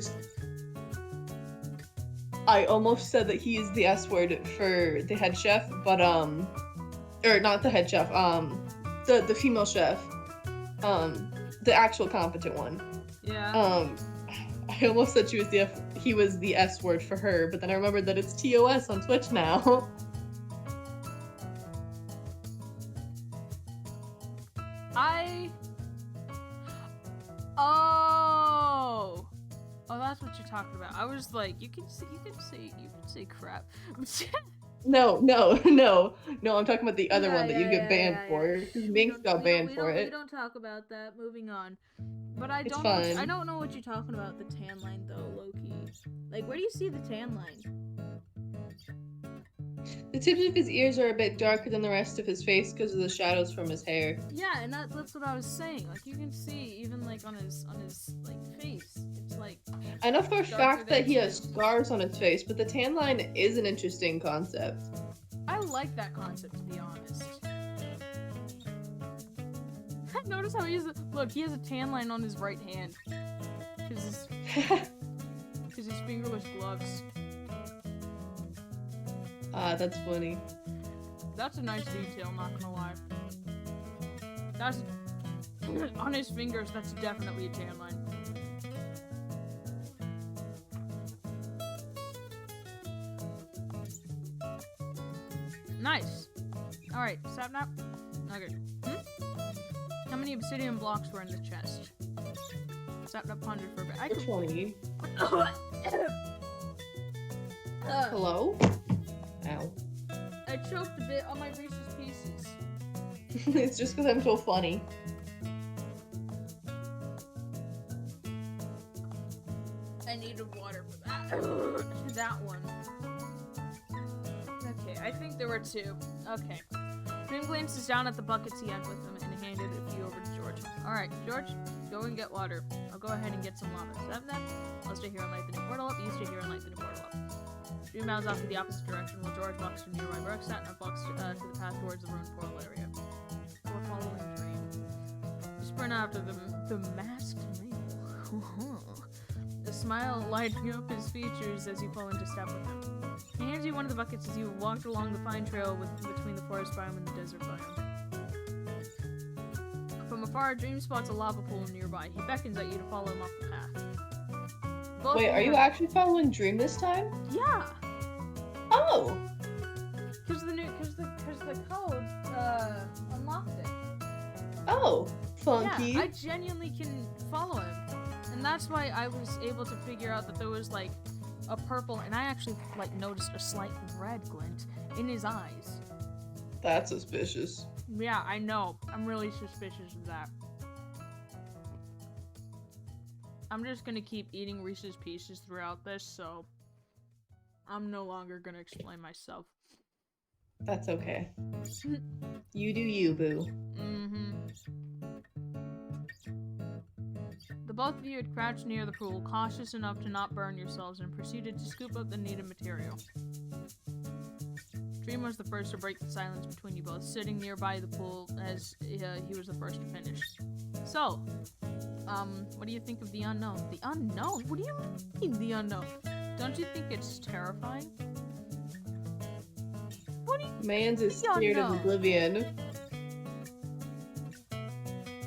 I almost said that he is the S word for the head chef, but, or not the head chef, the female chef. The actual competent one. Yeah. I almost said he was the S word for her, but then I remembered that it's TOS on Twitch now. Oh, that's what you're talking about. I was like, you can say crap. No, I'm talking about the other one that you get banned yeah. for. Because Minx got banned for it. We don't talk about that. Moving on. But I It's don't. fine. I don't know what you're talking about. The tan line, though, Loki. Like, where do you see the tan line? The tips of his ears are a bit darker than the rest of his face because of the shadows from his hair. Yeah, and that's what I was saying. Like, you can see even like on his like face. It's like. I know for a darker fact than that he has his- scars on his face, but the tan line is an interesting concept. I like that concept, to be honest. Notice how he has he has a tan line on his right hand. Because his fingerless gloves. Ah, that's funny. That's a nice detail, not gonna lie. That's on his fingers, that's definitely a tan line. Nice. Alright, Sapnap. Okay. How many obsidian blocks were in the chest? Sapnap pondered for a bit. I Which could... one are you? Uh, Hello? Ow. I choked a bit on my Reese's Pieces. It's just because I'm so funny. I needed water for that. That one. Okay, I think there were two. Okay. Dream glances down at the buckets he had with him and handed a few over to George. Alright, George, go and get water. I'll go ahead and get some lava. Sapnap, I'll stay here and light the new portal up. You stay here and light the new portal up. Dream bounds off to the opposite direction while George walks to nearby brooks. Sapnap walks to the path towards the ruined portal area. We're following Dream. You sprint after the masked male. A smile lighting up his features as you fall into step with him. He hands you one of the buckets as you walked along the fine trail between the forest biome and the desert biome. From afar, Dream spots a lava pool nearby. He beckons at you to follow him up the path. Both Wait, of are you have- actually following Dream this time? Yeah! Oh! Cause the code, unlocked it. Oh! Funky. Yeah, I genuinely can follow him. And that's why I was able to figure out that there was, like, a purple, and I actually, like, noticed a slight red glint in his eyes. That's suspicious. Yeah, I know. I'm really suspicious of that. I'm just gonna keep eating Reese's Pieces throughout this, so I'm no longer gonna explain myself. That's okay. You do you, boo. Mm-hmm. The both of you had crouched near the pool, cautious enough to not burn yourselves, and proceeded to scoop up the needed material. Dream was the first to break the silence between you both, sitting nearby the pool as he was the first to finish. So, what do you think of the unknown? The unknown? What do you mean, the unknown? Don't you think it's terrifying? What do you Mans is The scared of unknown. oblivion.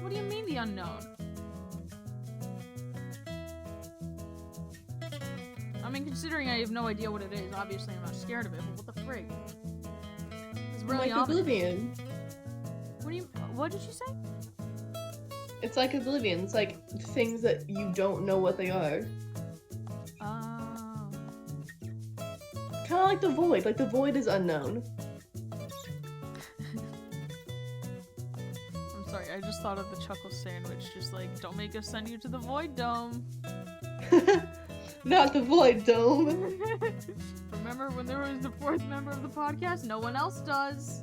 What do you mean, the unknown? I mean, considering I have no idea what it is, obviously I'm not scared of it, but what the frig? It's really Like obvious. oblivion. What did you say? It's like oblivion. It's like things that you don't know what they are. Oh. Kind of like the void. Like the void is unknown. I'm sorry, I just thought of the chuckle sandwich, just like, don't make us send you to the void dome. Not the void dome. Remember when there was the fourth member of the podcast? No one else does.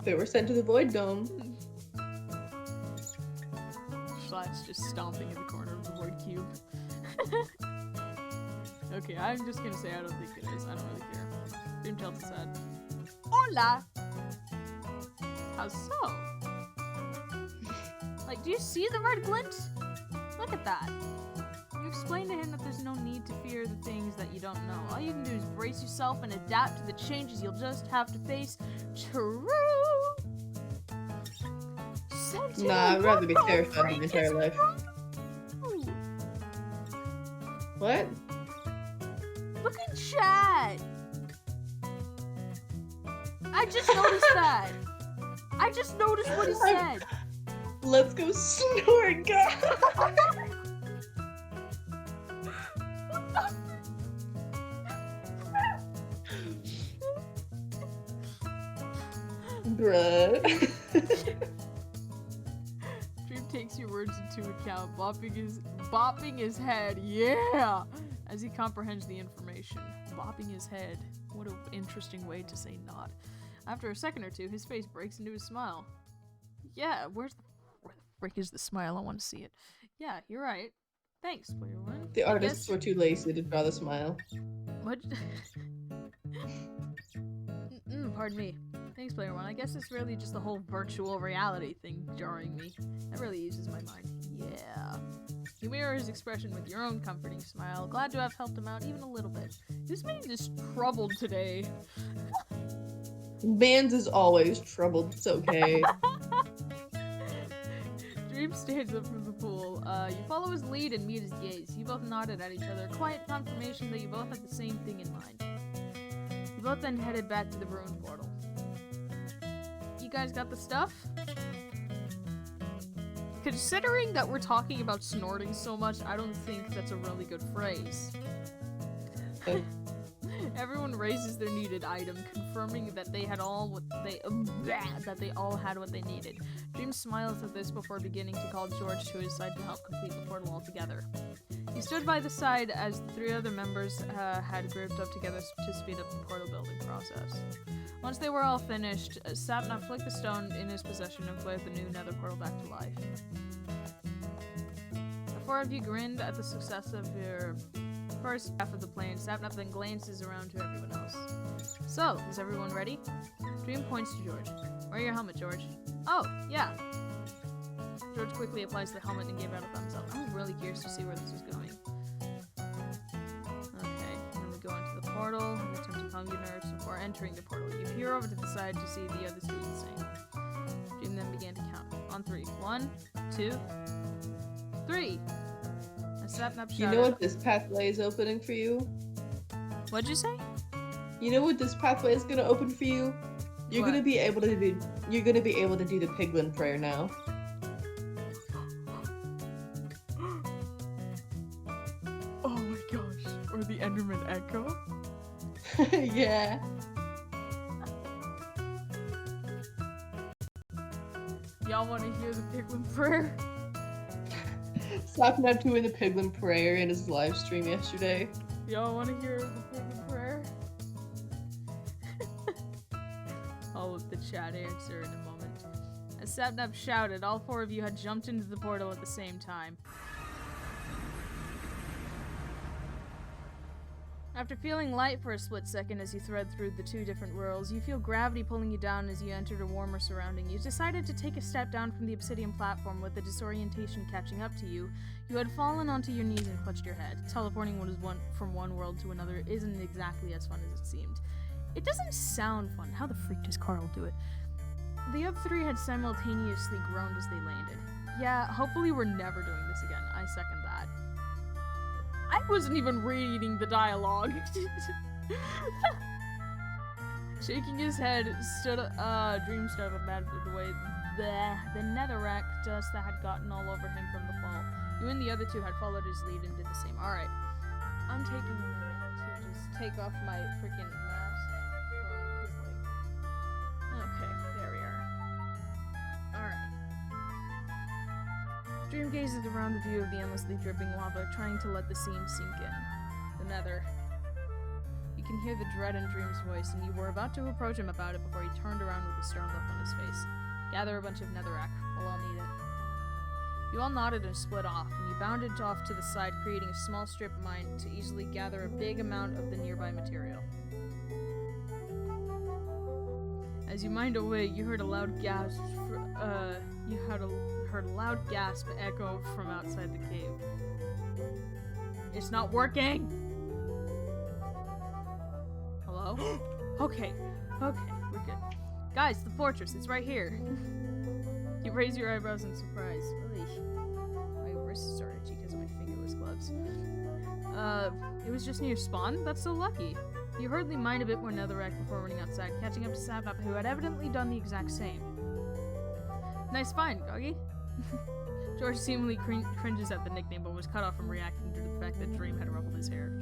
They were sent to the void dome. Schlatt's just stomping in the corner of the void cube. Okay, I'm just gonna say I don't think it is. I don't really care. Dream tilts his head. Hola! How so? Like, do you see the red glint? Look at that. You explain to him that there's no need to fear the things that you don't know. All you can do is brace yourself and adapt to the changes you'll just have to face. True! Nah, I'd rather be terrified my entire life. What? Look at chat! I just noticed that! I just noticed what he said! Let's go snort, God! Bruh. Dream takes your words into account, bopping his head, yeah! As he comprehends the information. Bopping his head. What an interesting way to say not. After a second or two, his face breaks into a smile. Yeah, where the frick is the smile? I want to see it. Yeah, you're right. Thanks, player one. The I artists guess- were too lazy to draw the smile. What? Pardon me. Thanks, player one. I guess it's really just the whole virtual reality thing jarring me. That really uses my mind. Yeah. You mirror his expression with your own comforting smile. Glad to have helped him out even a little bit. This man is troubled today. Mans is always troubled. It's okay. Dream stands up from the pool. You follow his lead and meet his gaze. You both nodded at each other. Quiet confirmation that you both had the same thing in mind. You both then headed back to the ruin portal. You guys got the stuff? Considering that we're talking about snorting so much, I don't think that's a really good phrase. Everyone raises their needed item, confirming that they had all what they that they all had what they needed. Dream smiles at this before beginning to call George to his side to help complete the portal altogether. He stood by the side as the 3 other members had grouped up together to speed up the portal building process. Once they were all finished, Sapnap flicked the stone in his possession and flared the new nether portal back to life. The 4 of you grinned at the success of your first half of the plane. Sapnap then glances around to everyone else. So, is everyone ready? Dream points to George. Wear your helmet, George. Oh, yeah. George quickly applies the helmet and gave out a thumbs up. I'm really curious to see where this is going. Okay, and then we go into the portal and attempt to calm your nerves before entering the portal. You peer over to the side to see the others doing the same. Dream then began to count. On 3. 1, 2, 3. And Sapnap shouted. You know what this pathway is opening for you? What'd you say? You know what this pathway is gonna open for you? You're What? gonna be able to do. You're gonna be able to do the piglin prayer now. Oh my gosh. Or the Enderman Echo? Yeah. Y'all want to hear the Piglin prayer? Sapnap doing the piglin prayer in his live stream yesterday. Y'all want to hear the Piglin prayer? I'll let the chat answer in a moment. As Sapnap shouted, all 4 of you had jumped into the portal at the same time. After feeling light for a split second as you thread through the 2 different worlds, you feel gravity pulling you down as you entered a warmer surrounding. You decided to take a step down from the obsidian platform with the disorientation catching up to you. You had fallen onto your knees and clutched your head. Teleporting from one world to another isn't exactly as fun as it seemed. It doesn't sound fun. How the freak does Carl do it? The other 3 had simultaneously groaned as they landed. Yeah, hopefully we're never doing this again. I second that. I wasn't even reading the dialogue. Shaking his head, Dream stood up and batted away the netherrack dust that had gotten all over him from the fall. You and the other 2 had followed his lead and did the same. Alright. I'm taking a minute to just take off my freaking mask. Okay, there we are. Alright. Dream gazes around the view of the endlessly dripping lava, trying to let the scene sink in. The nether. You can hear the dread in Dream's voice, and you were about to approach him about it before he turned around with a stern look on his face. Gather a bunch of netherrack. We'll all need it. You all nodded and split off, and you bounded off to the side, creating a small strip mine to easily gather a big amount of the nearby material. As you mined away, you heard a loud gasp. Heard a loud gasp echo from outside the cave. It's not working! Hello? Okay, we're good. Guys, the fortress, it's right here. You raise your eyebrows in surprise. My wrists are itchy because of my fingerless gloves. It was just near spawn? That's so lucky. You hurriedly mined a bit more netherrack before running outside, catching up to Sapnap, who had evidently done the exact same. Nice find, Goggy. George seemingly cringes at the nickname, but was cut off from reacting to the fact that Dream had ruffled his hair.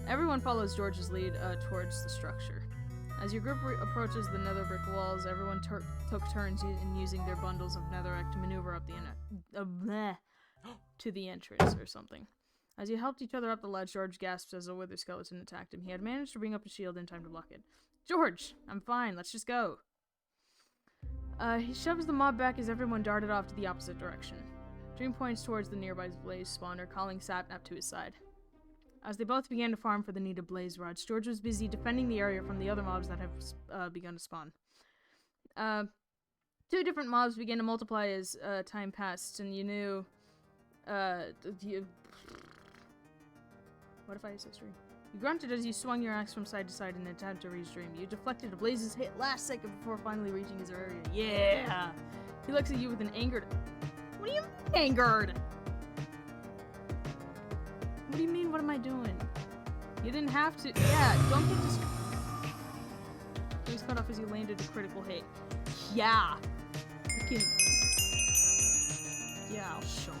Everyone follows George's lead towards the structure. As your group approaches the nether brick walls, everyone took turns in using their bundles of netherrack to maneuver up to the entrance or something. As you helped each other up the ledge, George gasped as a wither skeleton attacked him. He had managed to bring up a shield in time to block it. George! I'm fine, let's just go. He shoves the mob back as everyone darted off to the opposite direction. Dream points towards the nearby blaze spawner, calling Sapnap to his side. As they both began to farm for the needed blaze rods, George was busy defending the area from the other mobs that have begun to spawn. 2 different mobs began to multiply as time passed, and you knew... What if I use history? You grunted as you swung your axe from side to side in an attempt to reach Dream. You deflected a Blaze's hit last second before finally reaching his area. Yeah! He looks at you with an angered... What do you mean angered? What do you mean, what am I doing? You didn't have to... Yeah, don't get dis... He was cut off as you landed a critical hit. Yeah! Freaking... Yeah, I'll show him.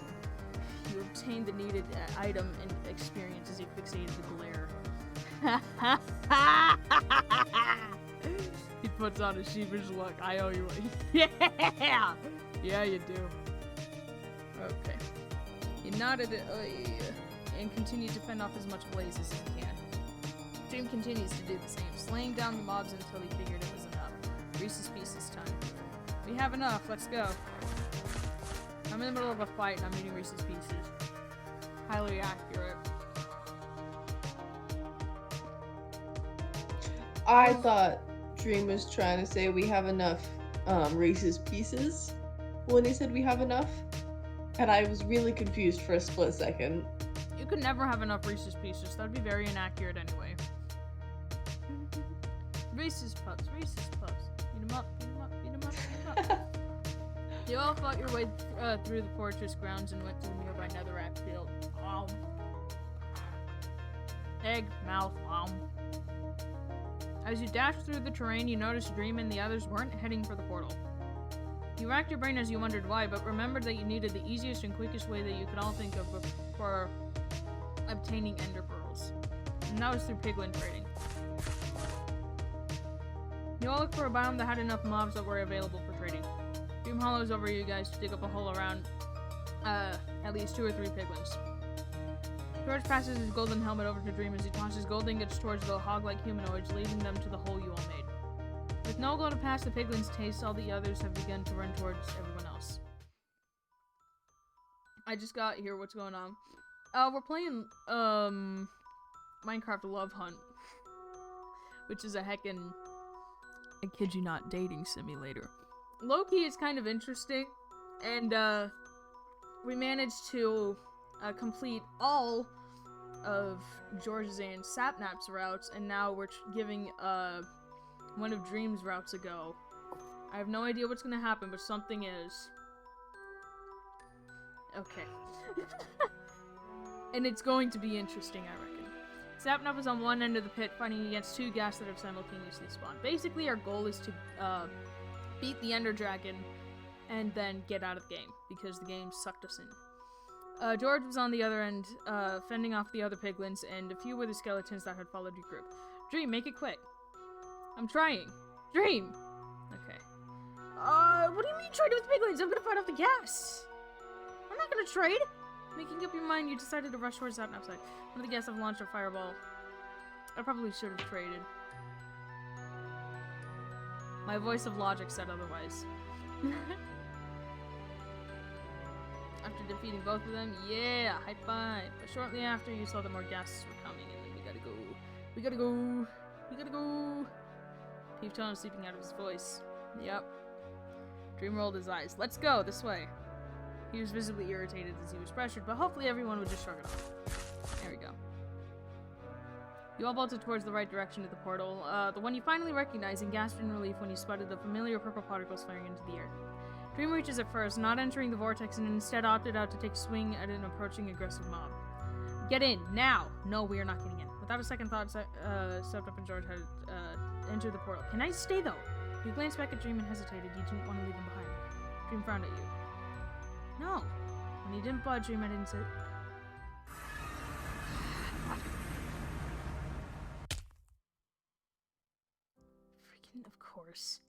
You obtained the needed item and experience as you fixated the glare. He puts on a sheepish look. I owe you one. Yeah! Yeah, you do. Okay. He nodded and continued to fend off as much blaze as he can. Dream continues to do the same, slaying down the mobs until he figured it was enough. Reese's Pieces time. We have enough, let's go. I'm in the middle of a fight and I'm eating Reese's Pieces. Highly accurate. I thought Dream was trying to say we have enough Reese's Pieces when he said we have enough. And I was really confused for a split second. You could never have enough Reese's Pieces. That would be very inaccurate anyway. Reese's Puffs, Reese's Puffs. Eat 'em up, eat 'em up, eat 'em up, eat 'em up. You all fought your way through the fortress grounds and went to the nearby netherrack field. Egg, mouth, As you dashed through the terrain, you noticed Dream and the others weren't heading for the portal. You racked your brain as you wondered why, but remembered that you needed the easiest and quickest way that you could all think of for obtaining ender pearls. And that was through piglin trading. You all looked for a biome that had enough mobs that were available for trading. Dream hollows over you guys to dig up a hole around at least 2 or 3 piglins. George passes his golden helmet over to Dream as he tosses gold ingots towards the hog-like humanoids, leading them to the hole you all made. With no goal to pass the piglin's taste, all the others have begun to run towards everyone else. I just got here, what's going on? We're playing, Minecraft Lovehunt, which is a heckin', I kid you not, dating simulator. Low-key is kind of interesting, and, we managed to, complete all of George's and Sapnap's routes, and now we're giving, one of Dream's routes a go. I have no idea what's gonna happen, but something is. Okay. And it's going to be interesting, I reckon. Sapnap is on one end of the pit, fighting against 2 ghast that have simultaneously spawned. Basically, our goal is to, beat the Ender Dragon, and then get out of the game, because the game sucked us in. George was on the other end, fending off the other piglins, and a few were the skeletons that had followed your group. Dream, make it quick. I'm trying. Dream! Okay. What do you mean trade with piglins? I'm gonna fight off the ghast! I'm not gonna trade! Making up your mind, you decided to rush towards Sapnap's side. One of the ghasts have launched a fireball. I probably should have traded. My voice of logic said otherwise. After defeating both of them, yeah, high five. But shortly after, you saw that more ghasts were coming, and then we gotta go. We gotta go. We gotta go. Peeve tone sleeping out of his voice. Yep. Dream rolled his eyes. Let's go, this way. He was visibly irritated as he was pressured, but hopefully everyone would just shrug it off. There we go. You all bolted towards the right direction of the portal, the one you finally recognized, and gasped in relief when you spotted the familiar purple particles flaring into the air. Dream reaches it first, not entering the vortex, and instead opted out to take a swing at an approaching aggressive mob. Get in, now! No, we are not getting in. Without a second thought, Sapnap and George had entered the portal. Can I stay, though? You glanced back at Dream and hesitated. You didn't want to leave him behind. Dream frowned at you. No. When you didn't budge, Dream, I didn't sit. Freaking, of course.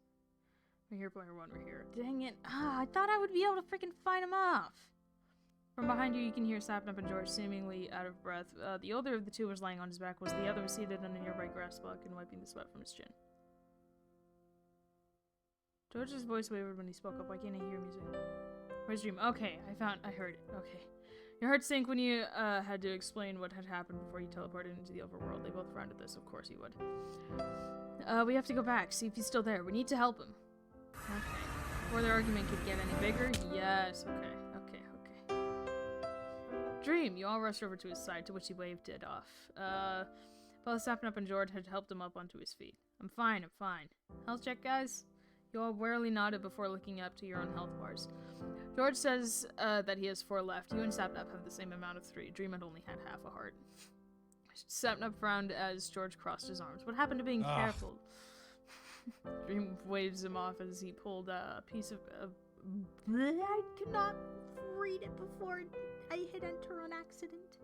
We're here, player 1, we're here. Dang it. I thought I would be able to freaking fight him off. From behind you, you can hear Sapnap and George seemingly out of breath. The older of the two was lying on his back, while the other was seated on a nearby grass block and wiping the sweat from his chin. George's voice wavered when he spoke up. Why can't I hear music? Where's Dream? Okay, I heard it. Okay. Your heart sank when you had to explain what had happened before you teleported into the overworld. They both frowned at this. Of course he would. We have to go back, see if he's still there. We need to help him. Okay. Before their argument could get any bigger? Yes. Okay. Dream! You all rushed over to his side, to which he waved it off. Both Sapnap and George had helped him up onto his feet. I'm fine. Health check, guys? You all warily nodded before looking up to your own health bars. George says that he has 4 left. You and Sapnap have the same amount of 3. Dream had only had half a heart. Sapnap frowned as George crossed his arms. What happened to being careful? Dream waves him off as he pulled a piece of... I could not read it before I hit enter on accident.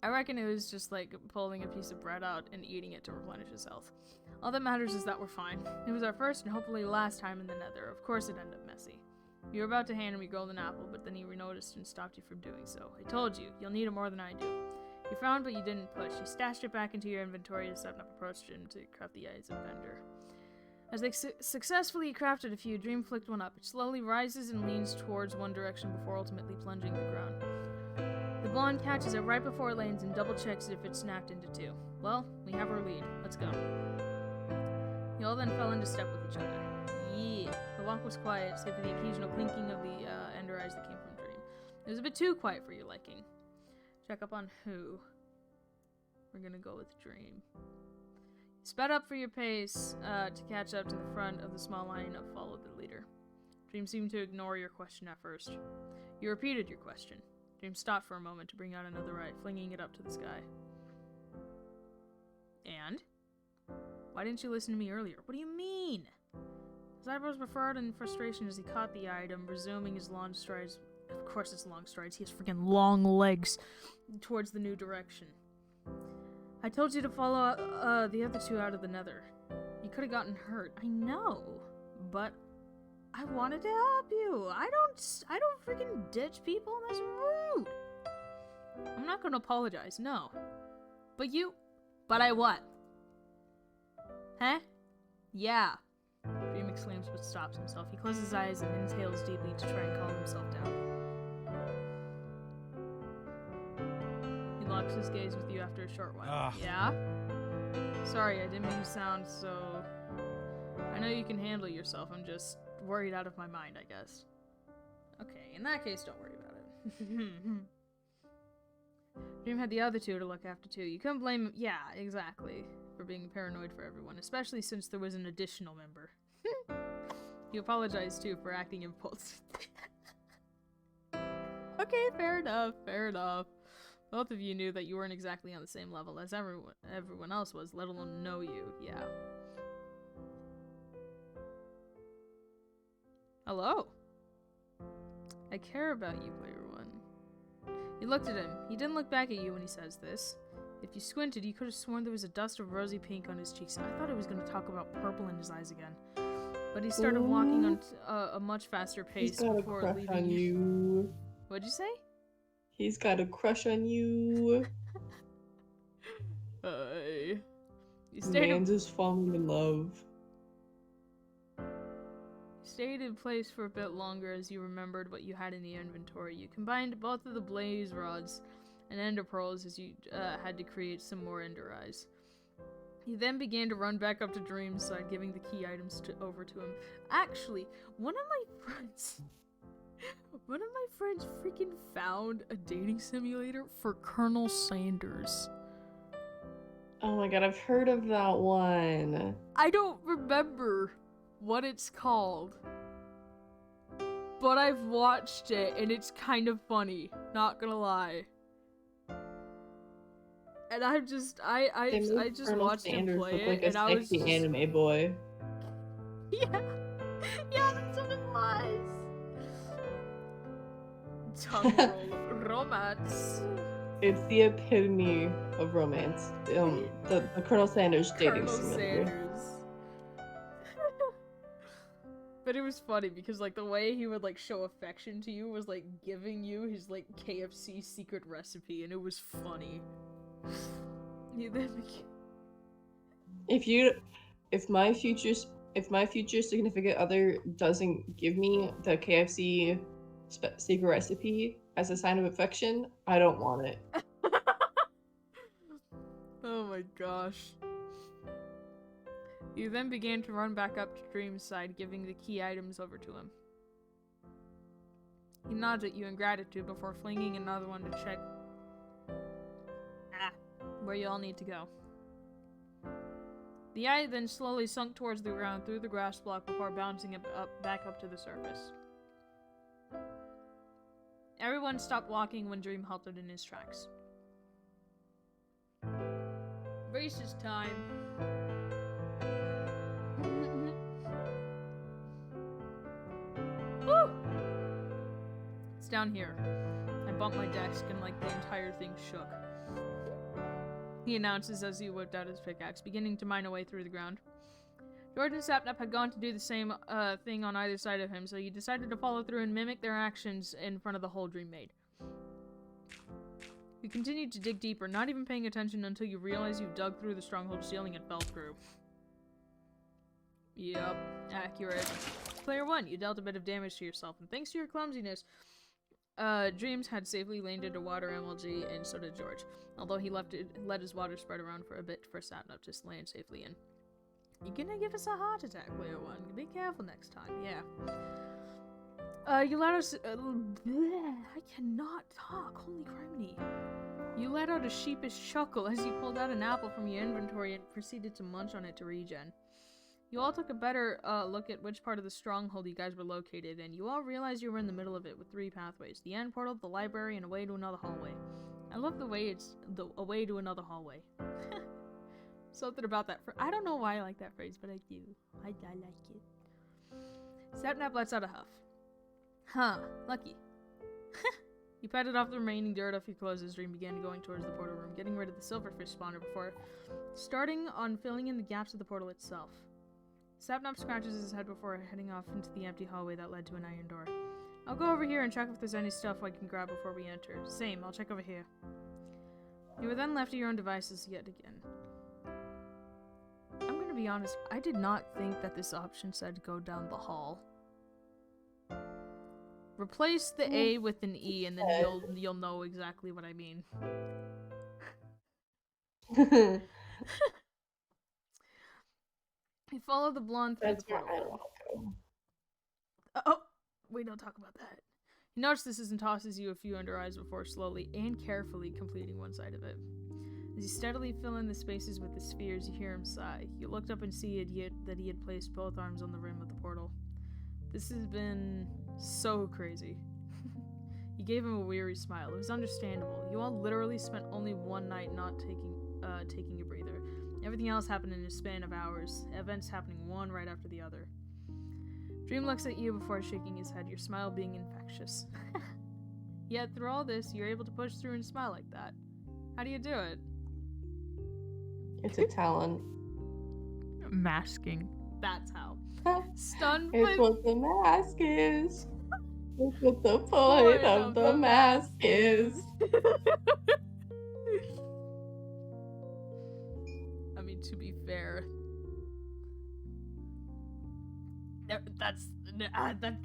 I reckon it was just like pulling a piece of bread out and eating it to replenish his health. All that matters is that we're fine. It was our first and hopefully last time in the Nether. Of course it ended up messy. You were about to hand him your golden apple, but then he noticed and stopped you from doing so. I told you, you'll need it more than I do. You found but you didn't push. You stashed it back into your inventory as Sapnap approached him to craft the eyes of Bender. As they successfully crafted a few, Dream flicked one up. It slowly rises and leans towards one direction before ultimately plunging to the ground. The blonde catches it right before it lands and double checks if it's snapped into two. Well, we have our lead. Let's go. You all then fell into step with each other. Yeah. The walk was quiet, save for the occasional clinking of the ender eyes that came from Dream. It was a bit too quiet for your liking. Check up on who? We're gonna go with Dream. Sped up for your pace to catch up to the front of the small line of follow the leader. Dream seemed to ignore your question at first. You repeated your question. Dream stopped for a moment to bring out another eye, flinging it up to the sky. And? Why didn't you listen to me earlier? What do you mean? His eyebrows were furrowed in frustration as he caught the item, resuming his long strides. Of course it's long strides. He has freaking long legs towards the new direction. I told you to follow the other two out of the Nether. You could have gotten hurt. I know, but I wanted to help you. I don't freaking ditch people. That's rude. I'm not gonna apologize. No, but I what? Huh? Yeah. Dream exclaims but stops himself. He closes his eyes and inhales deeply to try and calm himself down. He locks his gaze with you after a short while. Yeah? Sorry, I didn't mean to sound so... I know you can handle yourself. I'm just worried out of my mind, I guess. Okay, in that case, don't worry about it. Dream had the other two to look after too. You couldn't blame him. Yeah, exactly. For being paranoid for everyone, especially since there was an additional member. You apologized too for acting impulsive. Okay, fair enough, fair enough. Both of you knew that you weren't exactly on the same level as everyone else was, let alone know you. Yeah. Hello. I care about you, player one. You looked at him. He didn't look back at you when he says this. If you squinted, you could have sworn there was a dust of rosy pink on his cheeks. I thought he was going to talk about purple in his eyes again. But he started walking on a much faster pace before leaving. He's got a crush on you. What'd you say? He's got a crush on you. Man's is falling in love. You stayed in place for a bit longer as you remembered what you had in the inventory. You combined both of the blaze rods and ender pearls as you had to create some more ender eyes. You then began to run back up to Dream's side, giving the key items over to him. Actually, one of my friends freaking found a dating simulator for Colonel Sanders. Oh my god, I've heard of that one. I don't remember what it's called, but I've watched it and it's kind of funny, not gonna lie. And I just watched him play it, like and I was just... anime boy. Yeah, that's what it was. Tongue roll of romance. It's the epitome of romance. The Colonel Sanders dating simulator. Sanders. But it was funny because like the way he would like show affection to you was like giving you his like KFC secret recipe, and it was funny. If my future significant other doesn't give me the KFC secret recipe as a sign of affection, I don't want it. Oh my gosh. You then began to run back up to Dream's side, giving the key items over to him. He nods at you in gratitude before flinging another one to check where you all need to go. The eye then slowly sunk towards the ground through the grass block before bouncing back up to the surface. Everyone stopped walking when Dream halted in his tracks. Races time. Woo! It's down here. I bumped my desk and like the entire thing shook. he announces as he whipped out his pickaxe, beginning to mine a way through the ground. George and Sapnap had gone to do the same thing on either side of him, so he decided to follow through and mimic their actions in front of the hole Dream made. You continued to dig deeper, not even paying attention until you realized you dug through the stronghold ceiling and fell through. Yep, accurate. Player 1, you dealt a bit of damage to yourself, and thanks to your clumsiness, Dreams had safely landed a water MLG, and so did George. Although he let his water spread around for a bit for Sapnap to land safely in. You're gonna give us a heart attack, Player 1. Be careful next time, yeah. You let us. I cannot talk. Holy criminy. You let out a sheepish chuckle as you pulled out an apple from your inventory and proceeded to munch on it to regen. You all took a better look at which part of the stronghold you guys were located in. You all realized you were in the middle of it with 3 pathways: the end portal, the library, and a way to another hallway. I love the way it's a way to another hallway. Something about that. I don't know why I like that phrase, but I do. I like it. Sapnap lets out a huff. Huh, lucky. You patted off the remaining dirt off your clothes as Dream began going towards the portal room, getting rid of the silverfish spawner before starting on filling in the gaps of the portal itself. Sapnap scratches his head before heading off into the empty hallway that led to an iron door. I'll go over here and check if there's any stuff I can grab before we enter. Same, I'll check over here. You were then left to your own devices yet again. I'm gonna be honest, I did not think that this option said go down the hall. Replace the A with an E and then you'll know exactly what I mean. You follow the blonde through the portal. I don't want to go. Oh, wait, don't talk about that. You notice this and tosses you a few under eyes before slowly and carefully completing one side of it. As you steadily fill in the spaces with the spheres, you hear him sigh. You looked up and see that he had placed both arms on the rim of the portal. This has been so crazy. You gave him a weary smile. It was understandable. You all literally spent only one night not taking a breather. Everything else happened in a span of hours, events happening one right after the other. Dream looks at you before shaking his head, your smile being infectious. Yet through all this, you're able to push through and smile like that. How do you do it? It's a talent. Masking. That's how. Stunned It's by... what the mask is. It's what the point of the mask is. I mean, to be fair, that's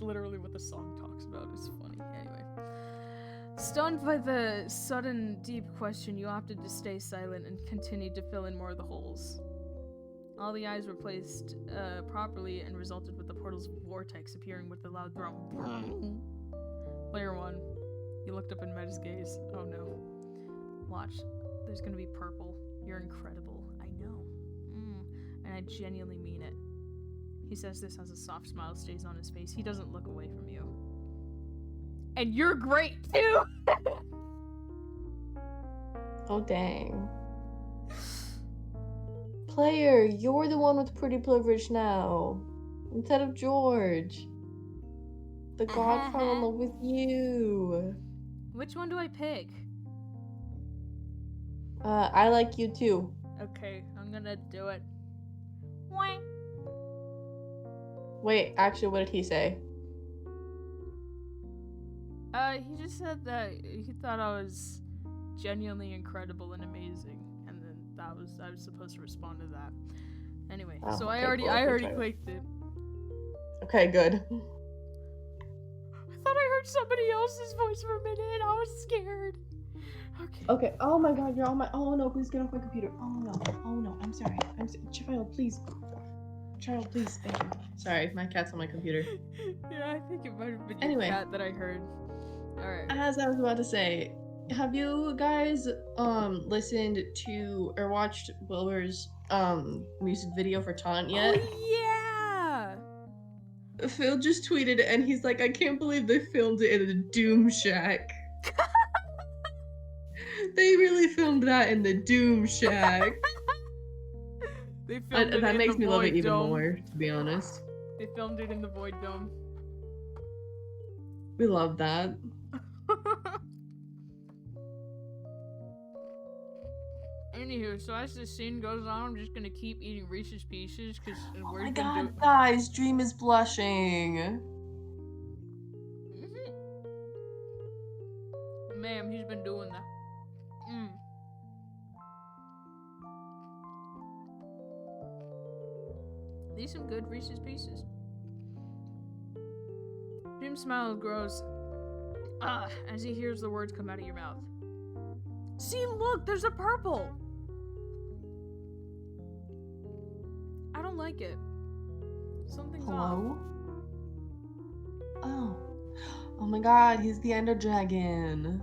literally what the song talks about. It's funny. Anyway. Stunned by the sudden, deep question, you opted to stay silent and continued to fill in more of the holes. All the eyes were placed properly and resulted with the portal's vortex appearing with a loud drum. Player 1, you looked up and met his gaze. Oh no. Watch. There's gonna be purple. You're incredible. I know. And I genuinely mean it. He says this as a soft smile stays on his face. He doesn't look away from you. And you're great too! Oh dang. Player, you're the one with pretty privilege now. Instead of George. The god fell in love with you. Which one do I pick? I like you too. Okay, I'm gonna do it. Wah. Wait, actually, what did he say? He just said that he thought I was genuinely incredible and amazing, and then I was supposed to respond to that. Anyway, Oh, so okay, I already cool. clicked it. Okay, good. I thought I heard somebody else's voice for a minute. I was scared. Okay. Okay. Oh my god, you're on my. Oh no, please get off my computer. Oh no. I'm sorry. Child, please. Child, please. Thank you. Sorry, my cat's on my computer. Yeah, I think it might have been Anyway. your cat that I heard. Alright. As I was about to say, have you guys listened to or watched Wilbur's music video for Taunt yet? Oh, yeah! Phil just tweeted and he's like, I can't believe they filmed it in a Doom Shack. They really filmed that in the Doom Shack. They filmed it That in makes the me love it Void even Dome. more, to be honest. They filmed it in the Void Dome. We love that. Anywho, so as this scene goes on, I'm just gonna keep eating Reese's Pieces because Oh we're my gonna god, guys, Dream is blushing. Ma'am, he's been doing that. These some good Reese's Pieces. Dream's smile grows as he hears the words come out of your mouth. See, look, there's a purple! I don't like it. Something's off. Hello? Oh. Oh my god, he's the Ender Dragon.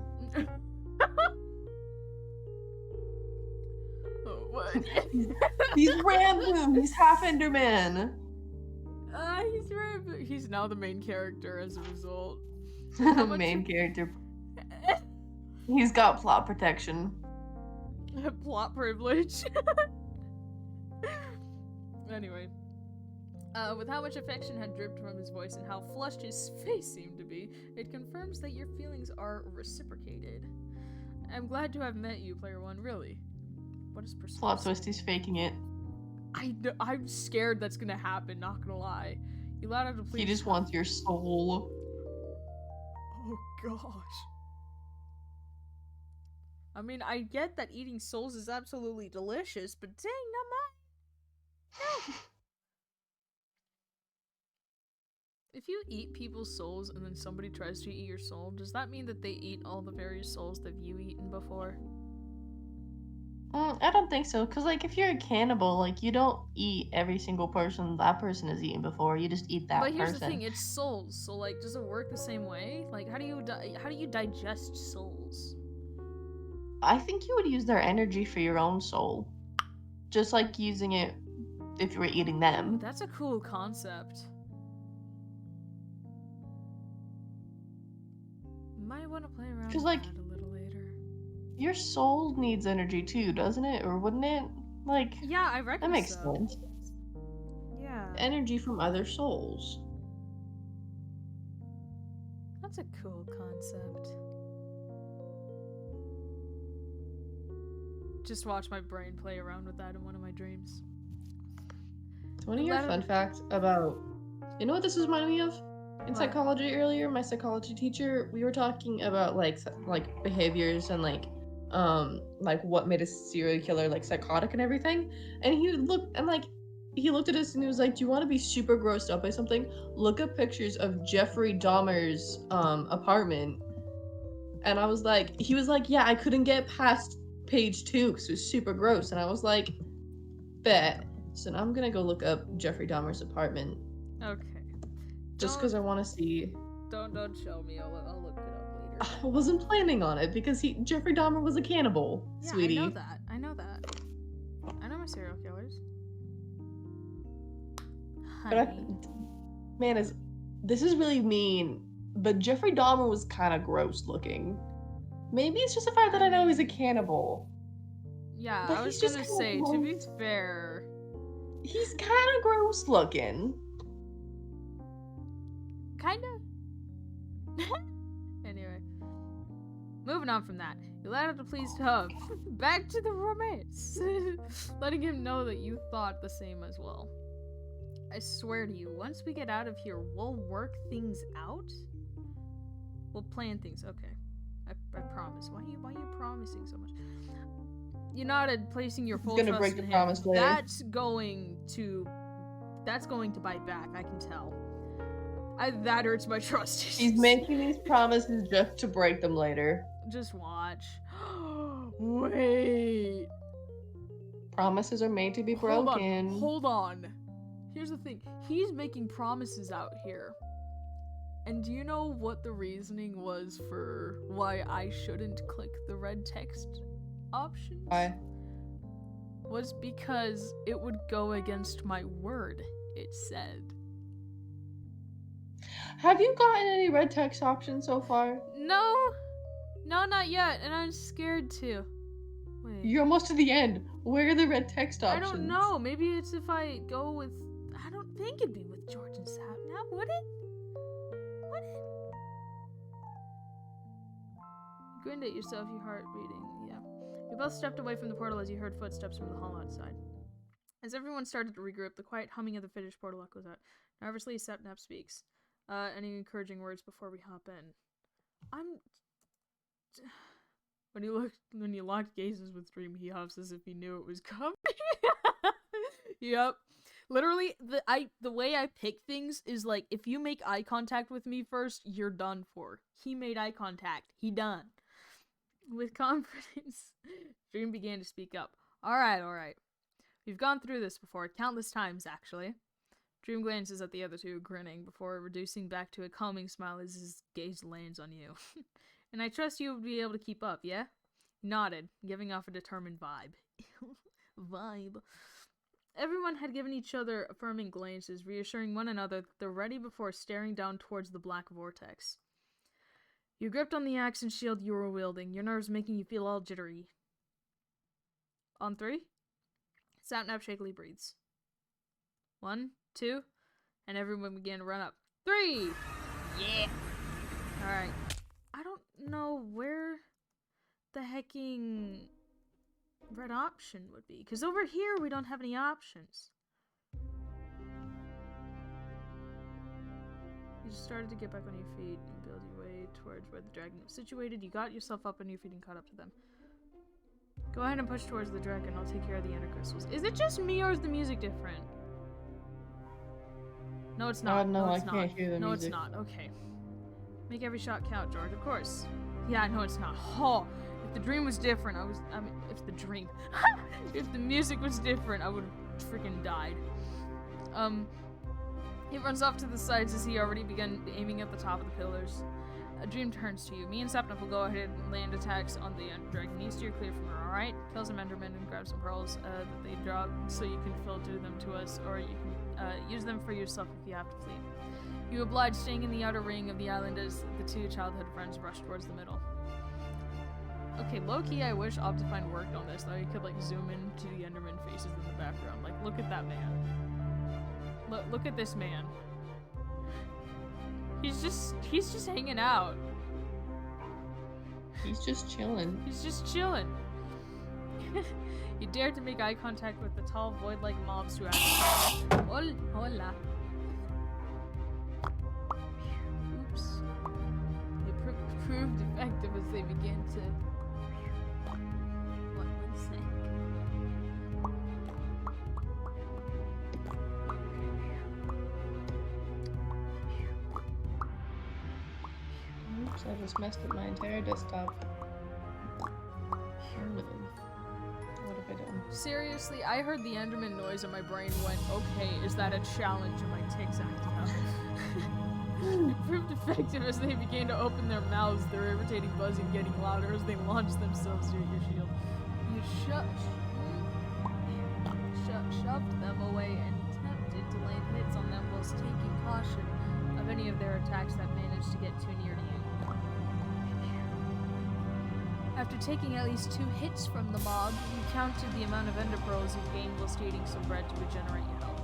Oh, what? He's random. He's half Enderman. He's right, but he's now the main character as a result. Main character. He's got plot protection. Plot privilege. Anyway. With how much affection had dripped from his voice and how flushed his face seemed to be, it confirms that your feelings are reciprocated. I'm glad to have met you, Player One, really. What is persuasive? Plot twist, he's faking it. I'm scared that's gonna happen, not gonna lie. You allowed him to please. He just wants your soul. Oh gosh. I mean, I get that eating souls is absolutely delicious, but dang, not mine. No. If you eat people's souls and then somebody tries to eat your soul, does that mean that they eat all the various souls that you eaten before? I don't think so, because, like, if you're a cannibal, like, you don't eat every single person that person has eaten before. You just eat that person. But here's the thing, it's souls, so, like, does it work the same way? Like, how do you digest souls? I think you would use their energy for your own soul. Just like using it if you were eating them. That's a cool concept. Might want to play around with like, that a little later. Your soul needs energy too, doesn't it? Or wouldn't it? Like, yeah, I reckon that makes so. sense. Yeah. Energy from other souls. That's a cool concept. Just watch my brain play around with that in one of my dreams. One of your fun facts about... You know what this reminded me of? In psychology earlier, my psychology teacher, we were talking about like behaviors and like what made a serial killer like psychotic and everything. And he looked at us and he was like, "Do you want to be super grossed up by something? Look up pictures of Jeffrey Dahmer's apartment." And I was like, he was like, "Yeah, I couldn't get past page 2 because it was super gross." And I was like, "Bet." So now I'm gonna go look up Jeffrey Dahmer's apartment. Okay. Just because I want to see. Don't show me. I'll look it up later. I wasn't planning on it because Jeffrey Dahmer was a cannibal, Yeah, sweetie. I know that. I know my serial killers. But this is really mean. But Jeffrey Dahmer was kind of gross looking. Maybe it's just the fact that I know he's a cannibal. Yeah, But I was he's just gonna kinda say, to be gross. fair, He's kind of gross looking. kinda. Anyway, moving on from that, you allowed him to please Hub. Back to the romance, letting him know that you thought the same as well. I swear to you, once we get out of here, we'll work things out. We'll plan things. Okay, I promise. Why are you promising so much? You nodded, placing your full He's gonna trust break in the him. promise later. That's going to bite back. I can tell. That hurts my trust. He's making these promises just to break them later. Just watch. Wait. Promises are made to be broken. Hold on. Here's the thing. He's making promises out here. And do you know what the reasoning was for why I shouldn't click the red text options? Why? Was because it would go against my word, it said. Have you gotten any red text options so far? No, not yet, and I'm scared to. Wait. You're almost to the end. Where are the red text I options? don't know. Maybe it's if I go with. I don't think it'd be with George and Sapnap, would it? Would it? You grinned at yourself, your heart beating. Yeah. You both stepped away from the portal as you heard footsteps from the hall outside. As everyone started to regroup, the quiet humming of the finished portal echoes out. Nervously, Sapnap speaks. Any encouraging words before we hop in? When you locked gazes with Dream, he huffs as if he knew it was coming. Yep. Literally, the way I pick things is like, if you make eye contact with me first, you're done for. He made eye contact. He done. With confidence, Dream began to speak up. Alright. We've gone through this before, countless times, actually. Dream glances at the other two, grinning, before reducing back to a calming smile as his gaze lands on you. And I trust you will be able to keep up, yeah? He nodded, giving off a determined vibe. Vibe. Everyone had given each other affirming glances, reassuring one another that they're ready before staring down towards the black vortex. You gripped on the axe and shield you were wielding, your nerves making you feel all jittery. On 3? Sapnap shakily breathes. 1, 2, and everyone began to run up. 3! Yeah! Alright. I don't know where the hecking red option would be, because over here we don't have any options. You just started to get back on your feet and build your way towards where the dragon was situated. You got yourself up on your feet and caught up to them. Go ahead and push towards the dragon. I'll take care of the ender crystals. Is it just me or is the music different? No, it's not. No, it's I not. can't hear the no, music. it's not. Okay. Make every shot count, George. Of course. Yeah, no, it's not. Oh, if the dream was different, if the dream, if the music was different, I would have freaking died. He runs off to the sides as he already began aiming at the top of the pillars. A dream turns to you. Me and Sapnap will go ahead and land attacks on the Ender Dragon. You steer clear from her, alright? Kill some Endermen and grab some pearls that they drop so you can filter them to us, or you can use them for yourself if you have to flee. You oblige, staying in the outer ring of the island as the two childhood friends rush towards the middle. Okay, low-key, I wish Optifine worked on this, though. You could, like, zoom into the Enderman faces in the background. Like, look at that man. Look at this man. He's just hanging out. He's just chilling. He's just chilling. You dared to make eye contact with the tall, void-like mobs who asked. Hola. Oops. They proved effective as they began to. One sec. Oops, I just messed up my entire desktop. What have I done? Seriously, I heard the Enderman noise and my brain went, okay, is that a challenge? And my ticks acting up. It proved effective as they began to open their mouths, their irritating buzzing getting louder as they launched themselves near your shield. You shoved them away and attempted to land hits on them whilst taking caution of any of their attacks that managed to get too near to you. After taking at least 2 hits from the mob, you counted the amount of ender pearls you've gained whilst eating some bread to regenerate your health.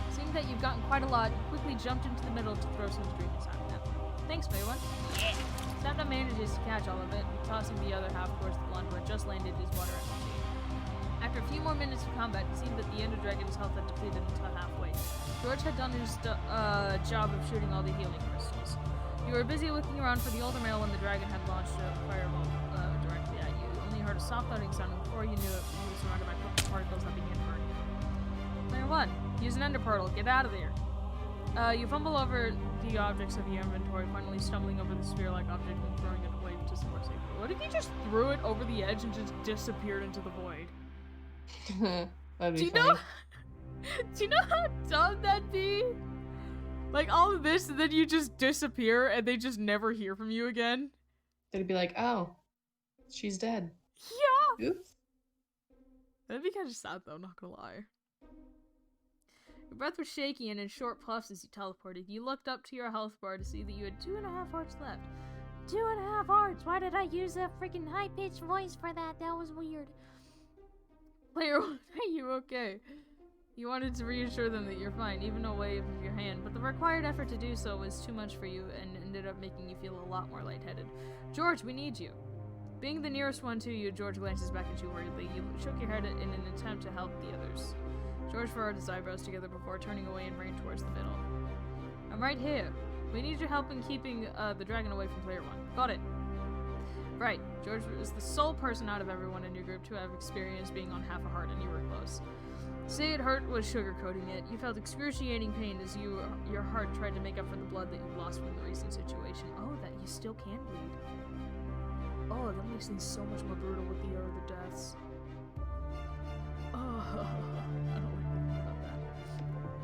Seeing that you've gotten quite a lot, you quickly jumped into the middle to throw some Dream at Sapnap. Thanks, Mayone. Yeah. Sapnap manages to catch all of it, tossing the other half towards the blonde who had just landed his water energy. After a few more minutes of combat, it seemed that the Ender Dragon's health had depleted until halfway. George had done his job of shooting all the healing crystals. You were busy looking around for the older male when the dragon had launched a fireball directly at you. You only heard a soft thudding sound, and before you knew it, you were surrounded by purple particles that began to burn you. Player 1, use an ender portal. Get out of there. You fumble over the objects of your inventory, finally stumbling over the sphere-like object and throwing it away to somewhere safer. What if you just threw it over the edge and just disappeared into the void? That'd be Do you funny. know? Do you know how dumb that'd be? Like all of this, and then you just disappear, and they just never hear from you again. They'd be like, oh, she's dead. Yeah. Oops. That'd be kind of sad, though. Not gonna lie. Your breath was shaky, and in short puffs as you teleported, you looked up to your health bar to see that you had 2.5 hearts left. 2.5 hearts. Why did I use that freaking high-pitched voice for that? That was weird. Player 1, are you okay? You wanted to reassure them that you're fine, even a wave of your hand, but the required effort to do so was too much for you and ended up making you feel a lot more lightheaded. George, we need you. Being the nearest one to you, George glances back at you worriedly. You shook your head in an attempt to help the others. George furrowed his eyebrows together before turning away and ran towards the middle. I'm right here. We need your help in keeping the dragon away from player one. Got it. Right. George was the sole person out of everyone in your group to have experienced being on half a heart, and you were close. To say it hurt was sugarcoating it. You felt excruciating pain as your heart tried to make up for the blood that you lost from the recent situation. Oh, that you still can bleed. Oh, that makes things so much more brutal with the other deaths. Oh, I don't like thinking about that.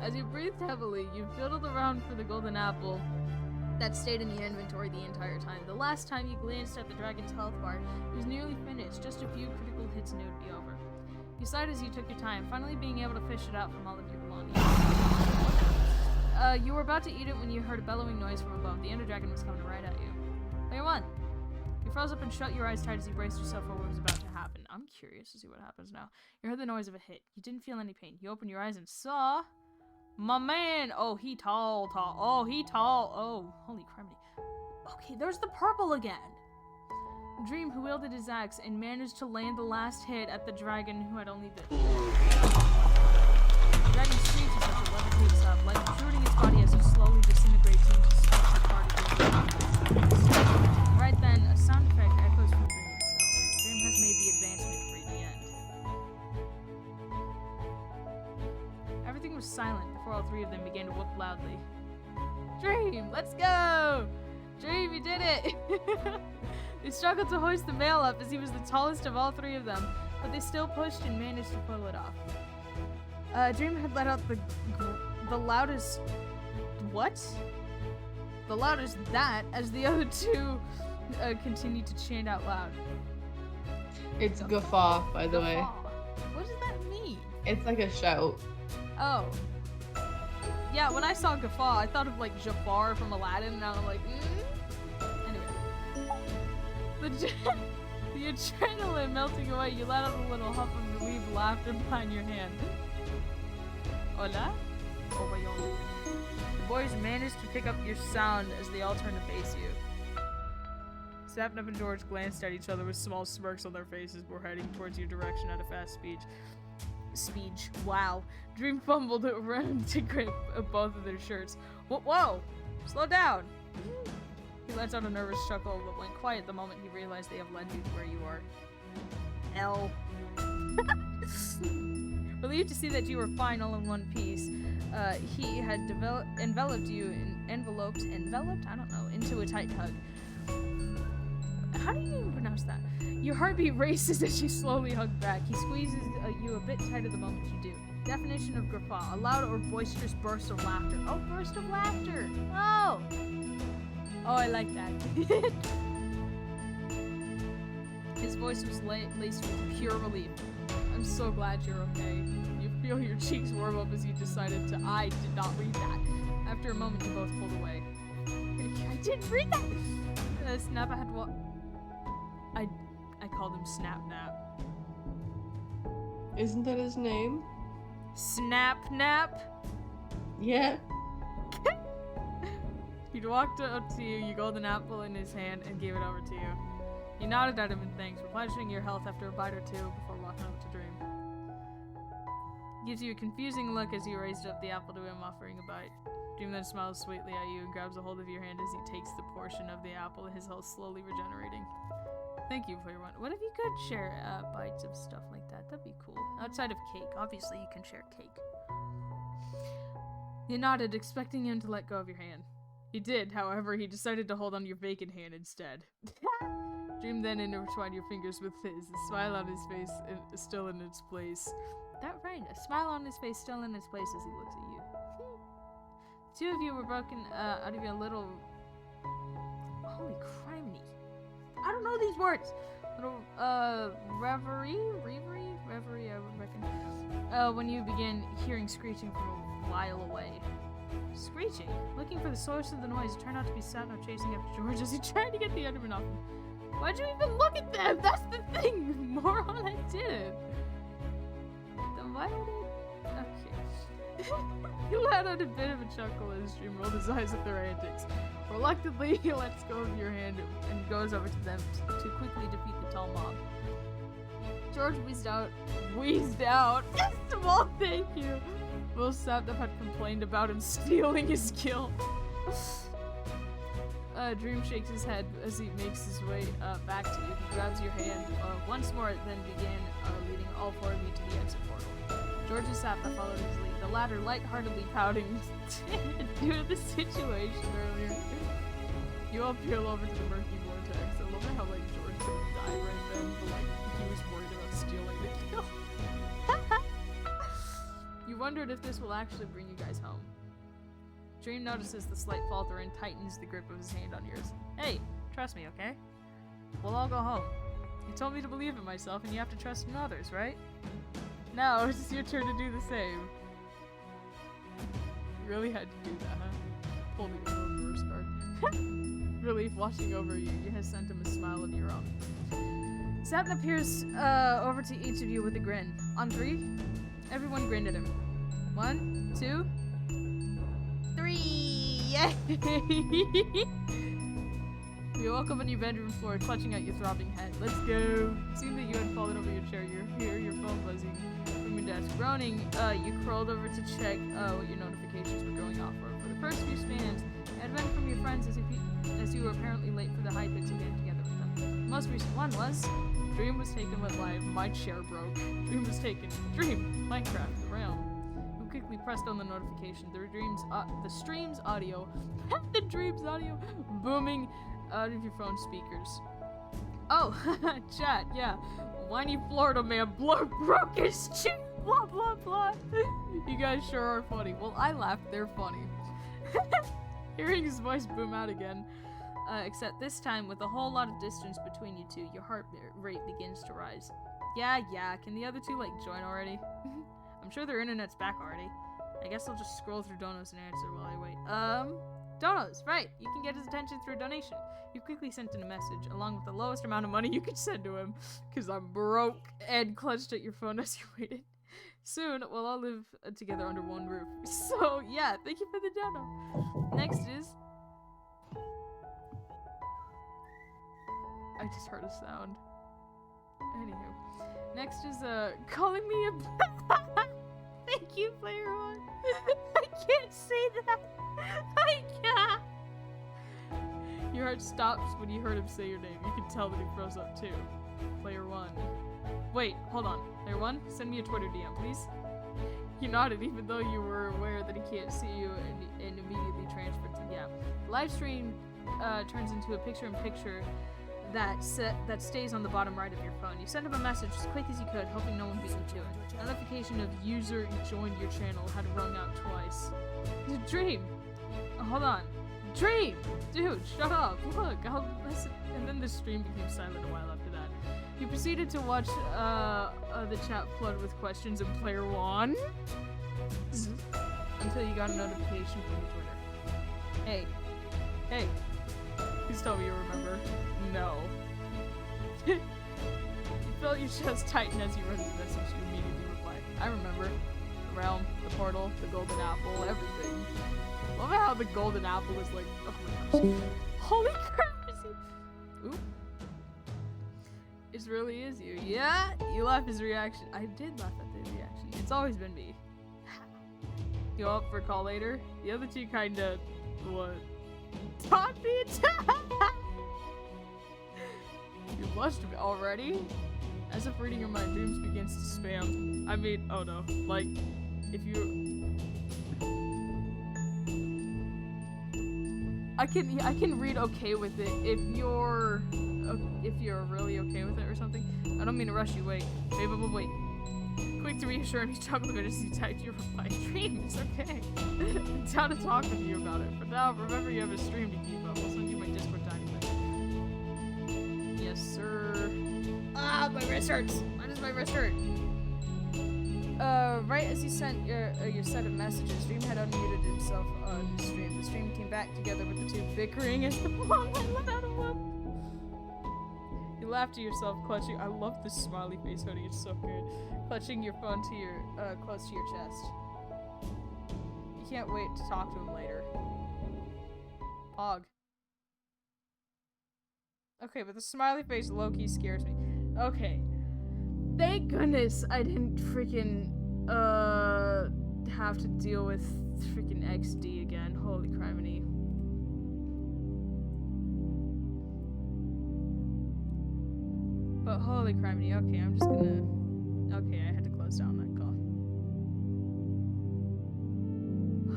As you breathed heavily, you fiddled around for the golden apple that stayed in your inventory the entire time. The last time you glanced at the dragon's health bar, it was nearly finished. Just a few critical hits and it would be over. You sighed as you took your time, finally being able to fish it out from all of your belongings. You were about to eat it when you heard a bellowing noise from above. The ender dragon was coming right at you. Player one. You froze up and shut your eyes tight as you braced yourself for what was about to happen. I'm curious to see what happens now. You heard the noise of a hit. You didn't feel any pain. You opened your eyes and saw... my man! Oh, he tall. Oh, he tall. Oh, holy criminy. Okay, there's the purple again. Dream, who wielded his axe and managed to land the last hit at the dragon who had only been... The dragon screams as it levitates up, like protruding its body as it slowly disintegrates into sparks particles. Right then, a sound effect echoes from Dream itself. Dream has made the advancement for the end. Everything was silent before all three of them began to whoop loudly. Dream, let's go! Dream, you did it! They struggled to hoist the male up as he was the tallest of all three of them, but they still pushed and managed to pull it off. Dream had let out the loudest... what? The loudest that, as the other two continued to chant out loud. It's guffaw, by the way. What does that mean? It's like a shout. Oh. Yeah, when I saw guffaw, I thought of like Jafar from Aladdin, and I'm like, Anyway. The adrenaline melting away, you let out a little huff of relieved laughter behind your hand. Hola? Oh, voyons. The boys managed to pick up your sound as they all turned to face you. Sapnap and George glanced at each other with small smirks on their faces before heading towards your direction at a fast speed. Wow. Dream fumbled around to grip both of their shirts. Whoa! Slow down! He lets out a nervous chuckle, but went quiet the moment he realized they have led you to where you are. L. Relieved to see that you were fine all in one piece, he had enveloped you into a tight hug. How do you even pronounce that? Your heartbeat races as you slowly hug back. He squeezes you a bit tighter the moment you do. Definition of guffaw: a loud or boisterous burst of laughter. Oh, burst of laughter! Oh! Oh, I like that. His voice was laced with pure relief. I'm so glad you're okay. You feel your cheeks warm up as you decided to... I did not read that. After a moment, you both pulled away. I didn't read that! Snap had what? I called him Sapnap. Isn't that his name? Sapnap? Yeah. He'd walked up to you, you golden apple in his hand, and gave it over to you. You nodded at him in thanks, replenishing your health after a bite or two before walking over to Dream. Gives you a confusing look as you raised up the apple to him, offering a bite. Dream then smiles sweetly at you and grabs a hold of your hand as he takes the portion of the apple, his health slowly regenerating. Thank you for your one. What if you could share bites of stuff like that? That'd be cool. Outside of cake. Obviously, you can share cake. You nodded, expecting him to let go of your hand. He did, however, he decided to hold on your vacant hand instead. Dream then intertwined your fingers with his, a smile on his face still in its place. That right, a smile on his face still in its place as he looks at you. Two of you were broken out of your little... Holy criminy. I don't know these words! Little, reverie, I would reckon. When you began hearing screeching from a while away. Screeching? Looking for the source of the noise, it turned out to be Sapnap chasing after George as he tried to get the Enderman off him. Why'd you even look at them? That's the thing! Moron, I did it. Then why did it... Okay. He let out a bit of a chuckle as Dream rolled his eyes at their antics. Reluctantly, he lets go of your hand and goes over to them to quickly defeat the tall mob. George wheezed out, small thank you. Will Sapnap had complained about him stealing his kill. Dream shakes his head as he makes his way back to you. He grabs your hand once more, then began leading all four of you to the exit portal. George and Sapnap followed his lead, the latter lightheartedly pouting due to the situation earlier. You all peel over to the murky vortex. I love how like George could have died right then, but like he was worried about stealing the kill. You wondered if this will actually bring you guys home. Dream notices the slight falter and tightens the grip of his hand on yours. Hey, trust me, okay? We'll all go home. You told me to believe in myself, and you have to trust in others, right? Now, it's your turn to do the same. You really had to do that, huh? Pull the reverse card. Relief washing over you. You have sent him a smile of your own. Sapnap peers over to each of you with a grin. On 3, everyone grinned at him. 1, 2, 3! Yay! You woke up on your bedroom floor, clutching at your throbbing head. Let's go! Seeing that you had fallen over your chair, you hear your phone buzzing from your desk. Groaning, you crawled over to check what your notifications were going off for. For the first few spans, it had been from your friends as you were apparently late for the high picks again together with them. The most recent one was Dream was taken went live. My chair broke. Dream was taken. Dream! Minecraft, the realm. Quickly pressed on the notification. The stream's audio booming out of your phone speakers. Oh, chat, yeah. Whiny Florida man broke his chin, blah blah blah. You guys sure are funny. Well, I laughed, they're funny. Hearing his voice boom out again, except this time with a whole lot of distance between you two, your heart rate begins to rise. Yeah, can the other two like join already? I'm sure their internet's back already. I guess I'll just scroll through Donos and answer while I wait. Donos, right. You can get his attention through a donation. You quickly sent in a message, along with the lowest amount of money you could send to him, because I'm broke, and clutched at your phone as you waited. Soon, we'll all live together under one roof. So, yeah, thank you for the dono. Next is... I just heard a sound. Anywho. Next is, calling me a... Thank you, Player One. I can't say that. I can't. Your heart stops when you heard him say your name. You can tell that he froze up too. Player One. Wait, hold on. Player One, send me a Twitter DM, please. You nodded even though you were aware that he can't see you and immediately transferred to the app. Live stream turns into a picture-in-picture that stays on the bottom right of your phone. You send him a message as quick as you could, hoping no one beat you to it. Notification of user joined your channel had rung out twice. Dream! hold on. Dream! Dude, shut up. Look, I'll listen. And then the stream became silent a while after that. You proceeded to watch the chat flood with questions in Player One. Until you got a notification from your Twitter. Hey. Hey. Please tell me you remember. No. You felt your chest tighten as you read his message. You immediately replied. I remember. The realm, the portal, the golden apple, everything. Love how the golden apple is like, oh my gosh. Holy crap, is he? Oop. It really is you. Yeah, you laughed his reaction. I did laugh at the reaction. It's always been me. You up for a call later? The other two kinda, what? Taught me You blushed already? As if reading your mind, Dreams begins to spam. I mean, oh no. Like, if you... I can read okay with it if you're really okay with it or something. I don't mean to rush you. Wait. Wait. Quick to reassure me, chuckle as you typed your reply. Dream, it's okay. I'm down to talk with you about it. For now, remember you have a stream to keep up. I'll send you my Discord document. Yes, sir. Ah, my wrist hurts. Why does my wrist hurt? Right as you sent your set of messages, Dream had unmuted himself on the stream. The stream came back together with the two bickering as the mom let out a whoop. You laughed to yourself, clutching. I love this smiley face hoodie. It's so good. Clutching your phone to your close to your chest. can't wait to talk to him later. Pog. Okay, but the smiley face low-key scares me. Okay. Thank goodness I didn't freaking, have to deal with freaking XD again. Holy criminy. But holy criminy, okay, I'm just gonna... Okay, I had to close down that call.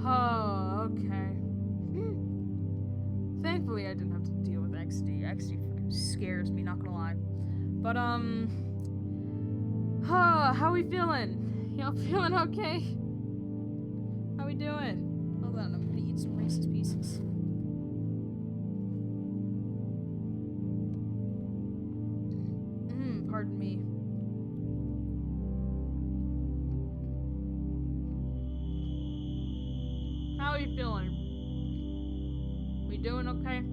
Oh, okay. Thankfully, I didn't have to deal with XD. XD freaking scares me, not gonna lie. But, how we feeling? Y'all feeling okay? How we doing? Hold on, I'm gonna eat some Reese's Pieces. Pardon me. How are you feeling? We doing okay?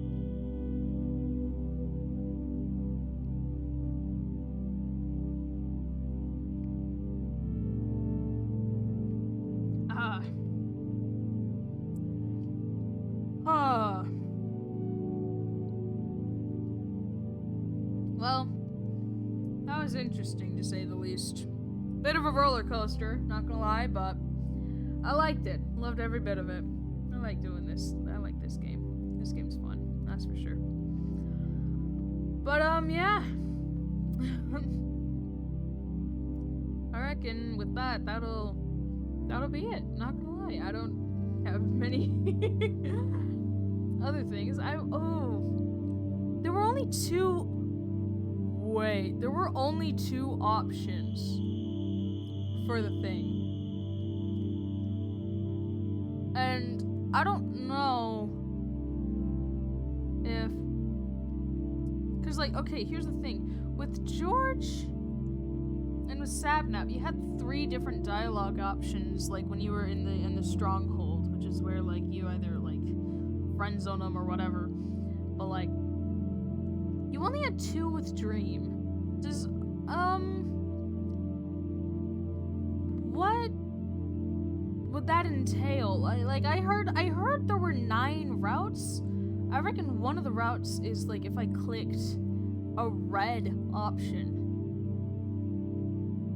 Well, that was interesting to say the least. Bit of a roller coaster, not gonna lie, but I liked it. Loved every bit of it. I like doing this. I like this game. This game's fun, that's for sure. But, yeah. I reckon with that, that'll be it. Not gonna lie, I don't have many other things. There were only two. Wait, there were only two options for the thing. And I don't know if... Because, like, okay, here's the thing. With George and with Sapnap, you had 3 different dialogue options, like, when you were in the stronghold, which is where, like, you either, like, friend zone them or whatever. But, like, you only had 2 with Dream. Does, what would that entail? I heard there were 9 routes. I reckon one of the routes is, like, if I clicked a red option.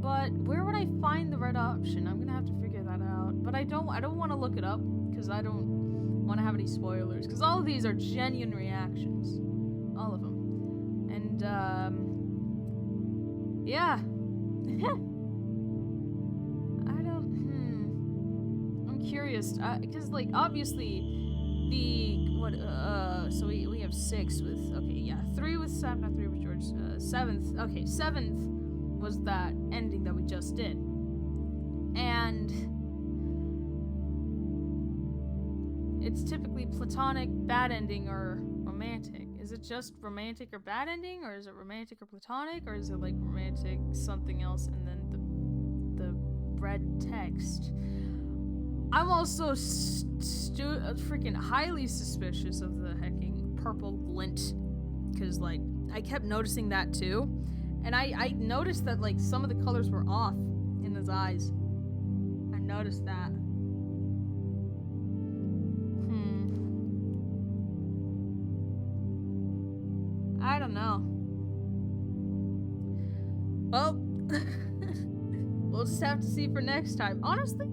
But where would I find the red option? I'm gonna have to figure that out. But I don't want to look it up, because I don't want to have any spoilers. Because all of these are genuine reactions. All of them. And, yeah. I'm curious, because, like, obviously, so we have 6 with, okay, yeah, 3 with Sapnap, 3 with George, 7th was that ending that we just did. And it's typically platonic, bad ending, or romantic. Is it just romantic or bad ending, or is it romantic or platonic, or is it like romantic something else and then the red text? I'm also freaking highly suspicious of the hecking purple glint, because like I kept noticing that too, and I noticed that like some of the colors were off in his eyes. I noticed that. I don't know. Well, we'll just have to see for next time. Honestly,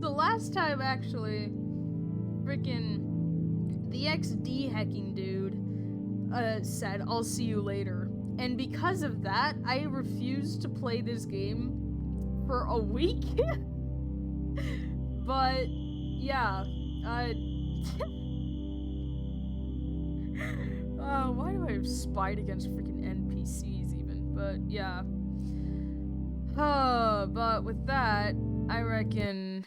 the last time actually, freaking the XD hacking dude said, "I'll see you later." And because of that, I refused to play this game for a week. But, yeah, why do I have spite against freaking NPCs even? But, yeah. But with that, I reckon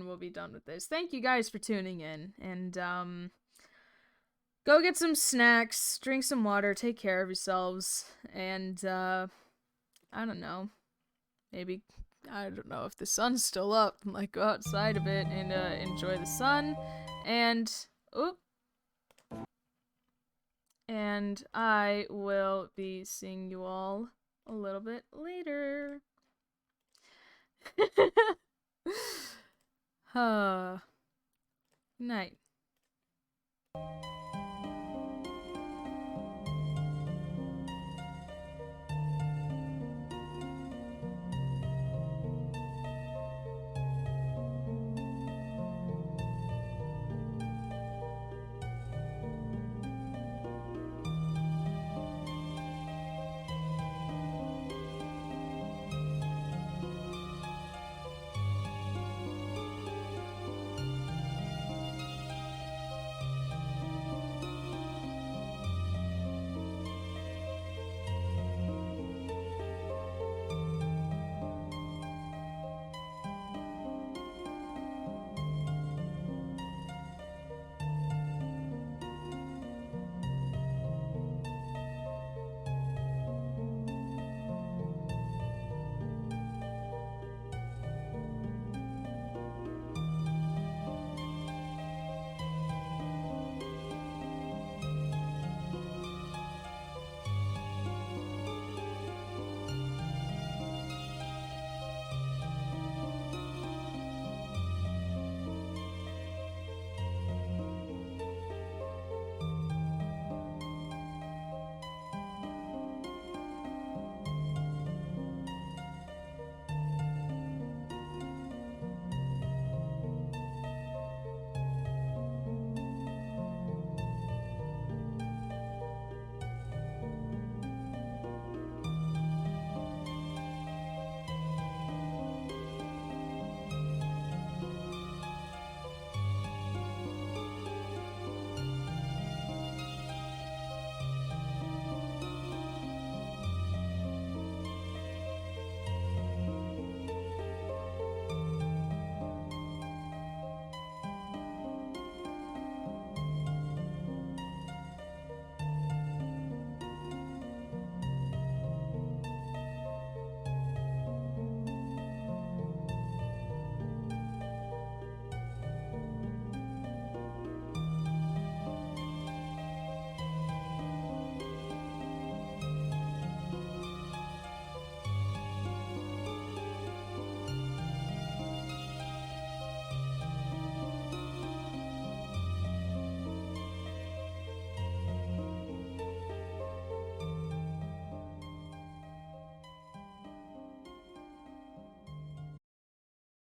we'll be done with this. Thank you guys for tuning in, and, go get some snacks, drink some water, take care of yourselves, and, I don't know, maybe, I don't know if the sun's still up, like, go outside a bit and, enjoy the sun, and, and I will be seeing you all a little bit later. Night.